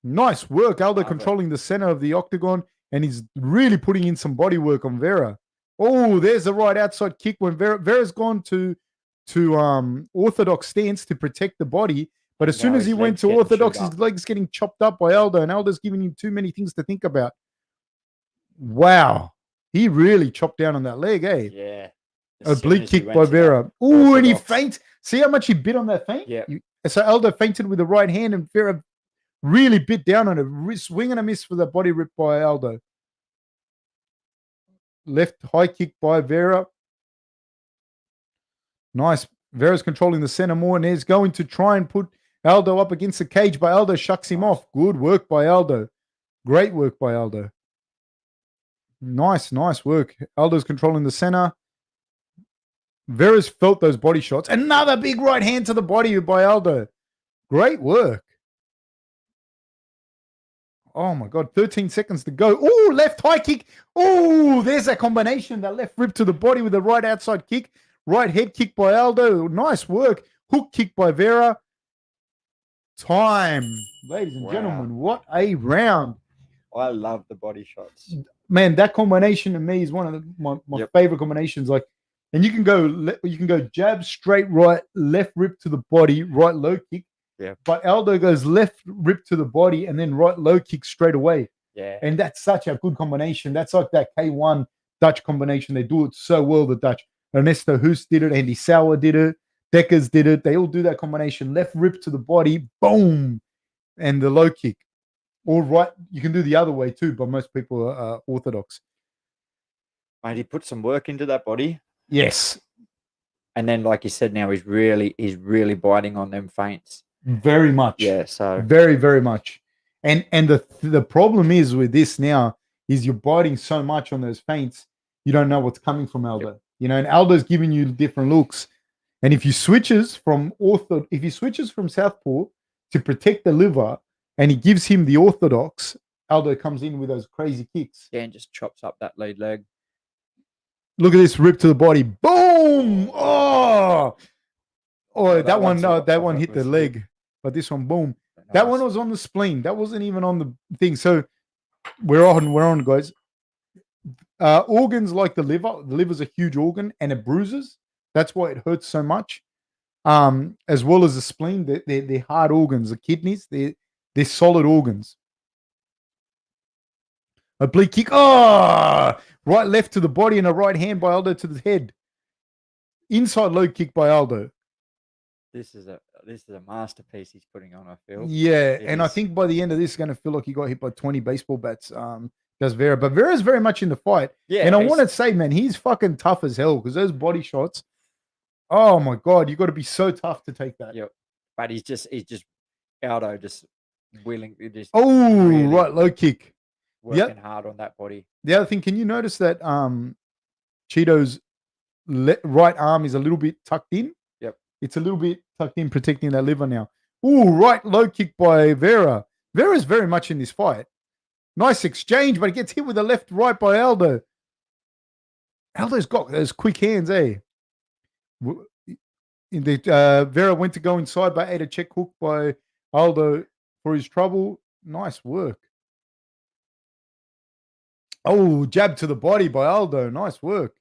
S1: Nice work. Aldo controlling the center of the octagon, and he's really putting in some body work on Vera. Oh, there's a right outside kick when Vera's gone to orthodox stance to protect the body. But as soon as he went to orthodox, his leg's getting chopped up by Aldo, and Aldo's giving him too many things to think about. Wow. He really chopped down on that leg, eh?
S2: Yeah.
S1: Oblique kick by Vera. Oh, and he faints. See how much he bit on that feint?
S2: Yeah.
S1: So Aldo fainted with the right hand, and Vera really bit down on it. Swing and a miss for the body rip by Aldo. Left high kick by Vera. Nice. Vera's controlling the center more, and he's going to try and put Aldo up against the cage, but Aldo shucks him off. Good work by Aldo. Great work by Aldo. Nice work. Aldo's controlling the center. Vera's felt those body shots. Another big right hand to the body by Aldo. Great work. Oh my God, 13 seconds to go. Oh, left high kick. Oh, there's that combination. That left rip to the body with the right outside kick. Right head kick by Aldo. Nice work. Hook kick by Vera. Time. Ladies and gentlemen, what a round.
S2: I love the body shots.
S1: Man, that combination to me is one of my favorite combinations. Like, and you can go jab, straight right, left rip to the body, right low kick.
S2: Yeah.
S1: But Aldo goes left rip to the body and then right low kick straight away.
S2: Yeah.
S1: And that's such a good combination. That's like that K1 Dutch combination. They do it so well, the Dutch. Ernesto Hoos did it. Andy Sauer did it. Deckers did it. They all do that combination. Left rip to the body, boom, and the low kick. Or right, you can do the other way too, but most people are orthodox.
S2: Mate, he put some work into that body.
S1: Yes.
S2: And then, like you said, now he's really biting on them feints.
S1: Very much.
S2: Yeah, so
S1: very, very much. And the problem is with this now is you're biting so much on those feints, you don't know what's coming from Aldo. Yep. You know, and Aldo's giving you different looks. And if he switches from southpaw to protect the liver, and he gives him the orthodox, Aldo comes in with those crazy kicks.
S2: Yeah, and just chops up that lead leg.
S1: Look at this rip to the body. Boom! Oh, that one hit the leg, but this one, boom. Nice. That one was on the spleen. That wasn't even on the thing. So we're on, guys. Organs like the liver's a huge organ, and it bruises. That's why it hurts so much. As well as the spleen, they're hard organs. The kidneys, they're solid organs. Oblique kick. Oh, right, left to the body and a right hand by Aldo to the head. Inside low kick by Aldo. This is a
S2: masterpiece he's putting on, I feel.
S1: Yeah, I think by the end of this, he's going to feel like he got hit by 20 baseball bats. Does Vera. But Vera's very much in the fight. Yeah. And I want to say, man, he's fucking tough as hell because those body shots, oh my God, you got to be so tough to take that.
S2: Yep. But he's just Aldo just willing.
S1: Really right, low kick.
S2: Working hard on that body.
S1: The other thing, can you notice that Cheeto's right arm is a little bit tucked in?
S2: Yep.
S1: It's a little bit tucked in, protecting that liver now. Ooh, right low kick by Vera. Vera's very much in this fight. Nice exchange, but it gets hit with the left right by Aldo. Aldo's got those quick hands, eh? Vera went to go inside, but ate a check hook by Aldo for his trouble. Nice work. Oh, jab to the body by Aldo. Nice work.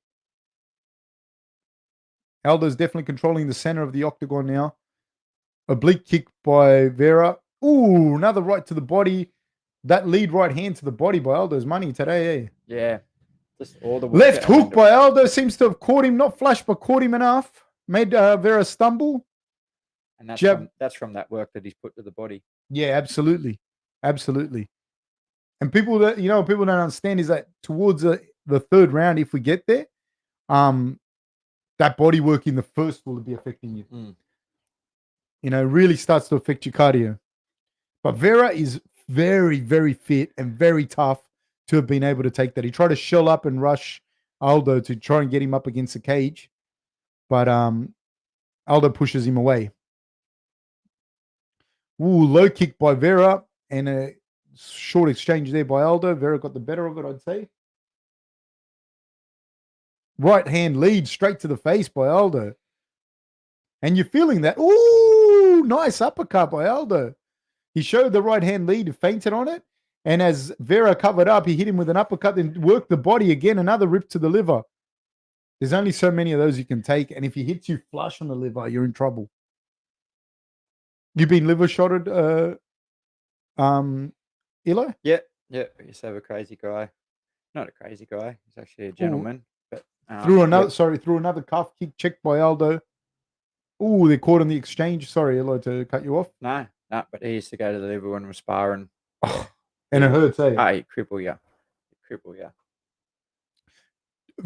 S1: Aldo's definitely controlling the center of the octagon now. Oblique kick by Vera. Ooh, another right to the body. That lead right hand to the body by Aldo's money today, eh?
S2: Yeah. Just all the
S1: left hook by Aldo seems to have caught him, not flush, but caught him enough. Made Vera stumble.
S2: And that's from that work that he's put to the body.
S1: Yeah, absolutely. Absolutely. And people don't understand is that towards the third round, if we get there, that body work in the first will be affecting you. You know, really starts to affect your cardio. But Vera is very, very fit and very tough to have been able to take that. He tried to shell up and rush Aldo to try and get him up against the cage. But Aldo pushes him away. Ooh, low kick by Vera and a short exchange there by Aldo. Vera got the better of it, I'd say. Right hand lead straight to the face by Aldo. And you're feeling that. Ooh, nice uppercut by Aldo. He showed the right hand lead, feinted on it. And as Vera covered up, he hit him with an uppercut, then worked the body again, another rip to the liver. There's only so many of those you can take. And if he hits you flush on the liver, you're in trouble. You've been liver shotted, Elo?
S2: Yeah. He's a crazy guy. Not a crazy guy. He's actually a gentleman. But
S1: through another calf kick checked by Aldo. Ooh, they're caught in the exchange. Sorry, Elo, to cut you off.
S2: No, but he used to go to the liver when we were sparring.
S1: And it hurts, eh?
S2: He cripple you.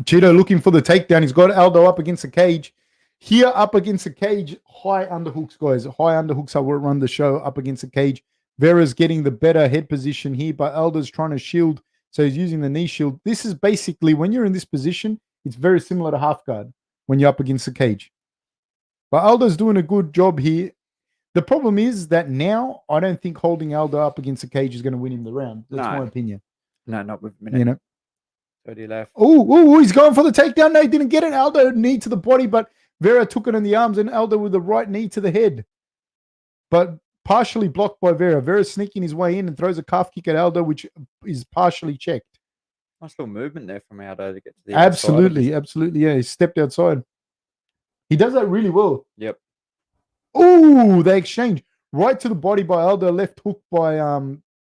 S1: Cheeto looking for the takedown. He's got Aldo up against the cage. Here, up against the cage, high underhooks, guys. High underhooks, I will run the show up against the cage. Vera's getting the better head position here, but Aldo's trying to shield, so he's using the knee shield. This is basically, when you're in this position, it's very similar to half guard. when you're up against the cage. But Aldo's doing a good job here. The problem is that now I don't think holding Aldo up against the cage is going to win him the round. That's my opinion.
S2: No, not with a minute. 30 left.
S1: Oh, he's going for the takedown. No, he didn't get it. Aldo knee to the body, but Vera took it in the arms and Aldo with the right knee to the head. But partially blocked by Vera. Vera sneaking his way in and throws a calf kick at Aldo, which is partially checked.
S2: Nice little movement there from Aldo to get to the
S1: outside. Absolutely. Yeah, he stepped outside. He does that really well.
S2: Yep.
S1: Oh, they exchange. Right to the body by Aldo, left hook by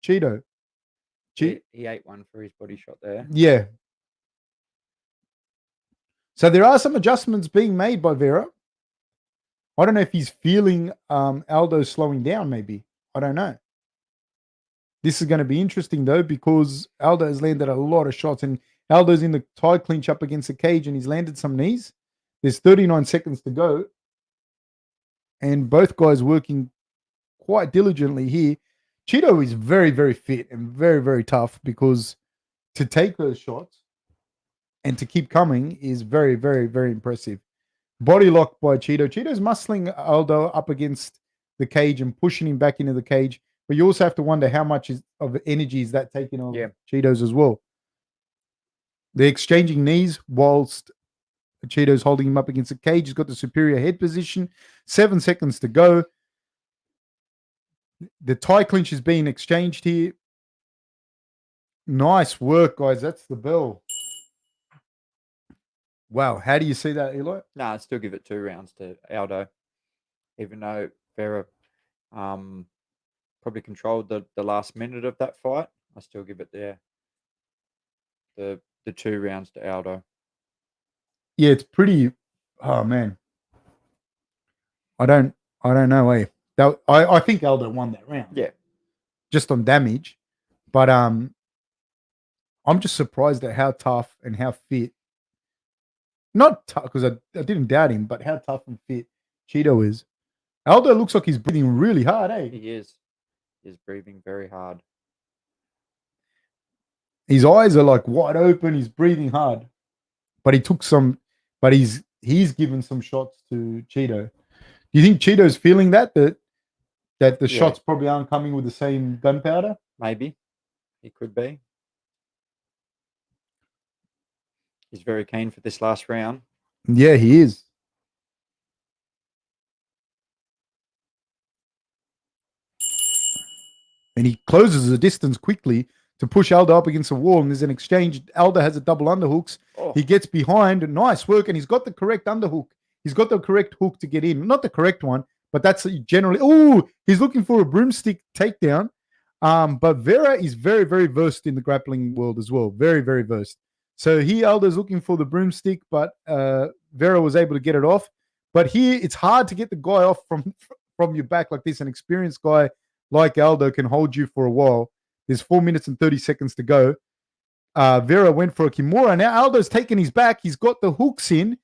S1: Cheeto.
S2: He ate one for his body shot there.
S1: Yeah. So there are some adjustments being made by Vera. I don't know if he's feeling Aldo slowing down, maybe. I don't know. This is going to be interesting, though, because Aldo has landed a lot of shots, and Aldo's in the tie clinch up against the cage, and he's landed some knees. There's 39 seconds to go, and both guys working quite diligently here. Cheeto is very, very fit and very, very tough, because to take those shots and to keep coming is very, very, very impressive. Body lock by Cheeto. Cheeto's muscling Aldo up against the cage and pushing him back into the cage. But you also have to wonder how much of energy is that taking on Cheeto's as well. They're exchanging knees whilst Cheeto's holding him up against the cage. He's got the superior head position. 7 seconds to go. The tie clinch is being exchanged here. Nice work, guys. That's the bell. Wow. How do you see that, Eli?
S2: No, I'd still give it 2 rounds to Aldo, even though Vera probably controlled the last minute of that fight. I still give it the 2 rounds to Aldo.
S1: Yeah, it's pretty. Oh man, I don't know. I think Aldo won that round.
S2: Yeah,
S1: just on damage, but I'm just surprised at how tough and how fit. Not tough because I didn't doubt him, but how tough and fit Cheeto is. Aldo looks like he's breathing really hard, eh?
S2: He is. He's breathing very hard.
S1: His eyes are like wide open. He's breathing hard, but he took some. But he's given some shots to Cheeto. Do you think Cheeto's feeling that the shots probably aren't coming with the same gunpowder?
S2: Maybe. He could be. He's very keen for this last round.
S1: Yeah, he is. And he closes the distance quickly to push Aldo up against the wall. And there's an exchange. Aldo has a double underhooks. Oh. He gets behind. Nice work. And he's got the correct underhook. He's got the correct hook to get in. Not the correct one, but that's generally... Oh, he's looking for a broomstick takedown. But Vera is very, very versed in the grappling world as well. Very, very versed. So here Aldo's looking for the broomstick, but Vera was able to get it off. But here it's hard to get the guy off from your back like this. An experienced guy like Aldo can hold you for a while. There's 4 minutes and 30 seconds to go. Vera went for a Kimura. Now Aldo's taken his back. He's got the hooks in.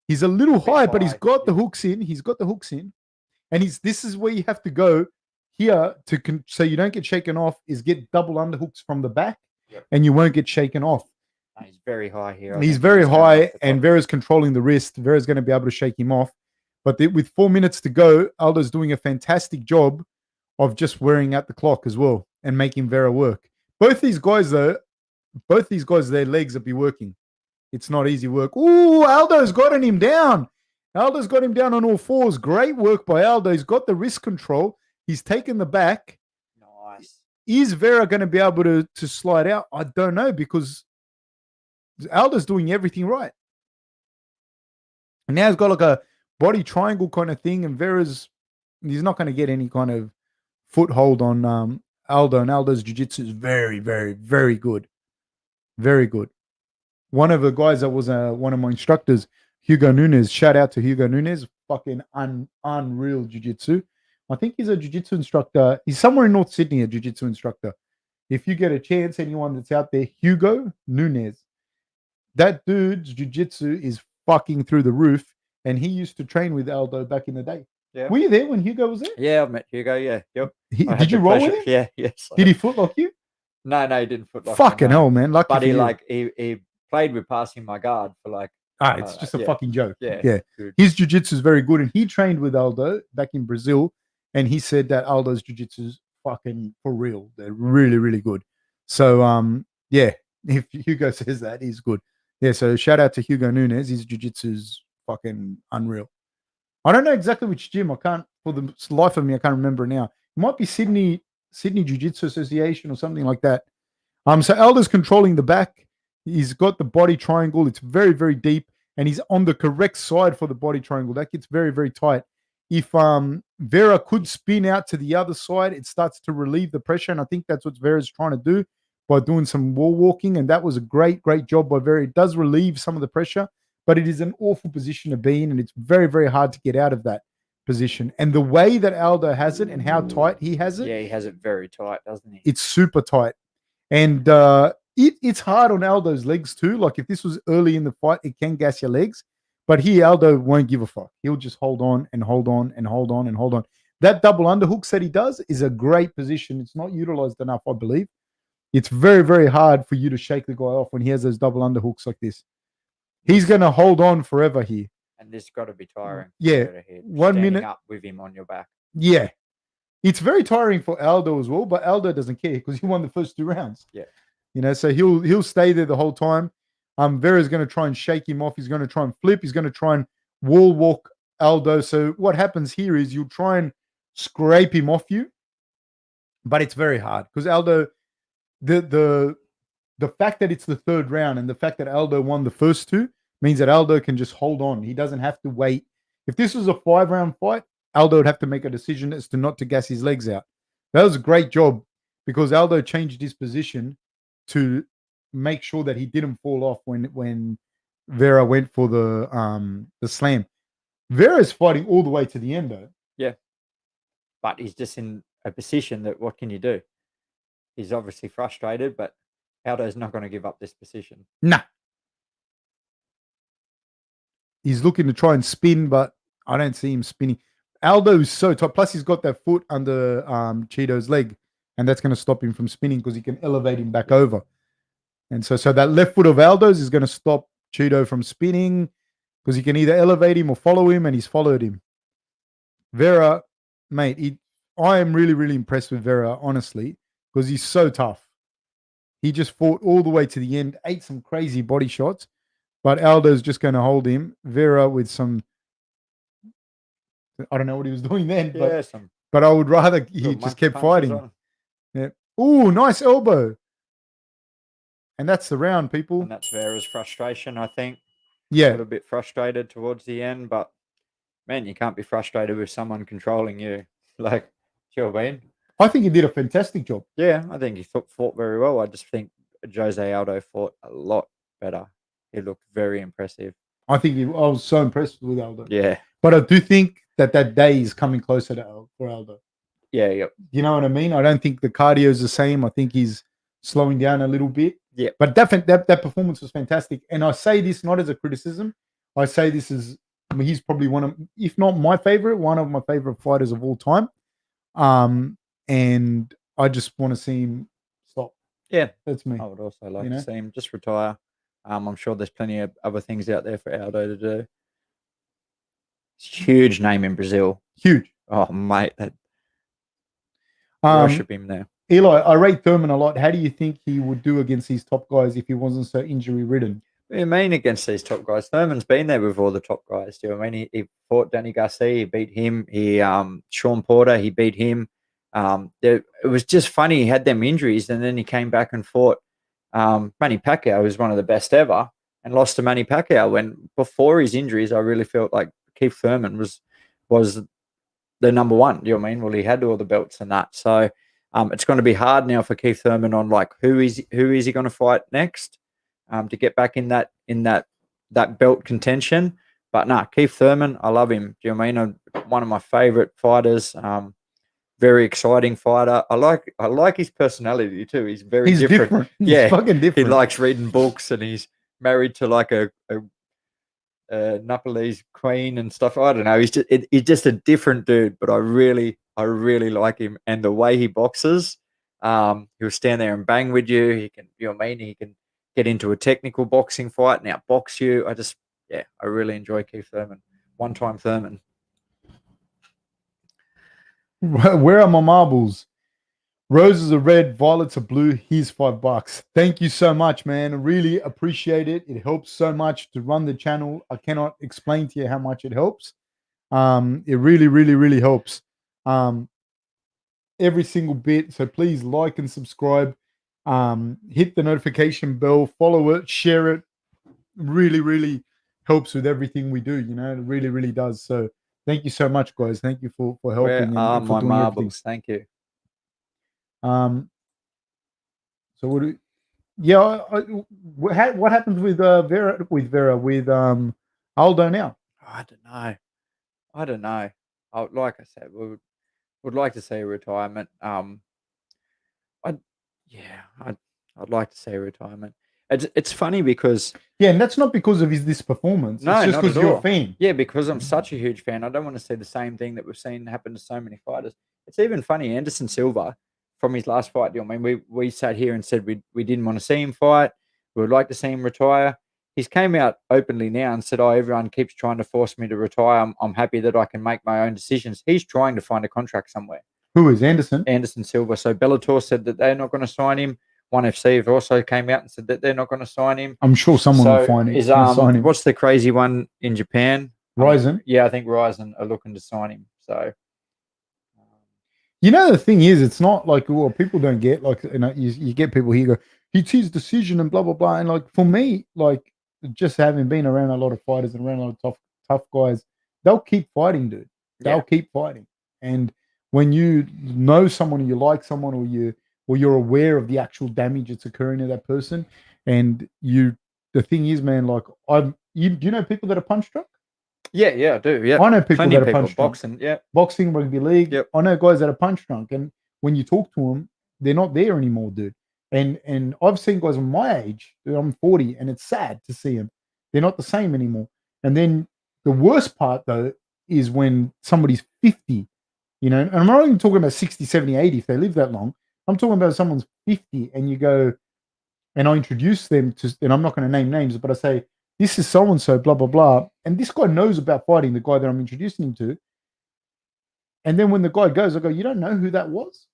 S1: He's a little high, but he's got the hooks in. He's got the hooks in. And this is where you have to go here so you don't get shaken off, is get double underhooks from the back, and you won't get shaken off.
S2: He's very high here.
S1: He's very high, and Vera's controlling the wrist. Vera's going to be able to shake him off. But with 4 minutes to go, Aldo's doing a fantastic job of just wearing out the clock as well and making Vera work. Both these guys, their legs will be working. It's not easy work. Ooh, Aldo's gotten him down. Aldo's got him down on all fours. Great work by Aldo. He's got the wrist control. He's taken the back.
S2: Nice.
S1: Is Vera going to be able to slide out? I don't know, because Aldo's doing everything right. And now he's got like a body triangle kind of thing, and he's not going to get any kind of foothold on Aldo. And Aldo's jiu-jitsu is very, very, very good. Very good. One of the guys that was one of my instructors, Hugo Nunes, shout out to Hugo Nunes, fucking unreal jiu-jitsu. I think he's a jiu-jitsu instructor. He's somewhere in North Sydney, a jiu-jitsu instructor. If you get a chance, anyone that's out there, Hugo Nunes. That dude's jiu-jitsu is fucking through the roof, and he used to train with Aldo back in the day. Yeah. Were you there when Hugo was there?
S2: Yeah, I've met Hugo, yeah. Yep.
S1: Did you roll with him?
S2: Yeah, yes.
S1: Did he footlock you?
S2: No, he didn't footlock me.
S1: Fucking hell, man. Lucky
S2: but
S1: for you.
S2: He played with passing my guard for like
S1: It's just a
S2: yeah.
S1: fucking joke.
S2: Yeah. Good.
S1: His jiu-jitsu is very good, and he trained with Aldo back in Brazil, and he said that Aldo's jiu-jitsu is fucking for real. They're really, really good. So, yeah, if Hugo says that, he's good. Yeah, so shout out to Hugo Nunes. His jiu-jitsu is fucking unreal. I don't know exactly which gym. I can't, for the life of me, I can't remember now. It might be Sydney Jiu-Jitsu Association or something like that. So Aldo's controlling the back. He's got the body triangle. It's very, very deep, and he's on the correct side for the body triangle. That gets very, very tight. If Vera could spin out to the other side, it starts to relieve the pressure, and I think that's what Vera's trying to do by doing some wall walking, and that was a great, great job by Vera. It does relieve some of the pressure, but it is an awful position to be in, and it's very, very hard to get out of that position. And the way that Aldo has it and how tight he has it.
S2: Yeah, he has it very tight, doesn't he?
S1: It's super tight. And it's hard on Aldo's legs too. Like if this was early in the fight, it can gas your legs. But here, Aldo won't give a fuck. He'll just hold on and hold on and hold on and hold on. That double underhooks that he does is a great position. It's not utilized enough, I believe. It's very, very hard for you to shake the guy off when he has those double underhooks like this. He's going to hold on forever here.
S2: And this got to be tiring.
S1: Yeah. 1 minute.
S2: Up with him on your back.
S1: Yeah. It's very tiring for Aldo as well, but Aldo doesn't care because he won the first 2 rounds.
S2: Yeah.
S1: You know, so he'll stay there the whole time. Vera's going to try and shake him off. He's going to try and flip. He's going to try and wall walk Aldo. So what happens here is you'll try and scrape him off you, but it's very hard because Aldo, the fact that it's the 3rd round and the fact that Aldo won the first 2 means that Aldo can just hold on. He doesn't have to wait. If this was a 5-round fight, Aldo would have to make a decision as to not to gas his legs out. That was a great job because Aldo changed his position to make sure that he didn't fall off when Vera went for the slam. Vera's fighting all the way to the end though.
S2: Yeah. But he's just in a position that what can you do? He's obviously frustrated, but Aldo's not going to give up this position.
S1: Nah. He's looking to try and spin, but I don't see him spinning. Aldo is so tight. Plus, he's got that foot under Cheeto's leg, and that's going to stop him from spinning because he can elevate him back over. And so that left foot of Aldo's is going to stop Cheeto from spinning because he can either elevate him or follow him, and he's followed him. Vera, mate, I am really, really impressed with Vera, honestly, because he's so tough. He just fought all the way to the end, ate some crazy body shots, but Aldo's just going to hold him. Vera with some, I don't know what he was doing then, but I would rather he just kept fighting. Yeah. Ooh, nice elbow. And that's the round, people.
S2: And that's Vera's frustration, I think.
S1: Yeah.
S2: A little bit frustrated towards the end, but man, you can't be frustrated with someone controlling you. Like, you know what I mean?
S1: I think he did a fantastic job.
S2: Yeah, I think he fought very well. I just think Jose Aldo fought a lot better. He looked very impressive.
S1: I was so impressed with Aldo.
S2: Yeah.
S1: But I do think that day is coming closer for Aldo.
S2: Yeah, yep.
S1: You know what I mean? I don't think the cardio is the same. I think he's slowing down a little bit.
S2: Yeah.
S1: But that performance was fantastic. And I say this not as a criticism. I say this as he's probably one of, if not my favorite, one of my favorite fighters of all time. And I just want to see him stop.
S2: Yeah.
S1: That's me.
S2: I would also like to see him just retire. I'm sure there's plenty of other things out there for Aldo to do. It's a huge name in Brazil.
S1: Huge.
S2: Oh, mate. Worship him there.
S1: Eli, I rate Thurman a lot. How do you think he would do against these top guys if he wasn't so injury-ridden?
S2: I mean, against these top guys, Thurman's been there with all the top guys. Do you know what I mean? He fought Danny Garcia, he beat him. Sean Porter, he beat him. It was just funny. He had them injuries, and then he came back and fought Manny Pacquiao, who was one of the best ever, and lost to Manny Pacquiao. When before his injuries, I really felt like Keith Thurman was the number one. Do you know what I mean? Well, he had all the belts and that. So it's going to be hard now for Keith Thurman on like who is he going to fight next to get back in that belt contention. But nah, Keith Thurman, I love him. Do you know what I mean? One of my favorite fighters. Very exciting fighter. I like his personality too. He's different.
S1: He's fucking different.
S2: He likes reading books, and he's married to like a Nepalese queen and stuff. I don't know. He's just a different dude. But I really like him, and the way he boxes. He'll stand there and bang with you. He can, you know what I mean? He can get into a technical boxing fight and outbox you. yeah, I really enjoy Keith Thurman. One-time Thurman.
S1: Where are my marbles? Roses are red, violets are blue. Here's $5. Thank you so much, man. I really appreciate it. It helps so much to run the channel. I cannot explain to you how much it helps. It really, really, really helps. Every single bit. So please like and subscribe. Hit the notification bell, follow it, share it. Really, really helps with everything we do. You know, it really, really does. So thank you so much, guys. Thank you for helping.
S2: Where are
S1: and for
S2: my
S1: doing
S2: marbles? Thank you.
S1: So what? Yeah. What happens with Vera? With Aldo now?
S2: I don't know. Like I said, would like to see a retirement. I'd like to see a retirement. It's funny because
S1: and that's not because of this performance.
S2: No,
S1: it's just
S2: not
S1: because
S2: at
S1: you're
S2: all.
S1: a fan.
S2: Yeah, because I'm such a huge fan. I don't want to see the same thing that we've seen happen to so many fighters. It's even funny. Anderson Silva, from his last fight, I mean, we sat here and said we didn't want to see him fight. We would like to see him retire. He's came out openly now and said, "Oh, everyone keeps trying to force me to retire. I'm happy that I can make my own decisions." He's trying to find a contract somewhere.
S1: Who is Anderson?
S2: Anderson Silva. So Bellator said that they're not going to sign him. ONE FC have also came out and said that they're not going to sign him.
S1: I'm sure someone will find it. Sign him.
S2: What's the crazy one in Japan?
S1: Ryzen.
S2: Yeah, I think Ryzen are looking to sign him. So,
S1: you know, the thing is, it's not like, well, people don't get like, you know, you get people here go, it's his decision and blah blah blah. And like for me, like just having been around a lot of fighters and around a lot of tough guys, they'll keep fighting, dude. They'll keep fighting. And when you know someone, or you like someone, or you're aware of the actual damage that's occurring to that person, and the thing is, man, like do you know people that are punch drunk?
S2: Yeah, I do. Yeah,
S1: I know people that are punch drunk.
S2: Boxing, yeah,
S1: boxing, rugby league.
S2: Yep.
S1: I know guys that are punch drunk, and when you talk to them, they're not there anymore, dude. And I've seen guys of my age. Dude, I'm 40, and it's sad to see them. They're not the same anymore. And then the worst part though is when somebody's 50, you know, and I'm not even talking about 60, 70, 80 if they live that long. I'm talking about someone's 50, and you go, and I introduce them to, and I'm not going to name names, but I say, this is so and so, blah blah blah, and this guy knows about fighting, the guy that I'm introducing him to. And then when the guy goes, I go, you don't know who that was?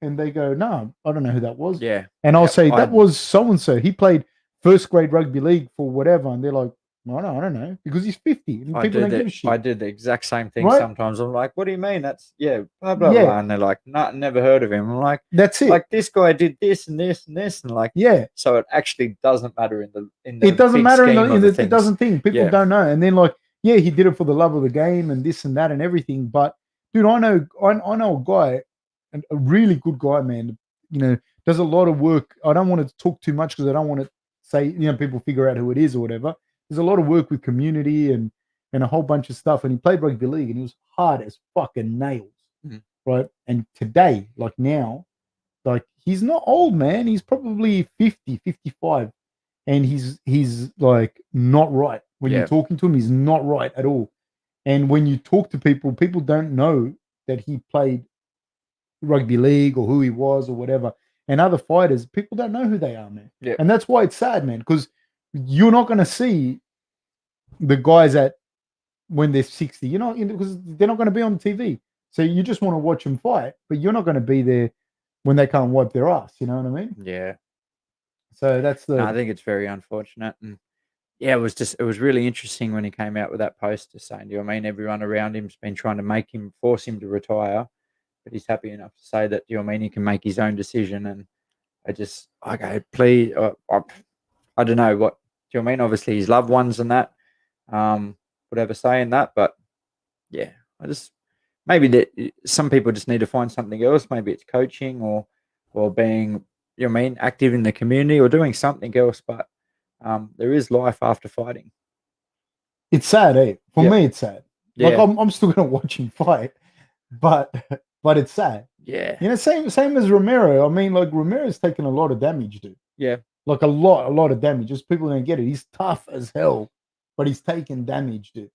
S1: And they go, no, I don't know who that was.
S2: Yeah.
S1: And I'll say, that was so and so. He played first grade rugby league for whatever, and they're like, I don't know, because he's 50. And people don't give a shit.
S2: I did the exact same thing sometimes. I'm like, what do you mean? That's blah blah blah. And they're like, no, never heard of him. I'm like,
S1: that's it.
S2: Like this guy did this and this and this, and like, so it actually doesn't matter in the
S1: it doesn't matter in the
S2: it
S1: doesn't think. People don't know. And then like, he did it for the love of the game and this and that and everything. But dude, I know a guy, a really good guy, man, you know, does a lot of work. I don't want to talk too much because I don't want to say, you know, people figure out who it is or whatever. There's a lot of work with community and a whole bunch of stuff. And he played rugby league and he was hard as fucking nails. Right. And today, like now, like he's not old, man. He's probably 50, 55. And he's like not right. When you're talking to him, he's not right at all. And when you talk to people, people don't know that he played rugby league or who he was or whatever. And other fighters, people don't know who they are, man.
S2: Yeah.
S1: And that's why it's sad, man, because you're not going to see the guys when they're 60. You're not, because they're not going to be on TV. So you just want to watch them fight, but you're not going to be there when they can't wipe their ass. You know what I mean?
S2: Yeah.
S1: So that's
S2: I think it's very unfortunate. And it was really interesting when he came out with that post to saying, do you know what I mean? Everyone around him's been trying to force him to retire, but he's happy enough to say that, do you know what I mean? He can make his own decision. And please, I don't know what, do you know what I mean? Obviously his loved ones and that, whatever saying that, but yeah, maybe that some people just need to find something else. Maybe it's coaching or being, you know what I mean, active in the community or doing something else. But there is life after fighting.
S1: It's sad, eh? For me, it's sad. Like I'm still gonna watch him fight, but it's sad.
S2: Yeah.
S1: You know, same as Romero. I mean, like Romero's taken a lot of damage, dude.
S2: Yeah.
S1: Like a lot of damage. Just people don't get it. He's tough as hell, but he's taken damage, dude.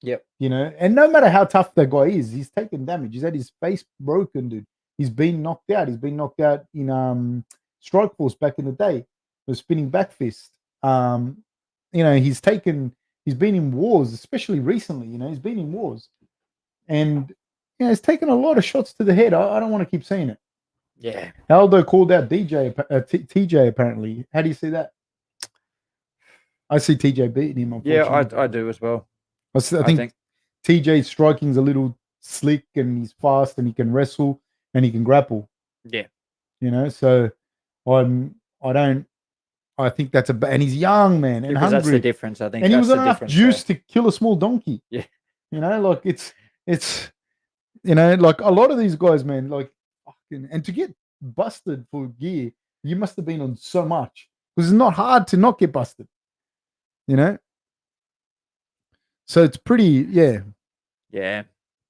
S2: Yep.
S1: You know, and no matter how tough that guy is, he's taken damage. He's had his face broken, dude. He's been knocked out. He's been knocked out in Strikeforce back in the day, the spinning back fist. You know, he's taken He's been in wars, especially recently. He's been in wars, and he's taken a lot of shots to the head. I don't want to keep saying it.
S2: Yeah.
S1: Aldo called out TJ apparently. How do you see that? I see TJ beating him.
S2: Yeah, I do as well.
S1: I think TJ's striking's a little slick, and he's fast, and he can wrestle, and he can grapple.
S2: Yeah.
S1: So I think that's and he's young, man, and hungry.
S2: That's the difference, I think.
S1: And he was on enough juice to kill a small donkey.
S2: Yeah.
S1: Like it's like a lot of these guys, man, like, and to get busted for gear, you must have been on so much, because it's not hard to not get busted. So it's pretty, yeah.
S2: Yeah.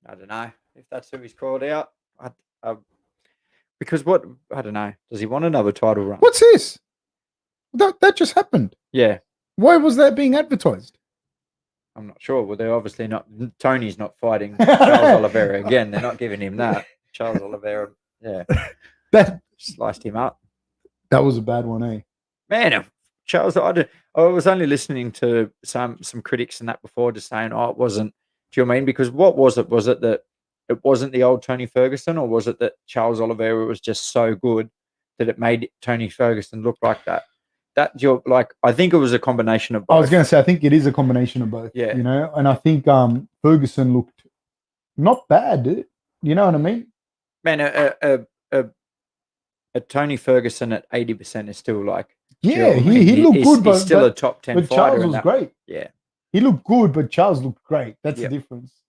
S2: I don't know if that's who he's called out. Because I don't know. Does he want another title run?
S1: What's this? That just happened.
S2: Yeah.
S1: Why was that being advertised?
S2: I'm not sure. Well, they're obviously not. Tony's not fighting Charles Oliveira again. They're not giving him that. Charles Oliveira, yeah,
S1: that
S2: sliced him up.
S1: That was a bad one, eh?
S2: Man, Charles, I was only listening to some critics and that before, just saying, "Oh, it wasn't." Do you know what I mean? Because what was it? Was it that it wasn't the old Tony Ferguson, or was it that Charles Oliveira was just so good that it made Tony Ferguson look like that? I think it was a combination of both.
S1: I was going to say, I think it is a combination of both.
S2: Yeah.
S1: And I think Ferguson looked not bad, dude. You know what I mean?
S2: Man, a Tony Ferguson at 80% is still like.
S1: Yeah, he looked good,
S2: but he's still a top 10
S1: but
S2: fighter.
S1: Charles was great.
S2: Yeah.
S1: He looked good, but Charles looked great. That's the difference.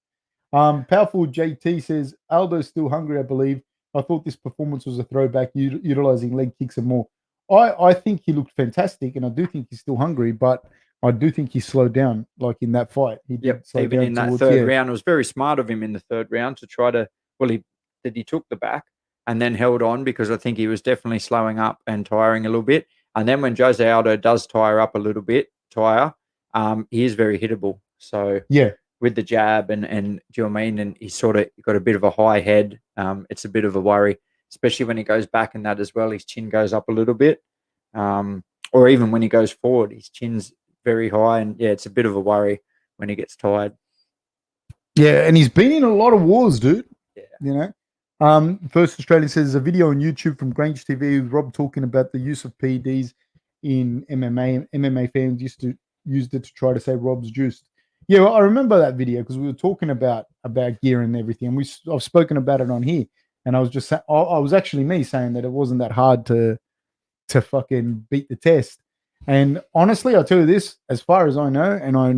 S1: Powerful JT says, Aldo's still hungry, I believe. I thought this performance was a throwback, utilizing leg kicks and more. I think he looked fantastic, and I do think he's still hungry, but I do think he slowed down, like in that fight. He did slow
S2: even
S1: down
S2: in that third round. It was very smart of him in the third round to try to, he took the back and then held on, because I think he was definitely slowing up and tiring a little bit. And then when Jose Aldo does tire up a little bit, he is very hittable. So with the jab and do you know what I mean? And he's sort of got a bit of a high head. It's a bit of a worry, especially when he goes back in that as well. His chin goes up a little bit. Or even when he goes forward, his chin's very high. And it's a bit of a worry when he gets tired.
S1: Yeah, and he's been in a lot of wars, dude.
S2: Yeah.
S1: First Australian says there's a video on YouTube from GrangeTV with Rob talking about the use of PEDs in MMA. MMA fans used it to try to say Rob's juiced. Yeah, well, I remember that video because we were talking about gear and everything, and I've spoken about it on here. And I was just saying, I was actually me saying that it wasn't that hard to fucking beat the test. And honestly, I'll tell you this, as far as I know, and I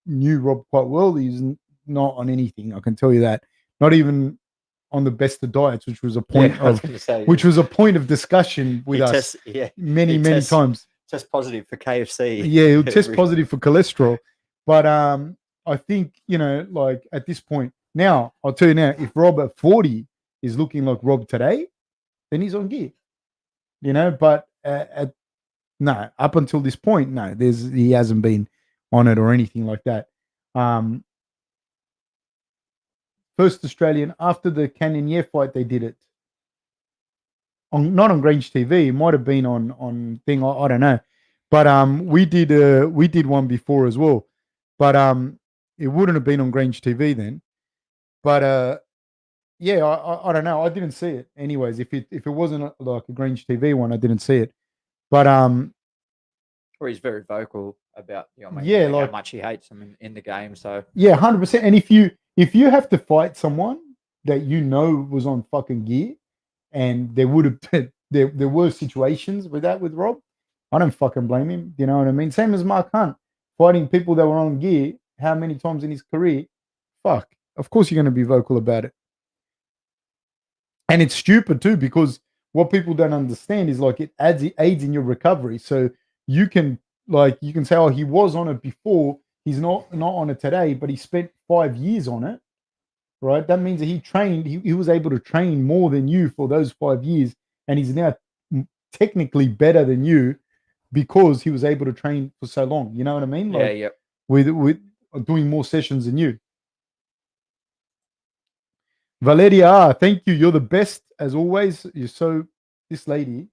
S1: knew Rob quite well, he's not on anything. I can tell you that. Not even on the best of diets, which was a point which was a point of discussion with us many times.
S2: Test positive for KFC.
S1: Yeah, he'll test positive for cholesterol. But I think, like at this point, now, I'll tell you now, if Rob at 40 is looking like Rob today, then he's on gear. But no, up until this point, no, he hasn't been on it or anything like that. First Australian, after the Cannonier fight, they did it. Not on GrangeTV, it might have been on thing, I don't know. But we did one before as well. But it wouldn't have been on GrangeTV then. But I don't know. I didn't see it. Anyways, if it wasn't like a GrangeTV one, I didn't see it. But
S2: or he's very vocal about how much he hates him in the game. So
S1: 100%. And if you have to fight someone that was on fucking gear, and there would have been, there were situations with Rob, I don't fucking blame him. You know what I mean? Same as Mark Hunt fighting people that were on gear. How many times in his career? Fuck. Of course you're going to be vocal about it. And it's stupid too, because what people don't understand is like it aids in your recovery. So you can say, oh, he was on it before, he's not on it today, but he spent 5 years on it, right? That means that he trained, he was able to train more than you for those 5 years, and he's now technically better than you because he was able to train for so long. You know what I mean? With doing more sessions than you. Valeria, thank you. You're the best as always. This lady,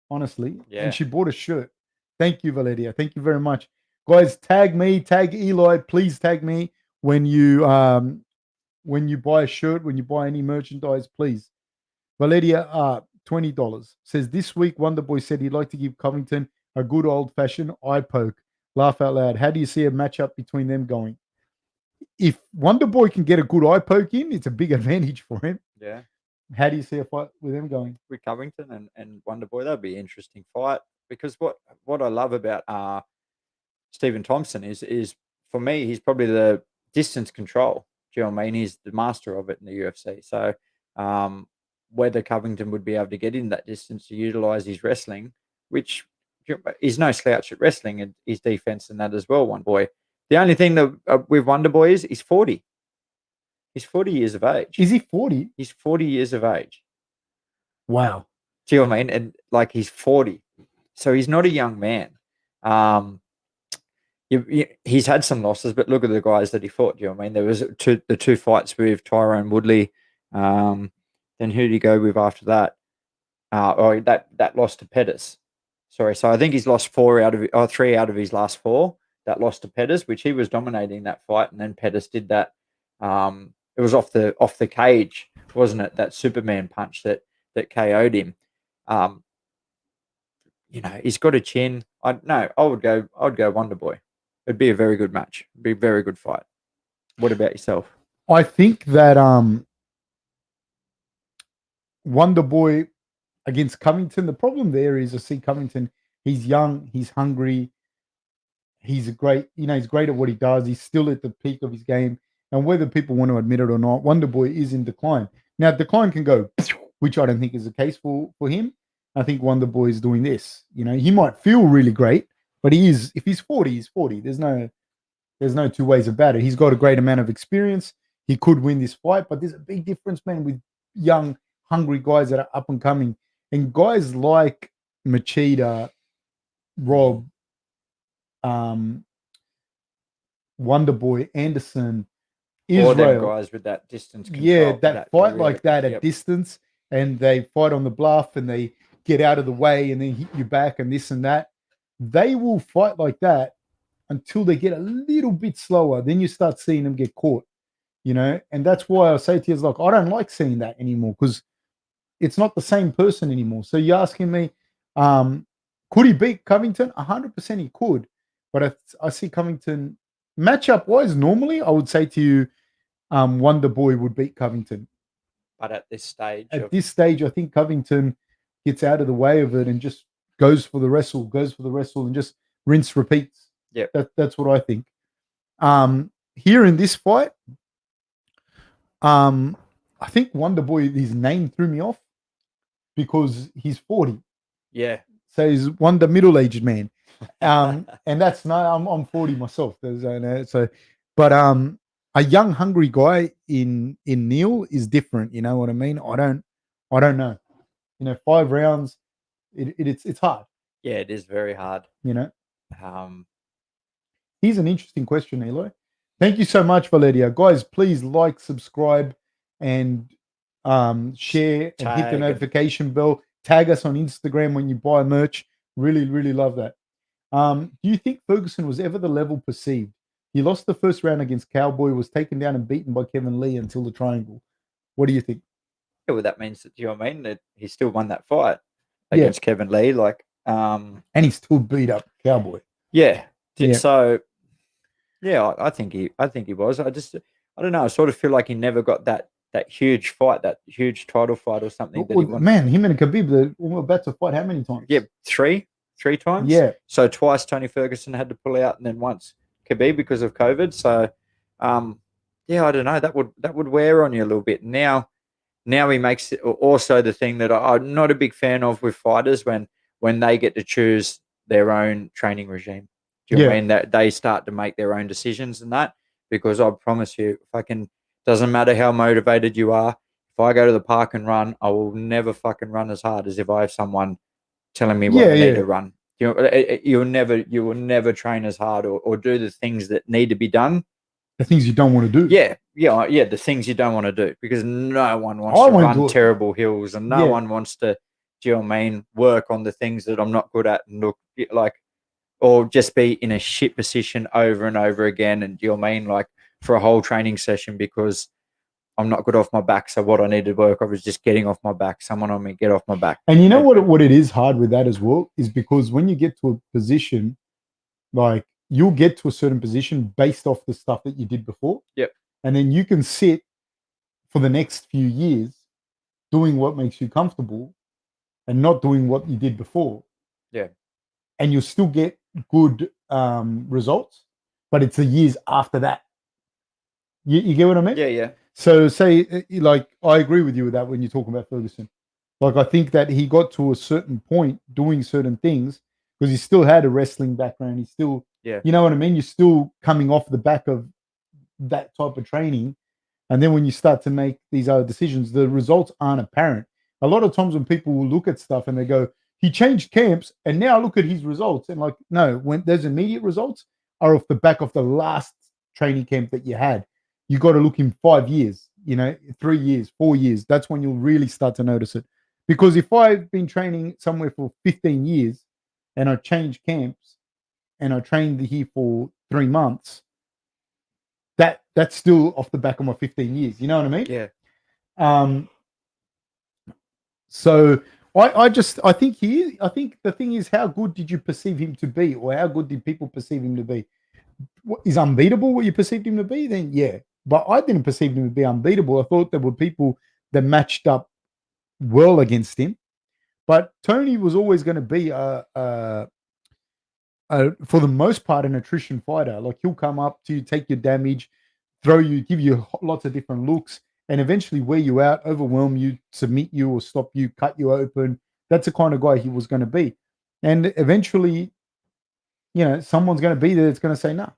S1: honestly, and she bought a shirt. Thank you, Valeria. Thank you very much. Guys, tag me, tag Eli. Please tag me when you buy a shirt, when you buy any merchandise, please. Valeria, $20 says this week Wonderboy said he'd like to give Covington a good old-fashioned eye poke. Laugh out loud. How do you see a matchup between them going? If Wonderboy can get a good eye poke in, it's a big advantage for him.
S2: Yeah.
S1: How do you see a fight with them going?
S2: With Covington and Wonderboy, that'd be an interesting fight. Because what I love about Stephen Thompson is for me, he's probably the distance control. Do you know what I mean? He's the master of it in the UFC. So whether Covington would be able to get in that distance to utilize his wrestling, which he's no slouch at wrestling, and his defense and that as well, Wonderboy. The only thing that with Wonderboy is he's 40. He's 40 years of age.
S1: Is he 40?
S2: He's 40 years of age.
S1: Wow.
S2: Do you know what I mean? And like he's 40. So he's not a young man. He's had some losses, but look at the guys that he fought. Do you know what I mean? There was the two fights with Tyrone Woodley. Then who did he go with after that? That loss to Pettis. Sorry. So I think he's lost 3 out of his last 4. That loss to Pettis, which he was dominating that fight, and then Pettis did that. It was off the cage, wasn't it? That Superman punch that KO'd him. He's got a chin. I would go Wonderboy. It'd be a very good match. It'd be a very good fight. What about yourself?
S1: I think that Wonderboy against Covington, the problem there is I see Covington, he's young, he's hungry, he's great at what he does. He's still at the peak of his game. And whether people want to admit it or not, Wonderboy is in decline. Now, decline can go, which I don't think is the case for him. I think Wonderboy is doing this. He might feel really great, but if he's 40, he's 40. There's no two ways about it. He's got a great amount of experience. He could win this fight, but there's a big difference, man, with young, hungry guys that are up and coming. And guys like Machida, Rob, Wonderboy, Anderson, Israel.
S2: All them guys with that distance control.
S1: Yeah, that fight like that at distance, and they fight on the bluff and they get out of the way and then hit you back and this and that. They will fight like that until they get a little bit slower. Then you start seeing them get caught, and that's why I say to you, I don't like seeing that anymore because it's not the same person anymore. So you're asking me, could he beat Covington? 100% he could. But I see Covington matchup-wise, normally I would say to you, Wonderboy would beat Covington.
S2: But at this stage?
S1: I think Covington gets out of the way of it and just goes for the wrestle and just rinse, repeats.
S2: Yeah.
S1: That's what I think. Here in this fight, I think Wonderboy, his name threw me off because he's 40.
S2: Yeah.
S1: So he's the middle-aged man. And that's I'm 40 myself. But a young, hungry guy in Neal is different. You know what I mean? I don't know. 5 rounds, it's hard.
S2: Yeah, it is very hard.
S1: Here's an interesting question, Eli. Thank you so much, Valeria. Guys, please like, subscribe, and share and hit the notification bell. Tag us on Instagram when you buy merch. Really, really love that. Do you think Ferguson was ever the level perceived? He lost the first round against Cowboy, was taken down and beaten by Kevin Lee until the triangle. What do you think?
S2: Yeah, well, that means that, you know what I mean, that he still won that fight against Kevin Lee. And
S1: he still beat up Cowboy.
S2: Yeah. So, yeah, I think he was. I don't know. I sort of feel like he never got that huge fight, that huge title fight or something. That he won.
S1: Man, him and Khabib were about to fight how many times?
S2: Yeah, three times.
S1: Yeah.
S2: So twice Tony Ferguson had to pull out, and then once Khabib because of COVID. So, I don't know. That would wear on you a little bit. Now he makes it also the thing that I'm not a big fan of with fighters when they get to choose their own training regime. Do you know what I mean? That they start to make their own decisions and that, because I promise you, doesn't matter how motivated you are, if I go to the park and run, I will never fucking run as hard as if I have someone telling me what I need to run. You will never train as hard or do the things that need to be done.
S1: The things you don't want to do.
S2: Yeah. The things you don't want to do, because no one wants to run terrible hills, and no one wants to, do you know what I mean, work on the things that I'm not good at and look like. or just be in a shit position over and over again. And do you know what I mean? Like for a whole training session because I'm not good off my back. So what I need to work on is just getting off my back. Someone on me, get off my back.
S1: And you know what it is hard with that as well is because when you get to a position, like you'll get to a certain position based off the stuff that you did before.
S2: Yep.
S1: And then you can sit for the next few years doing what makes you comfortable and not doing what you did before.
S2: Yeah.
S1: And you'll still get good results, but it's the years after that. You get what I mean?
S2: Yeah, yeah.
S1: So say, like, I agree with you with that when you're talking about Ferguson. Like, I think that he got to a certain point doing certain things because he still had a wrestling background. He's still,
S2: Yeah.
S1: You know what I mean? You're still coming off the back of that type of training. And then when you start to make these other decisions, the results aren't apparent. A lot of times when people will look at stuff and they go, he changed camps and now look at his results. And like, no, when there's immediate results are off the back of the last training camp that you had. You got to look in 5 years, 3 years, 4 years. That's when you'll really start to notice it. Because if I've been training somewhere for 15 years and I changed camps and I trained here for 3 months, that's still off the back of my 15 years. You know what I mean?
S2: Yeah.
S1: So I think I think the thing is, how good did you perceive him to be, or how good did people perceive him to be? Is unbeatable what you perceived him to be? Then yeah, but I didn't perceive him to be unbeatable. I thought there were people that matched up well against him, but Tony was always going to be for the most part an attrition fighter. Like he'll come up to you, take your damage, throw you, give you lots of different looks, and eventually wear you out, overwhelm you, submit you, or stop you, cut you open. That's the kind of guy he was going to be. And eventually, someone's going to be there that's going to say no.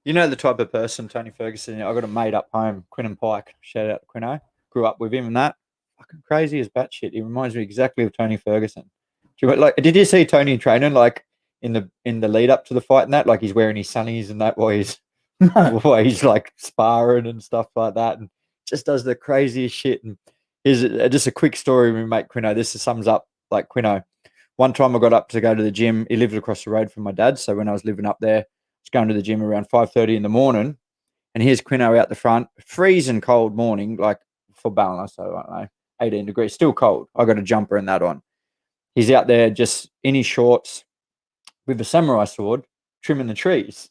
S2: You know the type of person, Tony Ferguson. I got a mate up home, Quinn Pike. Shout out to Quino. Grew up with him and that. Fucking crazy as batshit. He reminds me exactly of Tony Ferguson. Did you see Tony training like in the lead up to the fight and that? Like he's wearing his sunnies and that while he's like sparring and stuff like that, and just does the craziest shit. And here's just a quick story with mate Quino. This sums up like Quino. One time I got up to go to the gym. He lived across the road from my dad, so when I was living up there, I was going to the gym around 5:30 in the morning, and here's Quino out the front, freezing cold morning, like for Ballina, so I don't know, 18 degrees, still cold. I got a jumper and that on. He's out there just in his shorts with a samurai sword, trimming the trees.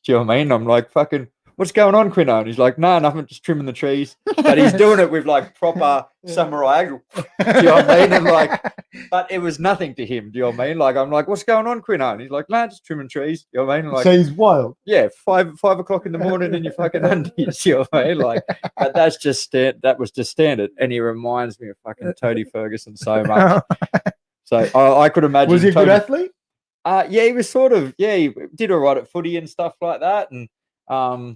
S2: Do you know what I mean? I'm like, fucking, what's going on, Quino? And he's like, no, nothing, just trimming the trees. But he's doing it with like proper samurai angle. Do you know what I mean? And like, but it was nothing to him. Do you know what I mean? Like, I'm like, what's going on, Quino? And he's like, no, just trimming trees. Do you know what I mean? Like,
S1: so he's wild.
S2: Yeah, 5 o'clock in the morning in your fucking undies. You know what I mean? Like, but that was just standard. And he reminds me of fucking Tony Ferguson so much. So I could imagine.
S1: Was he a good athlete?
S2: Yeah, he was sort of, he did all right at footy and stuff like that, and a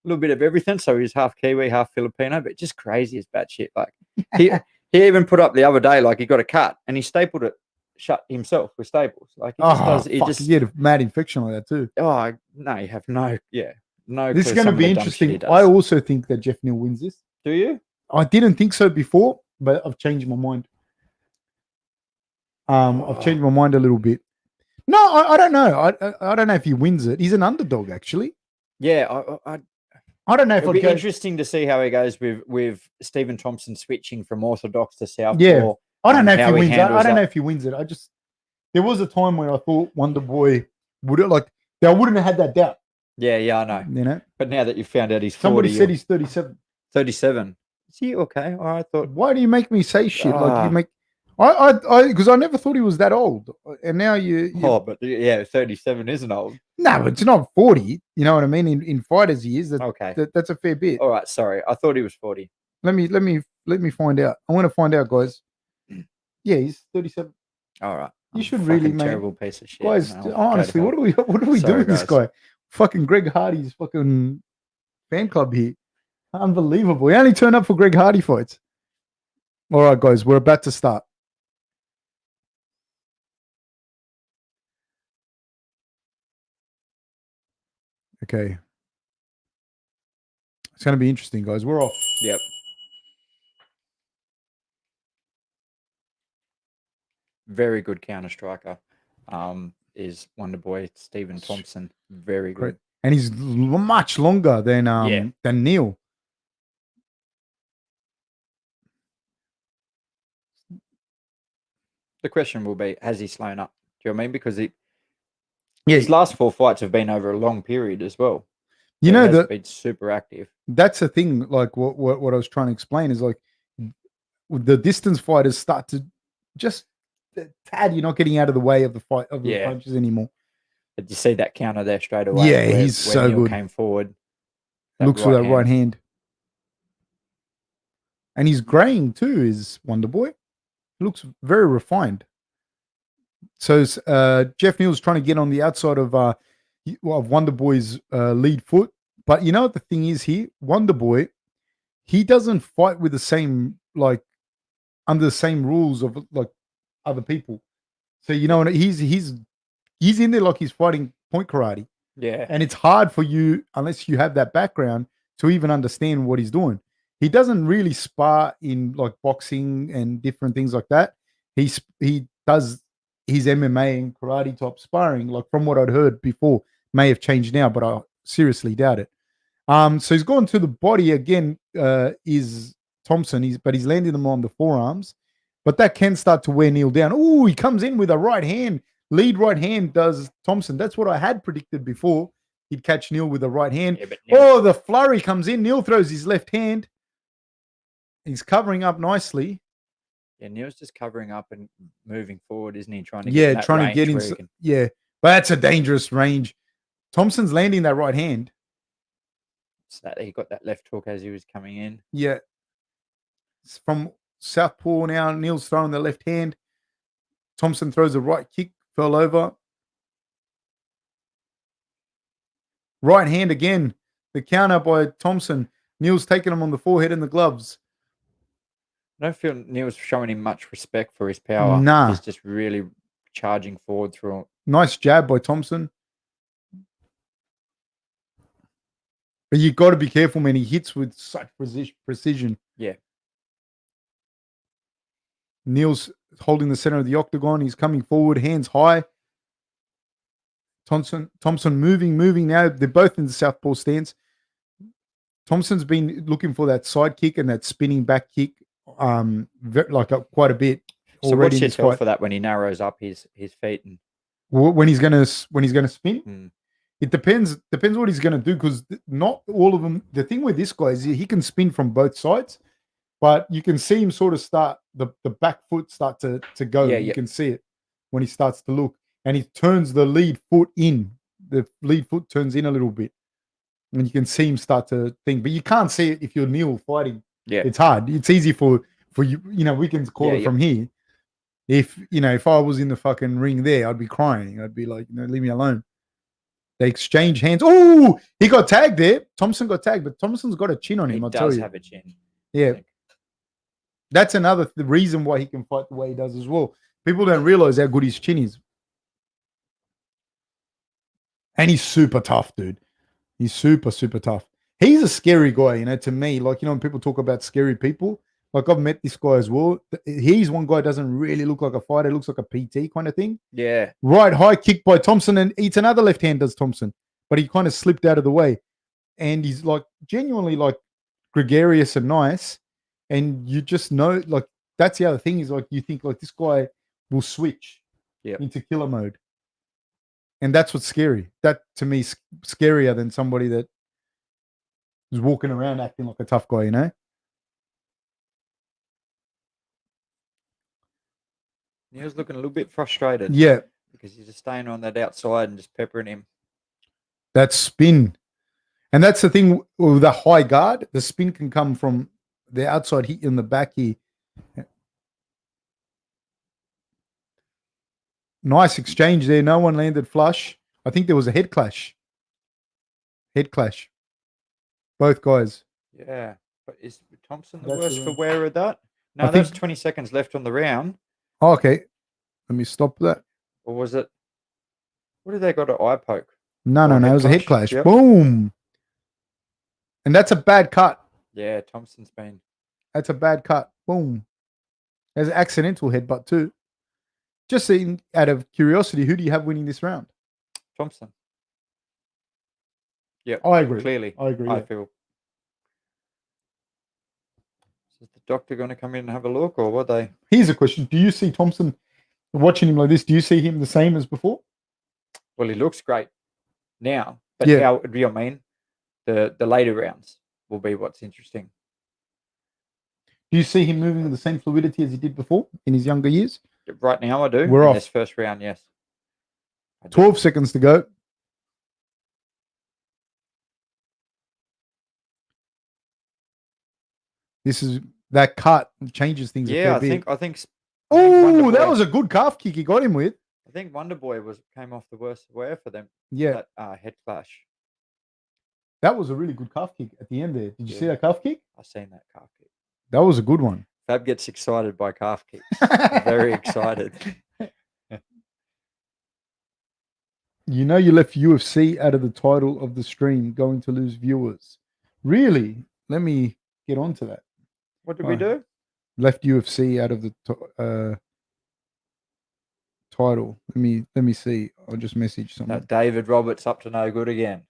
S2: little bit of everything. So he was half Kiwi, half Filipino, but just crazy as batshit. Like he even put up the other day, like he got a cut and he stapled it shut himself with staples. Like he just does. He just
S1: had a mad infection like that too.
S2: Oh no, you have no.
S1: This is going to be interesting. I also think that Geoff Neal wins this.
S2: Do you?
S1: I didn't think so before, but I've changed my mind. I've changed my mind a little bit. No, I don't know. I don't know if he wins it. He's an underdog, actually.
S2: Yeah,
S1: I don't know if
S2: it'd be interesting to see how he goes with Stephen Thompson switching from orthodox to southpaw.
S1: Yeah, I don't know if he wins. I don't know if he wins it. There was a time when I thought Wonder Boy would it like. I wouldn't have had that doubt.
S2: Yeah, I know.
S1: You know,
S2: but now that you found out he's 40,
S1: somebody said he's 37.
S2: 37. Is he okay? I thought.
S1: Why do you make me say shit? Like you make. Because I never thought he was that old, and now you.
S2: Oh, but yeah, 37 isn't old.
S1: No, it's not 40. You know what I mean? In fighters' years, that's a fair bit.
S2: All right, sorry, I thought he was 40.
S1: Let me find out. I want to find out, guys. Yeah, he's 37.
S2: All right,
S1: you should really, man.
S2: Terrible piece of shit,
S1: guys. Honestly, what do we do with this guy? Fucking Greg Hardy's fucking fan club here. Unbelievable. He only turned up for Greg Hardy fights. All right, guys, we're about to start. Okay. It's going to be interesting, guys. We're off.
S2: Yep. Very good counter striker. is Wonderboy Stephen Thompson. Very good.
S1: And he's much longer than Neal.
S2: The question will be, has he slowed up? Do you know what I mean? Because his last 4 fights have been over a long period as well.
S1: You know,
S2: that been super active.
S1: That's the thing. Like what I was trying to explain is like the distance fighters start to just tad. You're not getting out of the way of the fight of the punches anymore.
S2: But you see that counter there straight away.
S1: Yeah, he's so
S2: Neal
S1: good.
S2: Came forward.
S1: Looks for that right hand. And he's graying too. Is Wonderboy? Looks very refined. So Geoff Neal's trying to get on the outside of Wonderboy's lead foot. But you know what the thing is here? Wonderboy, he doesn't fight with the same, like, under the same rules of like other people. So you know, he's in there like he's fighting point karate.
S2: Yeah.
S1: And it's hard for you, unless you have that background, to even understand what he's doing. He doesn't really spar in like boxing and different things like that. He does his MMA and karate type sparring, like from what I'd heard before. May have changed now, but I seriously doubt it. So he's gone to the body again, is Thompson, but he's landing them on the forearms. But that can start to wear Neal down. Oh, he comes in with a right hand. Lead right hand does Thompson. That's what I had predicted before. He'd catch Neal with a right hand. Yeah, the flurry comes in. Neal throws his left hand. He's covering up nicely.
S2: Yeah, Neal's just covering up and moving forward, isn't he? Trying to get in.
S1: Yeah, but that's a dangerous range. Thompson's landing that right hand.
S2: So he got that left hook as he was coming in.
S1: Yeah. It's from southpaw now. Neal's throwing the left hand. Thompson throws a right kick, fell over. Right hand again. The counter by Thompson. Neal's taking him on the forehead and the gloves.
S2: I don't feel Neal's showing him much respect for his power.
S1: Nah.
S2: He's just really charging forward through it.
S1: Nice jab by Thompson. But you got to be careful, man. He hits with such precision.
S2: Yeah.
S1: Neal's holding the center of the octagon. He's coming forward, hands high. Thompson moving now. They're both in the southpaw stance. Thompson's been looking for that side kick and that spinning back kick, quite a bit.
S2: So what's your tell for that when he narrows up his feet and
S1: when he's gonna spin? It depends what he's gonna do, because not all of them. The thing with this guy is he can spin from both sides, but you can see him sort of start the back foot start to go. Yeah, you can see it when he starts to look, and he turns the lead foot in. The lead foot turns in a little bit, and you can see him start to think. But you can't see it if you're Neal fighting.
S2: Yeah,
S1: it's hard. It's easy for you. You know, we can call it from here. If I was in the fucking ring there, I'd be crying. I'd be like, leave me alone. They exchange hands. Oh, he got tagged there. Thompson got tagged, but Thompson's got a chin on him.
S2: He does have a chin.
S1: Yeah. That's another reason why he can fight the way he does as well. People don't realize how good his chin is. And he's super tough, dude. He's super, super tough. He's a scary guy, to me. Like, when people talk about scary people, like I've met this guy as well. He's one guy who doesn't really look like a fighter. Looks like a PT kind of thing.
S2: Yeah.
S1: Right high kick by Thompson and eats another left hand, does Thompson. But he kind of slipped out of the way. And he's like genuinely like gregarious and nice. And you just know, like, that's the other thing is like you think like this guy will switch into killer mode. And that's what's scary. That to me is scarier than somebody that is walking around acting like a tough guy,
S2: He was looking a little bit frustrated.
S1: Yeah.
S2: Because he's just staying on that outside and just peppering him.
S1: That spin. And that's the thing with the high guard. The spin can come from the outside hit in the back here. Nice exchange there. No one landed flush. I think there was a head clash. Both guys.
S2: Yeah. But is Thompson the worst for wear of that? No, there's 20 seconds left on the round.
S1: Oh, okay. Let me stop that.
S2: Or was it? What did they got an eye poke?
S1: No. It was a head clash. Yep. Boom. And that's a bad cut.
S2: Yeah, Thompson's been.
S1: That's a bad cut. Boom. There's an accidental headbutt too. Just out of curiosity, who do you have winning this round?
S2: Thompson. Yeah,
S1: I agree.
S2: Clearly,
S1: I agree.
S2: I feel. Is the doctor going to come in and have a look, or what they?
S1: Here's a question: do you see Thompson watching him like this? Do you see him the same as before?
S2: Well, he looks great now, but
S1: Yeah.
S2: how? Do you mean the later rounds will be what's interesting?
S1: Do you see him moving with the same fluidity as he did before in his younger years?
S2: Right now, I do.
S1: We're
S2: in
S1: off.
S2: This first round, yes.
S1: 12 seconds to go. This is that cut changes things.
S2: Yeah,
S1: a fair bit.
S2: I think.
S1: Oh, that was a good calf kick he got him with.
S2: I think Wonder Boy came off the worst wear for them.
S1: Yeah,
S2: that head clash.
S1: That was a really good calf kick at the end there. Did you see that calf kick?
S2: I seen that calf kick.
S1: That was a good one.
S2: Fab gets excited by calf kicks. Very excited.
S1: You know, you left UFC out of the title of the stream, going to lose viewers. Really? Let me get on to that.
S2: What did we do?
S1: Left UFC out of the title. Let me see. I'll just message someone.
S2: David Roberts up to no good again.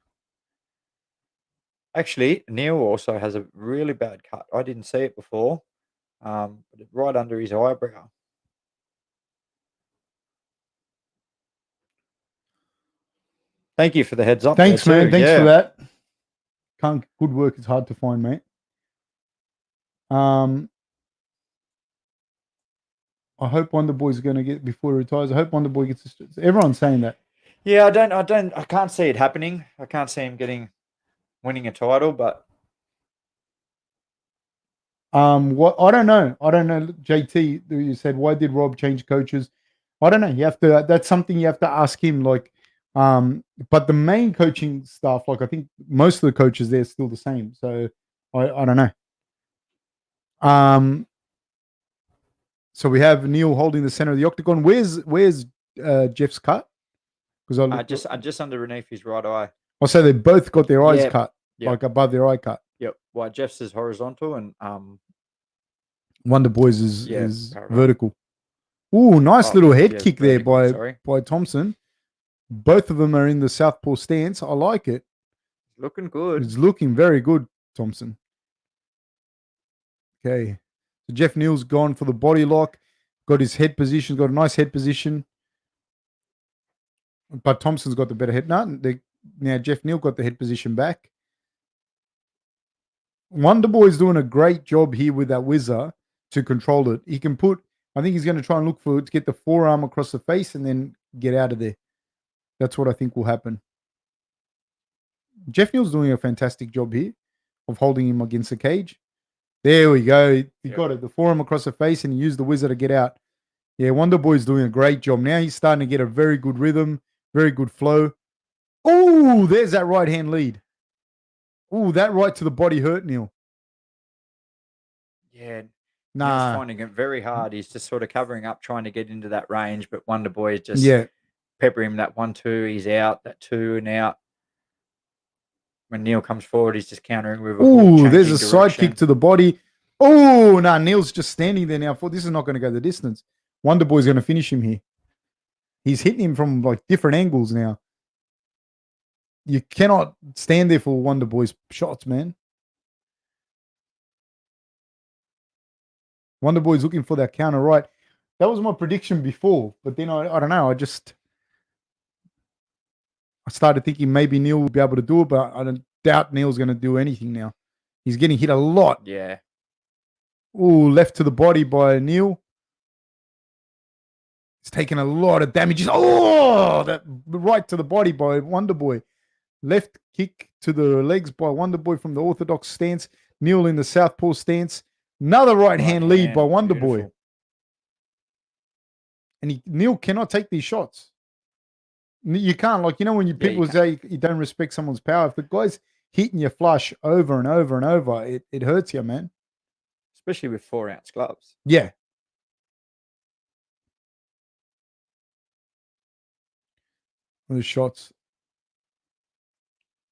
S2: Actually, Neal also has a really bad cut. I didn't see it before, but it's right under his eyebrow. Thank you for the heads up.
S1: Thanks, man. Thanks for that. Good work is hard to find, mate. I hope Wonder Boy's going to get before he retires. I hope Wonder Boy gets. Everyone's saying that.
S2: Yeah, I can't see it happening. I can't see him winning a title, but
S1: what I don't know. JT, you said, why did Rob change coaches? I don't know. You have to. That's something you have to ask him. Like, but the main coaching staff, like I think most of the coaches there are still the same. So I don't know. So we have Neal holding the center of the octagon. Where's Geoff's cut? Because
S2: just underneath his right eye.
S1: I'll say they both got their eyes cut, like above their eye cut.
S2: Yep. Well, Geoff's is horizontal and
S1: Wonder Boy's is vertical. Ooh, nice little head kick there by Thompson. Both of them are in the southpaw stance. I like it.
S2: Looking good.
S1: It's looking very good, Thompson. Okay. So Geoff Neal's gone for the body lock. Got his head position. Got a nice head position. But Thompson's got the better head. Now Geoff Neal got the head position back. Wonder Boy's doing a great job here with that whizzer to control it. He can I think he's going to try and look to get the forearm across the face and then get out of there. That's what I think will happen. Geoff Neal's doing a fantastic job here of holding him against the cage. There we go. He got it. The forearm across the face and he used the whizzer to get out. Yeah, Wonder Boy's doing a great job. Now he's starting to get a very good rhythm, very good flow. Oh, there's that right hand lead. Oh, that right to the body hurt Neal.
S2: Yeah. He's finding it very hard. He's just sort of covering up, trying to get into that range, but Wonder Boy is just pepper him that 1-2. He's out, that 2 and out. When Neal comes forward, he's just countering with
S1: a there's a side kick to the body. Oh, Neal's just standing there now. This is not going to go the distance. Wonder Boy's going to finish him here. He's hitting him from like different angles now. You cannot stand there for Wonder Boy's shots, man. Wonder Boy's looking for that counter right. That was my prediction before, but then I don't know. I started thinking maybe Neal will be able to do it, but I don't doubt Neal's going to do anything now. He's getting hit a lot.
S2: Yeah.
S1: Ooh, left to the body by Neal. He's taking a lot of damage. That right to the body by Wonder Boy. Left kick to the legs by Wonder Boy from the orthodox stance. Neal in the southpaw stance. Another right hand lead by Wonder Boy. And Neal cannot take these shots. You can't, when people say you don't respect someone's power, if the guy's hitting you flush over and over and over, it hurts you, man.
S2: Especially with 4-ounce gloves.
S1: Yeah. The shots.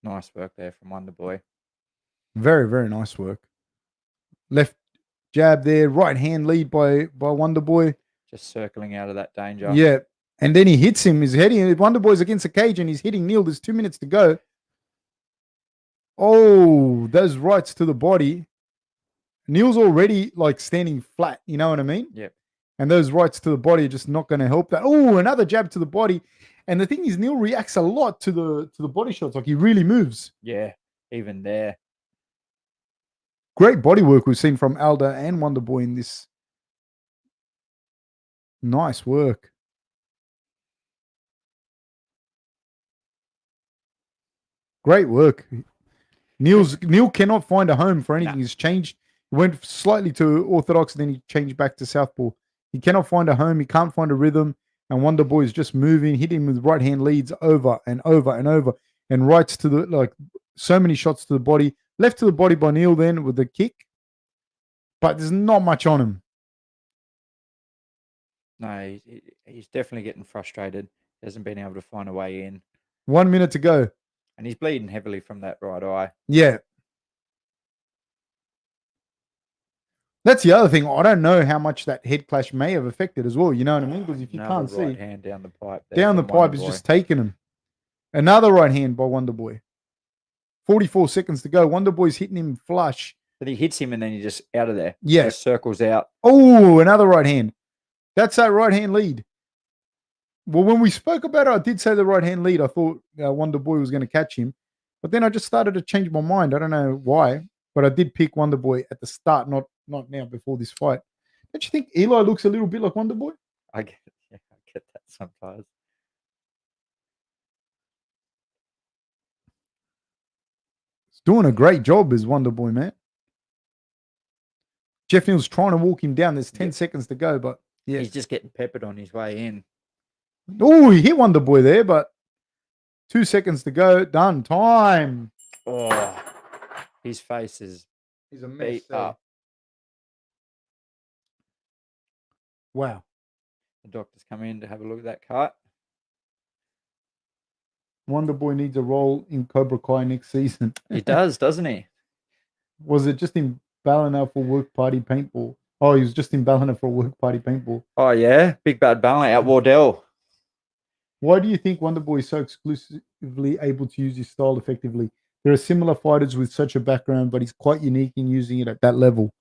S2: Nice work there from Wonder Boy.
S1: Very, very nice work. Left jab there, right hand lead by Wonder Boy.
S2: Just circling out of that danger.
S1: Yeah. And then he hits him. He's heading. Wonderboy's against the cage and he's hitting Neal. There's 2 minutes to go. Oh, those rights to the body. Neal's already like standing flat. You know what I mean?
S2: Yeah.
S1: And those rights to the body are just not going to help that. Oh, another jab to the body. And the thing is, Neal reacts a lot to the body shots. Like he really moves.
S2: Yeah, even there.
S1: Great body work we've seen from Aldo and Wonderboy in this. Nice work. Great work. Neal cannot find a home for anything.
S2: No.
S1: He's changed. He went slightly to orthodox, and then he changed back to southpaw. He cannot find a home. He can't find a rhythm. And Wonderboy is just moving, hitting with right hand leads over and over and over, and rights to the like so many shots to the body. Left to the body by Neal then with the kick, but there's not much on him.
S2: No, he's definitely getting frustrated. He hasn't been able to find a way in.
S1: 1 minute to go.
S2: And he's bleeding heavily from that right eye.
S1: Yeah. That's the other thing. I don't know how much that head clash may have affected as well. You know what I mean? Because if you can't see,
S2: right hand down the pipe.
S1: Down the pipe is just taking him. Another right hand by Wonderboy. 44 seconds to go. Wonderboy's hitting him flush.
S2: But he hits him and then he just out of there.
S1: Yeah.
S2: Just circles out.
S1: Oh, another right hand. That's that right hand lead. Well, when we spoke about it, I did say the right hand lead. I thought Wonderboy was going to catch him. But then I just started to change my mind. I don't know why. But I did pick Wonderboy at the start, not now before this fight. Don't you think Eli looks a little bit like Wonderboy?
S2: I get that sometimes.
S1: He's doing a great job as Wonderboy, man. Geoff Neal's trying to walk him down. There's 10 seconds to go, but yeah.
S2: He's just getting peppered on his way in.
S1: Oh, he hit Wonderboy there, but 2 seconds to go. Done. Time.
S2: Oh, his face is
S1: He's a
S2: beat up.
S1: Wow.
S2: The doctor's come in to have a look at that cut.
S1: Wonderboy needs a role in Cobra Kai next season.
S2: He does, doesn't he?
S1: Was it just in Ballina for work party paintball? Oh, he was just in Ballina for work party paintball.
S2: Oh, yeah. Big bad Ballina out Wardell.
S1: Why do you think Wonderboy is so exclusively able to use his style effectively? There are similar fighters with such a background, but he's quite unique in using it at that level.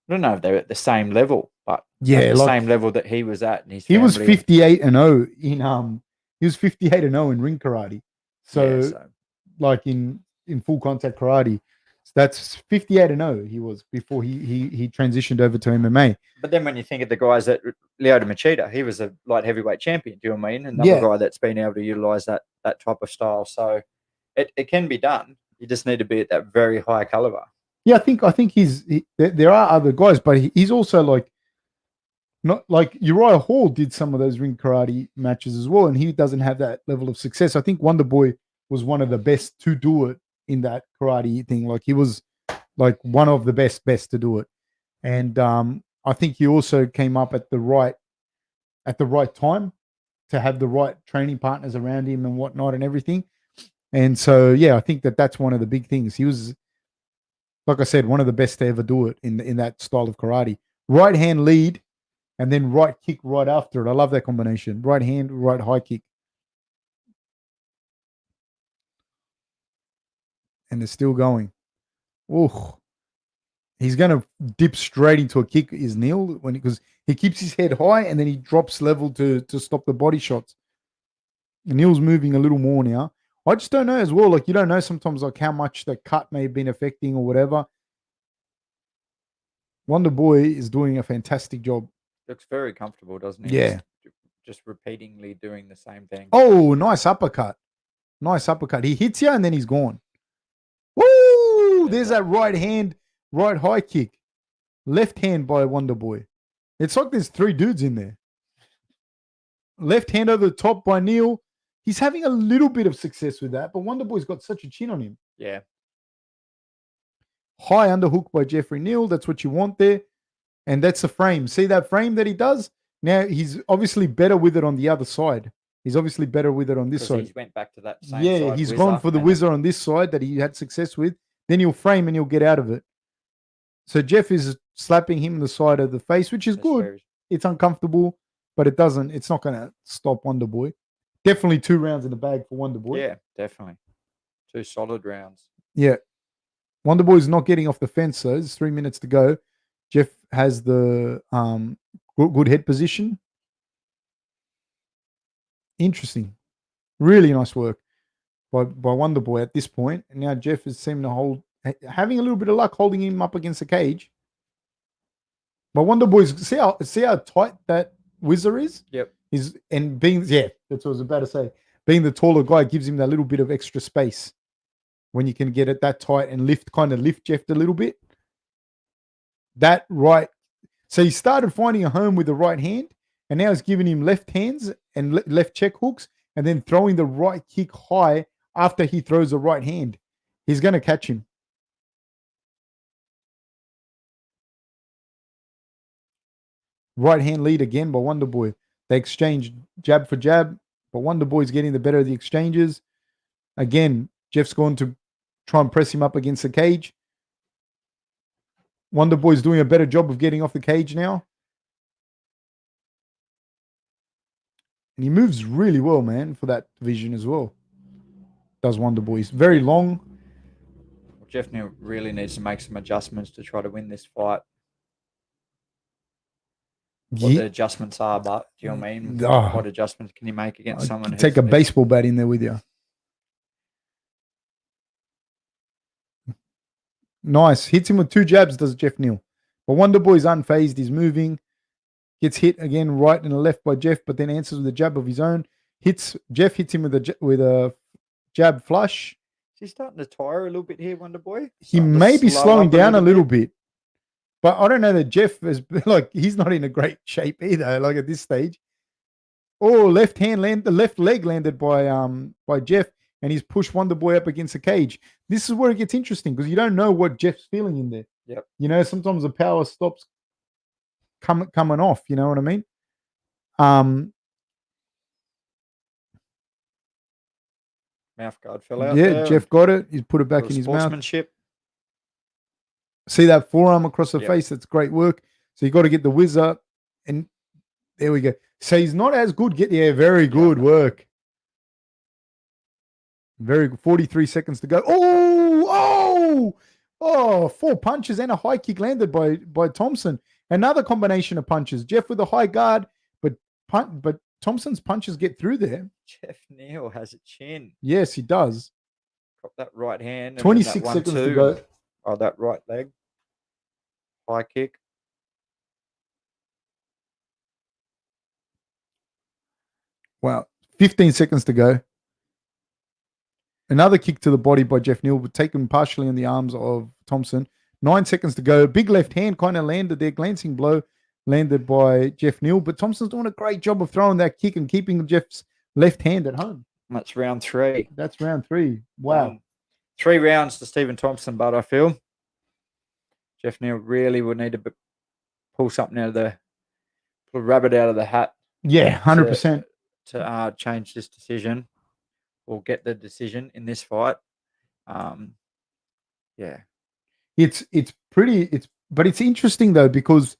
S2: I don't know if they're at the same level, but
S1: yeah,
S2: at the same level that he was at. And
S1: he was 58-0 in he was 58-0 in ring karate. So like in full contact karate. So that's 58-0 he was before he transitioned over to MMA.
S2: But then when you think of the guys that Lyoto Machida, he was a light heavyweight champion, do you know what I mean? Another guy that's been able to utilize that type of style. So it can be done. You just need to be at that very high caliber. Yeah,
S1: I think there are other guys, but he's also like not like Uriah Hall did some of those ring karate matches as well, and he doesn't have that level of success. I think Wonderboy was one of the best to do it in that karate thing. Like he was like one of the best to do it. And I think he also came up at the right time to have the right training partners around him and whatnot and everything. And so, yeah, I think that's one of the big things. He was, like I said, one of the best to ever do it in that style of karate. Right hand lead and then right kick right after it. I love that combination. Right hand, right high kick. And they're still going. Oh, he's going to dip straight into a kick, is Neal, because he keeps his head high and then he drops level to stop the body shots. And Neal's moving a little more now. I just don't know as well. Like, you don't know sometimes like how much the cut may have been affecting or whatever. Wonderboy is doing a fantastic job.
S2: Looks very comfortable, doesn't he?
S1: Yeah.
S2: Just repeatedly doing the same thing.
S1: Oh, nice uppercut. Nice uppercut. He hits you and then he's gone. Woo! There's that right hand, right high kick. Left hand by Wonderboy. It's like there's 3 dudes in there. Left hand over the top by Neal. He's having a little bit of success with that, but Wonderboy's got such a chin on him.
S2: Yeah.
S1: High underhook by Jeffrey Neal. That's what you want there. And that's the frame. See that frame that he does? Now, he's obviously better with it on the other side. He's obviously better with it on this side.
S2: He went back to that same
S1: side. He's gone for the whizzer on this side that he had success with. Then he'll frame and he'll get out of it. So Geoff is slapping him in the side of the face, which is good. It's uncomfortable, but it's not going to stop Wonder Boy. Definitely 2 rounds in the bag for Wonder Boy.
S2: Yeah, definitely. 2 solid rounds.
S1: Yeah. Wonder Boy's not getting off the fence, so there's 3 minutes to go. Geoff has the good head position. Interesting. Really nice work by Wonder Boy at this point. And now Geoff is seeming to having a little bit of luck holding him up against the cage. But Wonder Boy's see how tight that whizzer is?
S2: Yep.
S1: That's what I was about to say. Being the taller guy gives him that little bit of extra space when you can get it that tight and lift Geoff a little bit. That right. So he started finding a home with the right hand, and now he's giving him left hands and left check hooks, and then throwing the right kick high after he throws the right hand. He's going to catch him. Right hand lead again by Wonder Boy. They exchange jab for jab, but Wonder Boy's getting the better of the exchanges. Again, Geoff's going to try and press him up against the cage. Wonder Boy's doing a better job of getting off the cage now. And he moves really well, man, for that division as well. Does Wonder Boy. He's very long.
S2: Geoff Neal really needs to make some adjustments to try to win this fight. What the adjustments are, but do you know what I mean? What adjustments can you make against someone?
S1: Take a baseball bat in there with you. Nice. Hits him with 2 jabs, does Geoff Neal. But Wonder Boy's unfazed. He's moving. Gets hit again right and left by Geoff, but then answers with a jab of his own. Geoff hits him with a jab flush.
S2: Is he starting to tire a little bit here, Wonder Boy?
S1: He may be slowing down a little bit. But I don't know that Geoff is he's not in a great shape either. Like at this stage, left leg landed by Geoff, and he's pushed Wonder Boy up against the cage. This is where it gets interesting because you don't know what Geoff's feeling in there.
S2: Yep.
S1: You know, sometimes the power stops coming off. You know what I mean?
S2: Mouth guard fell out.
S1: Yeah, Geoff got it. He's put it back in his mouth.
S2: Sportsmanship.
S1: See that forearm across the face? That's great work. So you got to get the whizzer, and there we go. So he's not as good. Very good work. Very good. 43 seconds to go. 4 punches and a high kick landed by Thompson. Another combination of punches. Geoff with a high guard, but Thompson's punches get through there.
S2: Geoff Neal has a chin.
S1: Yes, he does.
S2: Got that right hand.
S1: 26 seconds to go.
S2: Oh, that right leg. High kick.
S1: Wow. 15 seconds to go. Another kick to the body by Geoff Neal, but taken partially in the arms of Thompson. 9 seconds to go. Big left hand kind of landed there. Glancing blow landed by Geoff Neal, but Thompson's doing a great job of throwing that kick and keeping Geoff's left hand at home.
S2: That's round 3.
S1: That's round 3. Wow.
S2: 3 rounds to Stephen Thompson, but I feel Geoff Neal really would need to pull something out of pull a rabbit out of the hat.
S1: Yeah, 100%.
S2: To change this decision or get the decision in this fight.
S1: It's interesting though, because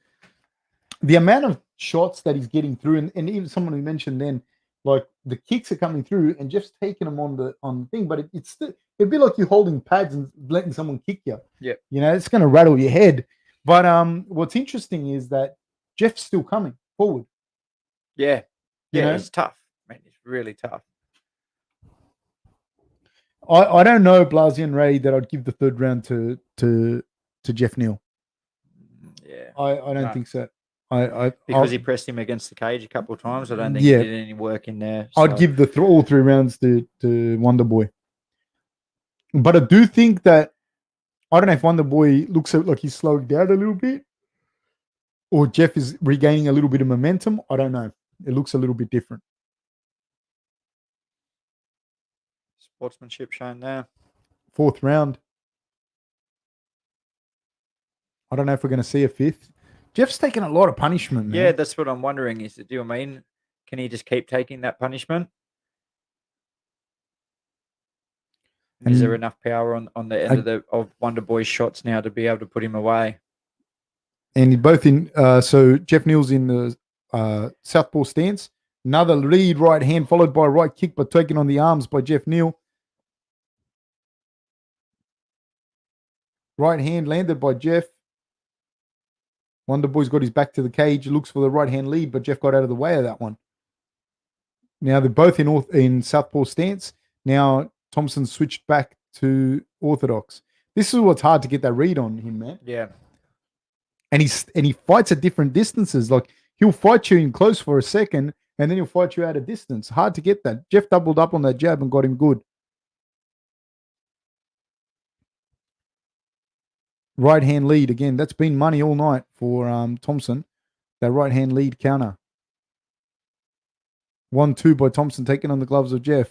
S1: the amount of shots that he's getting through, and even someone who mentioned then, like the kicks are coming through and Geoff's taking them on the thing, but it'd be like you're holding pads and letting someone kick you.
S2: Yeah.
S1: You know, it's going to rattle your head. But what's interesting is that Geoff's still coming forward.
S2: Yeah. Yeah,
S1: You know?
S2: it's tough. Man, it's really tough.
S1: I don't know, Blasey and Ray, that I'd give the 3rd round to Geoff Neal.
S2: Yeah.
S1: I don't think so.
S2: Because he pressed him against the cage a couple of times. I don't think he did any work in there. So.
S1: I'd give all 3 rounds to Wonder Boy. But I do think that, I don't know if Wonder Boy looks like he's slowing down a little bit or Geoff is regaining a little bit of momentum. I don't know. It looks a little bit different.
S2: Sportsmanship shown there.
S1: 4th round. I don't know if we're going to see a 5th. Geoff's taking a lot of punishment, man.
S2: Yeah, that's what I'm wondering. Do you mean, can he just keep taking that punishment? Is there enough power on the end of Wonder Boy's shots now to be able to put him away?
S1: And both so Geoff Neal's in the southpaw stance. Another lead right hand followed by a right kick, but taken on the arms by Geoff Neal. Right hand landed by Geoff. Wonderboy's got his back to the cage, looks for the right hand lead, but Geoff got out of the way of that one. Now they're both in southpaw stance. Now Thompson switched back to orthodox. This is what's hard to get that read on him, man.
S2: Yeah.
S1: And he fights at different distances. Like he'll fight you in close for a second, and then he'll fight you out of distance. Hard to get that. Geoff doubled up on that jab and got him good. Right hand lead again. That's been money all night for Thompson. That right hand lead counter. 1-2 by Thompson taking on the gloves of Geoff.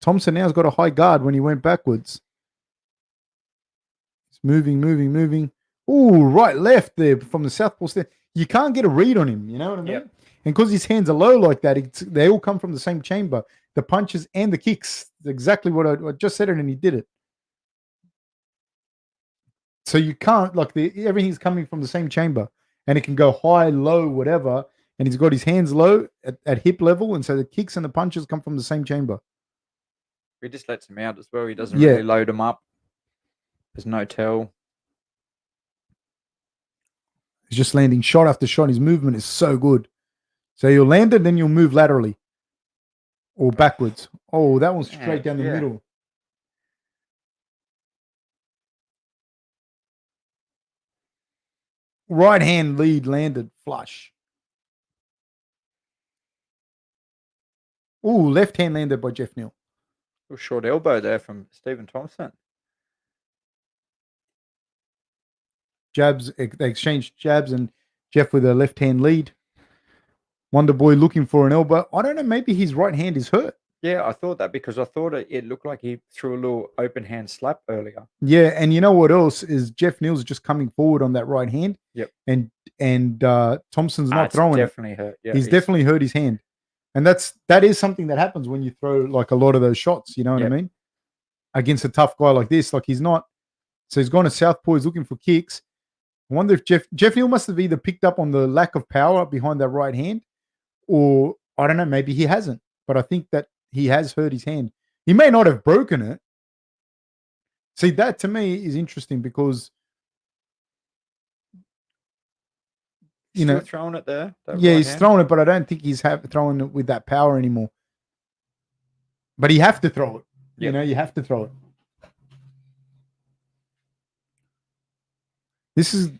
S1: Thompson now's got a high guard when he went backwards. It's moving. Ooh, right, left there from the southpaw stand. You can't get a read on him, you know what I mean?
S2: Yep.
S1: And because his hands are low like that, they all come from the same chamber. The punches and the kicks. Exactly what I just said it, and he did it. So you can't, like, everything's coming from the same chamber. And it can go high, low, whatever. And he's got his hands low at hip level. And so the kicks and the punches come from the same chamber.
S2: He just lets him out as well. He doesn't really load him up. There's no tell.
S1: He's just landing shot after shot. His movement is so good. So you'll land it, then you'll move laterally. Or backwards. Oh, that one's straight down the middle. Right hand lead landed flush. Ooh, left hand landed by Geoff Neal.
S2: Short elbow there from Stephen Thompson.
S1: Jabs, they exchanged jabs, and Geoff with a left hand lead. Wonderboy looking for an elbow. I don't know, maybe his right hand is hurt.
S2: Yeah, I thought that because I thought it looked like he threw a little open hand slap earlier.
S1: Yeah, and you know what else is Geoff Neal's just coming forward on that right hand.
S2: Yep.
S1: And Thompson's not throwing
S2: definitely hurt. Yeah,
S1: he's definitely hurt his hand. And that is something that happens when you throw like a lot of those shots, you know what I mean? Against a tough guy like this. Like he's not, so he's gone to southpaw, he's looking for kicks. I wonder if Geoff Neal must have either picked up on the lack of power behind that right hand, or I don't know, maybe he hasn't. But I think that he has hurt his hand. He may not have broken it. See, that to me is interesting because you know,
S2: throwing it there.
S1: Yeah, he's throwing it, but I don't think he's throwing it with that power anymore. But you have to throw it. Yep. You know, you have to throw it. This is,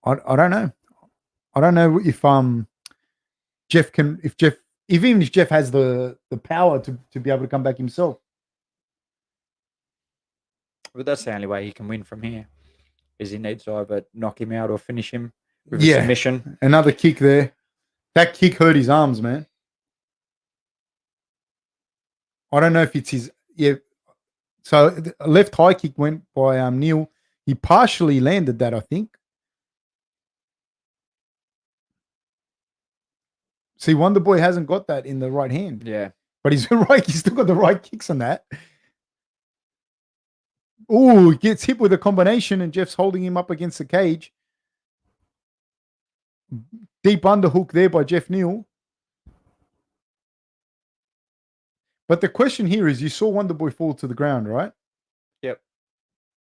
S1: I don't know. I don't know if Geoff can, even if Geoff has the power to be able to come back himself.
S2: But that's the only way he can win from here. Is he needs to either knock him out or finish him with a submission.
S1: Another kick there. That kick hurt his arms, man. I don't know if it's his. Yeah. So a left high kick went by Neal. He partially landed that, I think. See, Wonderboy hasn't got that in the right hand.
S2: Yeah.
S1: But he's right. He's still got the right kicks on that. Oh, he gets hit with a combination, and Geoff's holding him up against the cage. Deep underhook there by Geoff Neal. But the question here is, you saw Wonderboy fall to the ground, right?
S2: Yep.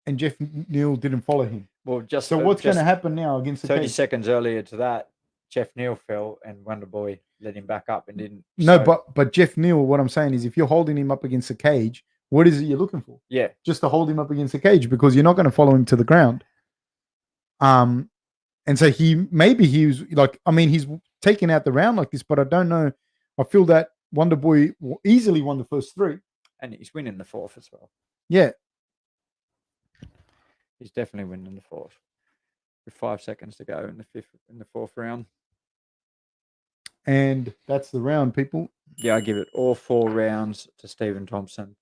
S1: And Geoff Neal didn't follow him.
S2: Well,
S1: so what's going to happen now against the
S2: 30
S1: cage?
S2: seconds earlier to that, Geoff Neal fell and Wonderboy let him back up and didn't.
S1: No, but Geoff Neal, what I'm saying is, if you're holding him up against the cage, what is it you're looking for?
S2: Yeah.
S1: Just to hold him up against the cage, because you're not going to follow him to the ground. And so he was like, I mean, he's taken out the round like this, but I don't know. I feel that Wonderboy easily won the first three.
S2: And he's winning the fourth as well.
S1: Yeah.
S2: He's definitely winning the fourth. With 5 seconds to go in the fourth round.
S1: And that's the round, people.
S2: Yeah, I give it all 4 rounds to Stephen Thompson.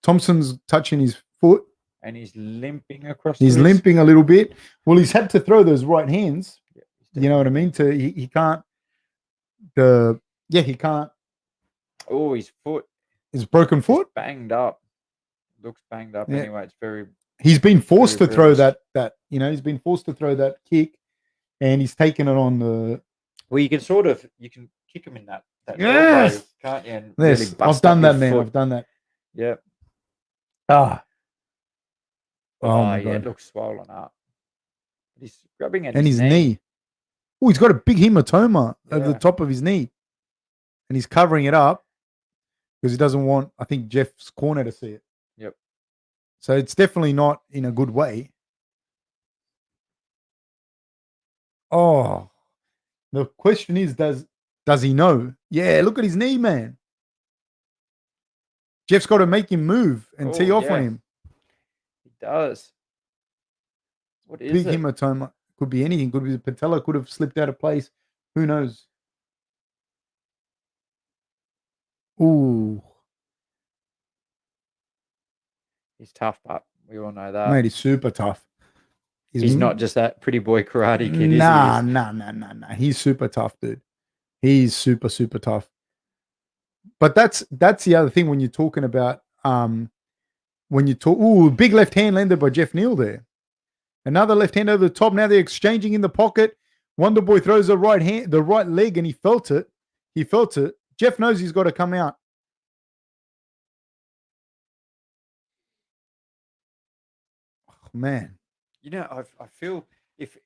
S1: Thompson's touching his foot.
S2: And he's limping across.
S1: He's limping a little bit. Well, he's had to throw those right hands. Yeah, you know what I mean? He can't. He can't.
S2: Oh, his foot.
S1: His broken foot?
S2: It's banged up. Looks banged up anyway. It's very.
S1: He's been forced to throw that. He's been forced to throw that kick, and he's taken it on the
S2: Well, you can kick him in that
S1: Yes!
S2: elbow, can't you? And
S1: Yes,
S2: really
S1: I've
S2: bust
S1: done
S2: up
S1: that,
S2: your
S1: man.
S2: foot.
S1: I've done that.
S2: Yeah.
S1: Ah.
S2: Oh,
S1: my
S2: yeah,
S1: God.
S2: it looks swollen up. He's grabbing at
S1: And
S2: his
S1: his
S2: knee.
S1: knee. Oh, he's got a big hematoma over the
S2: Yeah.
S1: top of his knee. And he's covering it up because he doesn't want, I think, Geoff's corner to see it.
S2: Yep.
S1: So it's definitely not in a good way. Oh. The question is, does he know? Yeah, look at his knee, man. Geoff's got to make him move and tee off on him.
S2: He does. What is
S1: Big
S2: it?
S1: hematoma. Could be anything. Could be the patella. Could have slipped out of place. Who knows? Ooh.
S2: He's tough, but we all know that.
S1: Mate, he's super tough.
S2: He's not just that pretty boy karate kid, is he?
S1: Nah. He's super tough, dude. He's super, super tough. But that's the other thing when you're talking about big left hand landed by Geoff Neal there. Another left hand over the top. Now they're exchanging in the pocket. Wonderboy throws the right leg, and he felt it. Geoff knows he's got to come out. Oh, man.
S2: You know, I feel if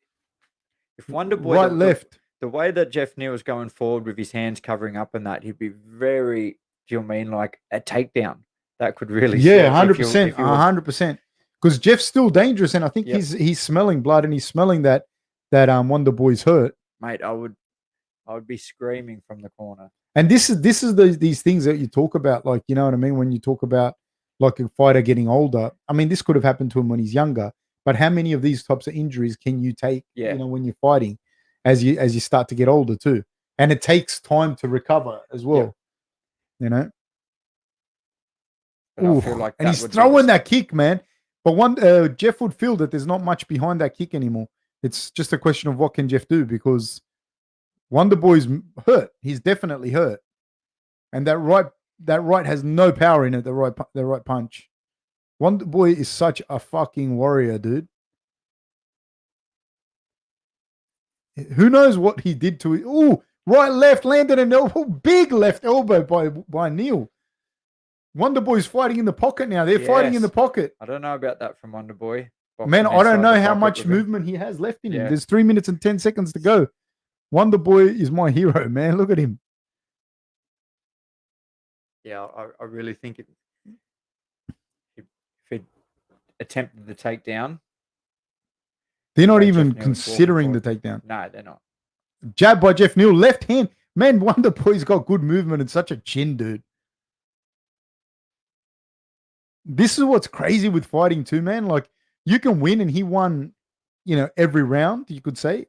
S2: Wonderboy
S1: right left.
S2: The way that Geoff Neal was going forward with his hands covering up and that, he'd be very, do you mean like a takedown? That could really
S1: 100%. 100%. Because Geoff's still dangerous, and I think he's smelling blood and he's smelling that Wonderboy's hurt.
S2: Mate, I would be screaming from the corner.
S1: And this is these things that you talk about, like, you know what I mean, when you talk about like a fighter getting older. I mean, this could have happened to him when he's younger, but how many of these types of injuries can you take, you know, when you're fighting as you start to get older too? And it takes time to recover as well. You know?
S2: I feel like
S1: and he's throwing that kick, man. But Geoff would feel that there's not much behind that kick anymore. It's just a question of what can Geoff do, because Wonderboy's hurt. He's definitely hurt, and that right has no power in it. The right punch. Wonderboy is such a fucking warrior, dude. Who knows what he did to it? Ooh, right left landed an elbow, big left elbow by Neal. Wonderboy's fighting in the pocket now. They're fighting in the pocket.
S2: I don't know about that from Wonderboy.
S1: Man, I don't know how much movement he has left in him. There's 3 minutes and 10 seconds to go. Wonderboy is my hero, man. Look at him.
S2: Yeah, I really think if he attempted the takedown.
S1: They're not even considering the takedown.
S2: No, they're not.
S1: Jab by Geoff Neal, left hand. Man, Wonderboy's got good movement and such a chin, dude. This is what's crazy with fighting too, man. Like, you can win, and he won, you know, every round, you could say.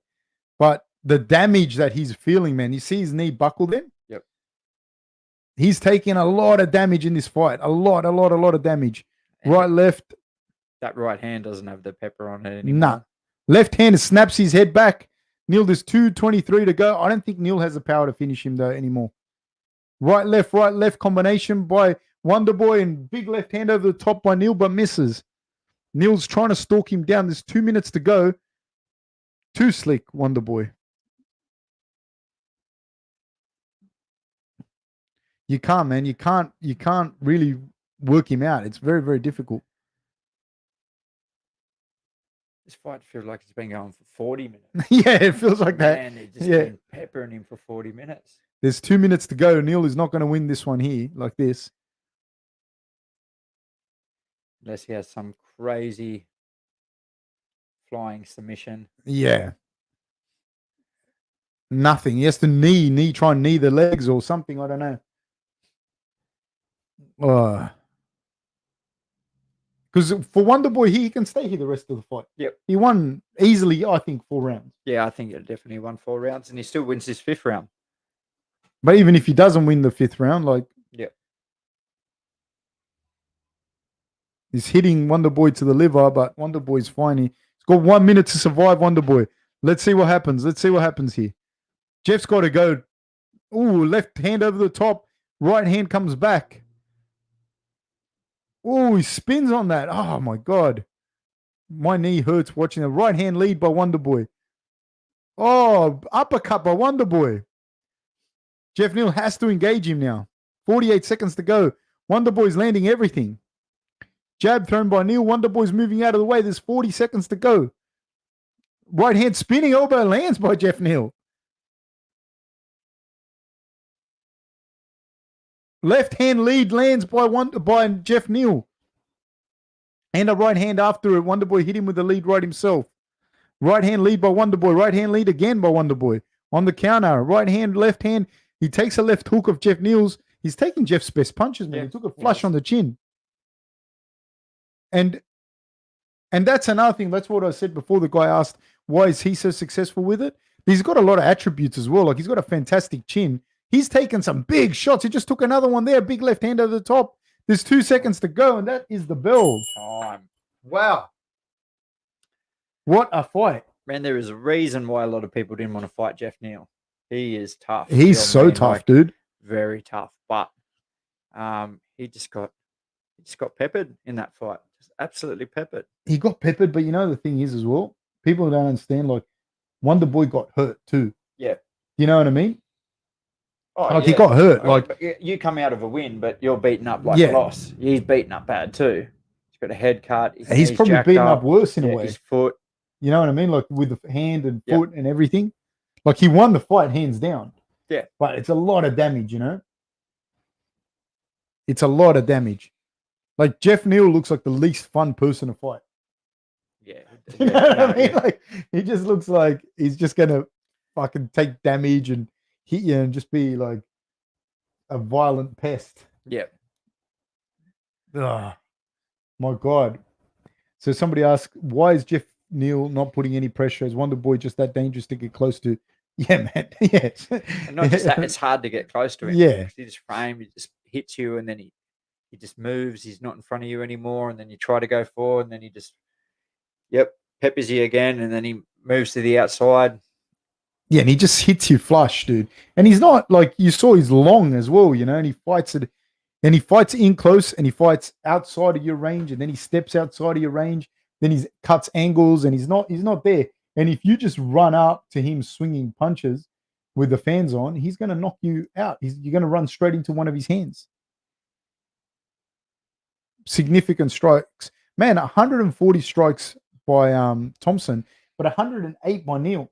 S1: But the damage that he's feeling, man, you see his knee buckled in?
S2: Yep.
S1: He's taking a lot of damage in this fight. A lot of damage. And right, left.
S2: That right hand doesn't have the pepper on it anymore.
S1: Nah. Left hand snaps his head back. Neal, there's 2:23 to go. I don't think Neal has the power to finish him, though, anymore. Right, left combination by Wonderboy, and big left hand over the top by Neal, but misses. Neal's trying to stalk him down. There's 2 minutes to go. Too slick, Wonderboy. You can't, man. You can't really work him out. It's very, very difficult.
S2: This fight feels like it's been going for 40 minutes.
S1: Yeah, it feels like that.
S2: Man, they're just been peppering him for 40 minutes.
S1: There's 2 minutes to go. Neal is not going to win this one here like this.
S2: Unless he has some crazy flying submission.
S1: Yeah. Nothing. He has to try and knee the legs or something. I don't know. Because for Wonderboy, he can stay here the rest of the fight.
S2: Yep.
S1: He won easily, I think, 4 rounds.
S2: Yeah, I think he definitely won 4 rounds, and he still wins his 5th round.
S1: But even if he doesn't win the 5th round, like...
S2: Yep.
S1: He's hitting Wonderboy to the liver, but Wonderboy's fine. He's got 1 minute to survive, Wonderboy. Let's see what happens. Here. Geoff's got to go. Ooh, left hand over the top. Right hand comes back. Ooh, he spins on that. Oh, my God. My knee hurts watching the right hand lead by Wonderboy. Oh, uppercut by Wonder Boy. Geoff Neal has to engage him now. 48 seconds to go. Wonder Boy's landing everything. Jab thrown by Neal. Wonder Boy's moving out of the way. There's 40 seconds to go. Right hand spinning elbow lands by Geoff Neal. Left hand lead lands by Geoff Neal. And a right hand after it. Wonder Boy hit him with the lead right himself. Right hand lead by Wonder Boy. Right hand lead again by Wonder Boy. On the counter. Right hand, left hand. He takes a left hook of Geoff Neal's. He's taking Geoff's best punches, man. He took a flush on the chin. And that's another thing. That's what I said before. The guy asked, why is he so successful with it? He's got a lot of attributes as well. Like, he's got a fantastic chin. He's taken some big shots. He just took another one there. Big left hand over the top. There's 2 seconds to go, and that is the bell.
S2: Time.
S1: Wow. What a fight.
S2: Man, there is a reason why a lot of people didn't want to fight Geoff Neal. He is tough.
S1: He's so tough, dude.
S2: Very tough. But he just got peppered in that fight. Just absolutely peppered.
S1: He got peppered, but you know the thing is as well, people don't understand, like, Wonder Boy got hurt too.
S2: Yeah.
S1: You know what I mean?
S2: Oh,
S1: like, he got hurt.
S2: Like, you come out of a win, but you're beaten up like a loss. He's beaten up bad too. He's got a head cut.
S1: He's probably beaten up worse in a way.
S2: His foot.
S1: You know what I mean? Like, with the hand and foot and everything. Like, he won the fight hands down.
S2: Yeah.
S1: But it's a lot of damage, you know? It's a lot of damage. Like, Geoff Neal looks like the least fun person to fight.
S2: Yeah.
S1: You know what I mean? Like, he just looks like he's just going to fucking take damage and hit you and just be like a violent pest.
S2: Yeah.
S1: Ugh. My God. So somebody asked, why is Geoff Neal not putting any pressure? Is Wonder Boy just that dangerous to get close to? Yeah, man. Yes.
S2: And not just that, it's hard to get close to him.
S1: Yeah.
S2: He just frame, he just hits you, and then he just moves. He's not in front of you anymore. And then you try to go forward, and then he just, peppers you again, and then he moves to the outside.
S1: Yeah, and he just hits you flush, dude. And he's not, like, you saw he's long as well, you know, and he fights it, and he fights in close, and he fights outside of your range, and then he steps outside of your range, then he cuts angles, and he's not there. And if you just run up to him swinging punches with the fans on, he's going to knock you out. You're going to run straight into one of his hands. Significant strikes. Man, 140 strikes by Thompson, but 108 by Neal.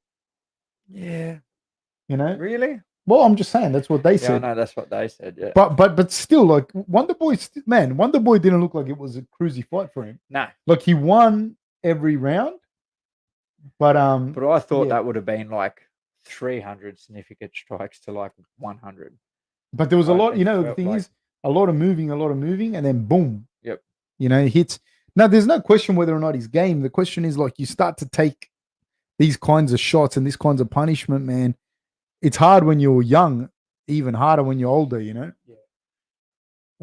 S2: Yeah.
S1: You know?
S2: Really?
S1: Well, I'm just saying that's what they said.
S2: Yeah, I know that's what they said. Yeah.
S1: But still, like, Wonder Boy didn't look like it was a cruisy fight for him.
S2: No.
S1: Like, he won every round. But
S2: I thought that would have been like 300 significant strikes to like 100.
S1: But there was a lot, you know, the thing is, a lot of moving, and then boom.
S2: Yep.
S1: You know, hits. Now, there's no question whether or not he's game. The question is, like, you start to take these kinds of shots and these kinds of punishment, man. It's hard when you're young, even harder when you're older, you know?
S2: Yeah.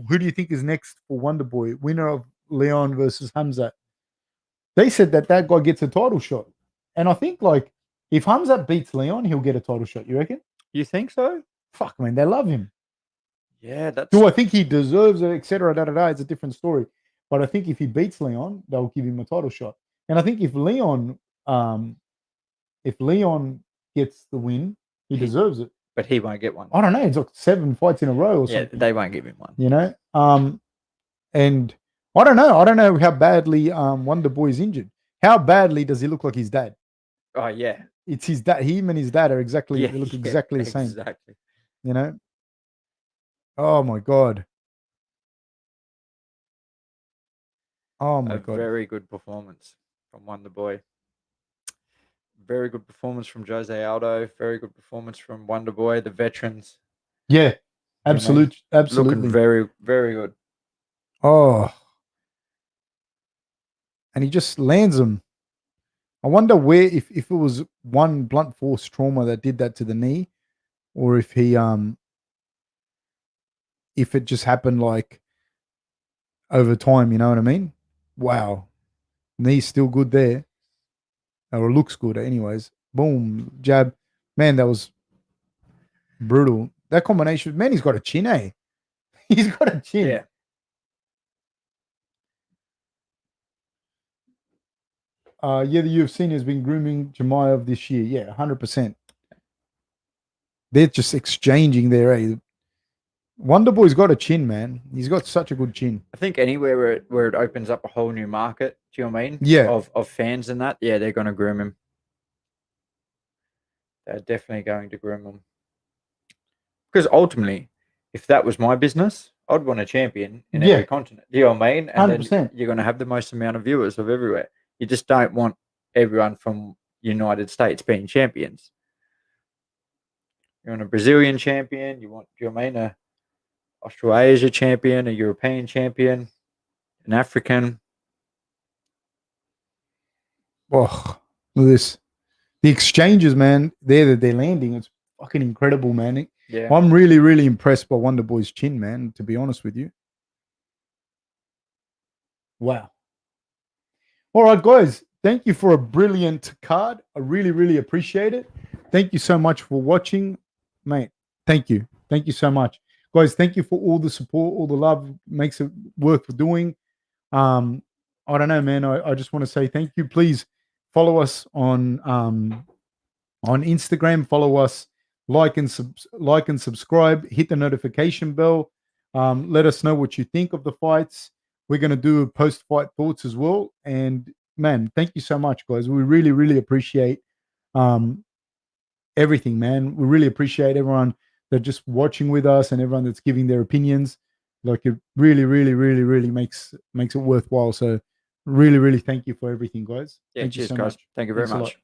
S1: Who do you think is next for Wonder Boy? Winner of Leon versus Hamzat. They said that guy gets a title shot. And I think, like, if Hamzat beats Leon, he'll get a title shot. You reckon?
S2: You think so?
S1: Fuck, man, they love him.
S2: Yeah, that's.
S1: Do I think he deserves it, etc.? It's a different story. But I think if he beats Leon, they'll give him a title shot. And I think if Leon gets the win, he deserves it.
S2: But he won't get one.
S1: I don't know. It's like 7 fights in a row or something.
S2: Yeah, they won't give him one.
S1: You know? And I don't know. I don't know how badly Wonder Boy's injured. How badly does he look like his dad?
S2: Oh, yeah.
S1: It's his dad. Him and his dad are they look exactly the same.
S2: Exactly.
S1: You know? Oh, my God. Oh, my God.
S2: Very good performance from Wonder Boy. Very good performance from Jose Aldo. Very good performance from Wonder Boy, the veterans.
S1: Yeah, absolutely.
S2: Looking very, very good.
S1: Oh. And he just lands them. I wonder where, if it was one blunt force trauma that did that to the knee, or if he, if it just happened like over time, you know what I mean? Wow. Knee's still good there. Or looks good anyways. Boom. Jab. Man, that was brutal. That combination. Man, he's got a chin, eh? He's got a chin.
S2: Yeah.
S1: Yeah, the UFC has been grooming July of this year. Yeah, 100%. They're just exchanging there. Wonder Boy's got a chin, man. He's got such a good chin.
S2: I think anywhere where it opens up a whole new market, do you know what I mean?
S1: Yeah.
S2: Of fans and that, yeah, they're going to groom him. They're definitely going to groom him. Because ultimately, if that was my business, I'd want a champion in every continent. Do you know what I mean? And
S1: 100%.
S2: then you're going to have the most amount of viewers of everywhere. You just don't want everyone from United States being champions. You want a Brazilian champion. You want, do you know what I mean? A Australasia champion, a European champion, an African.
S1: Oh, look at this. The exchanges, man, that they're landing, it's fucking incredible, man.
S2: Yeah.
S1: I'm really, really impressed by Wonder Boy's chin, man, to be honest with you. Wow. All right, guys. Thank you for a brilliant card. I really, really appreciate it. Thank you so much for watching, mate. Thank you. Thank you so much. Guys, thank you for all the support, all the love. Makes it worth doing. I don't know, man. I just want to say thank you. Please follow us on Instagram. Follow us, like and subscribe. Hit the notification bell. Let us know what you think of the fights. We're going to do post-fight thoughts as well. And man, thank you so much, guys. We really, really appreciate everything, man. We really appreciate everyone that just watching with us and everyone that's giving their opinions. Like it really, really, really, really makes it worthwhile. So really, really thank you for everything, guys.
S2: Yeah,
S1: thank
S2: cheers,
S1: you so
S2: guys.
S1: much.
S2: Thank you very
S1: Thanks a lot.
S2: much.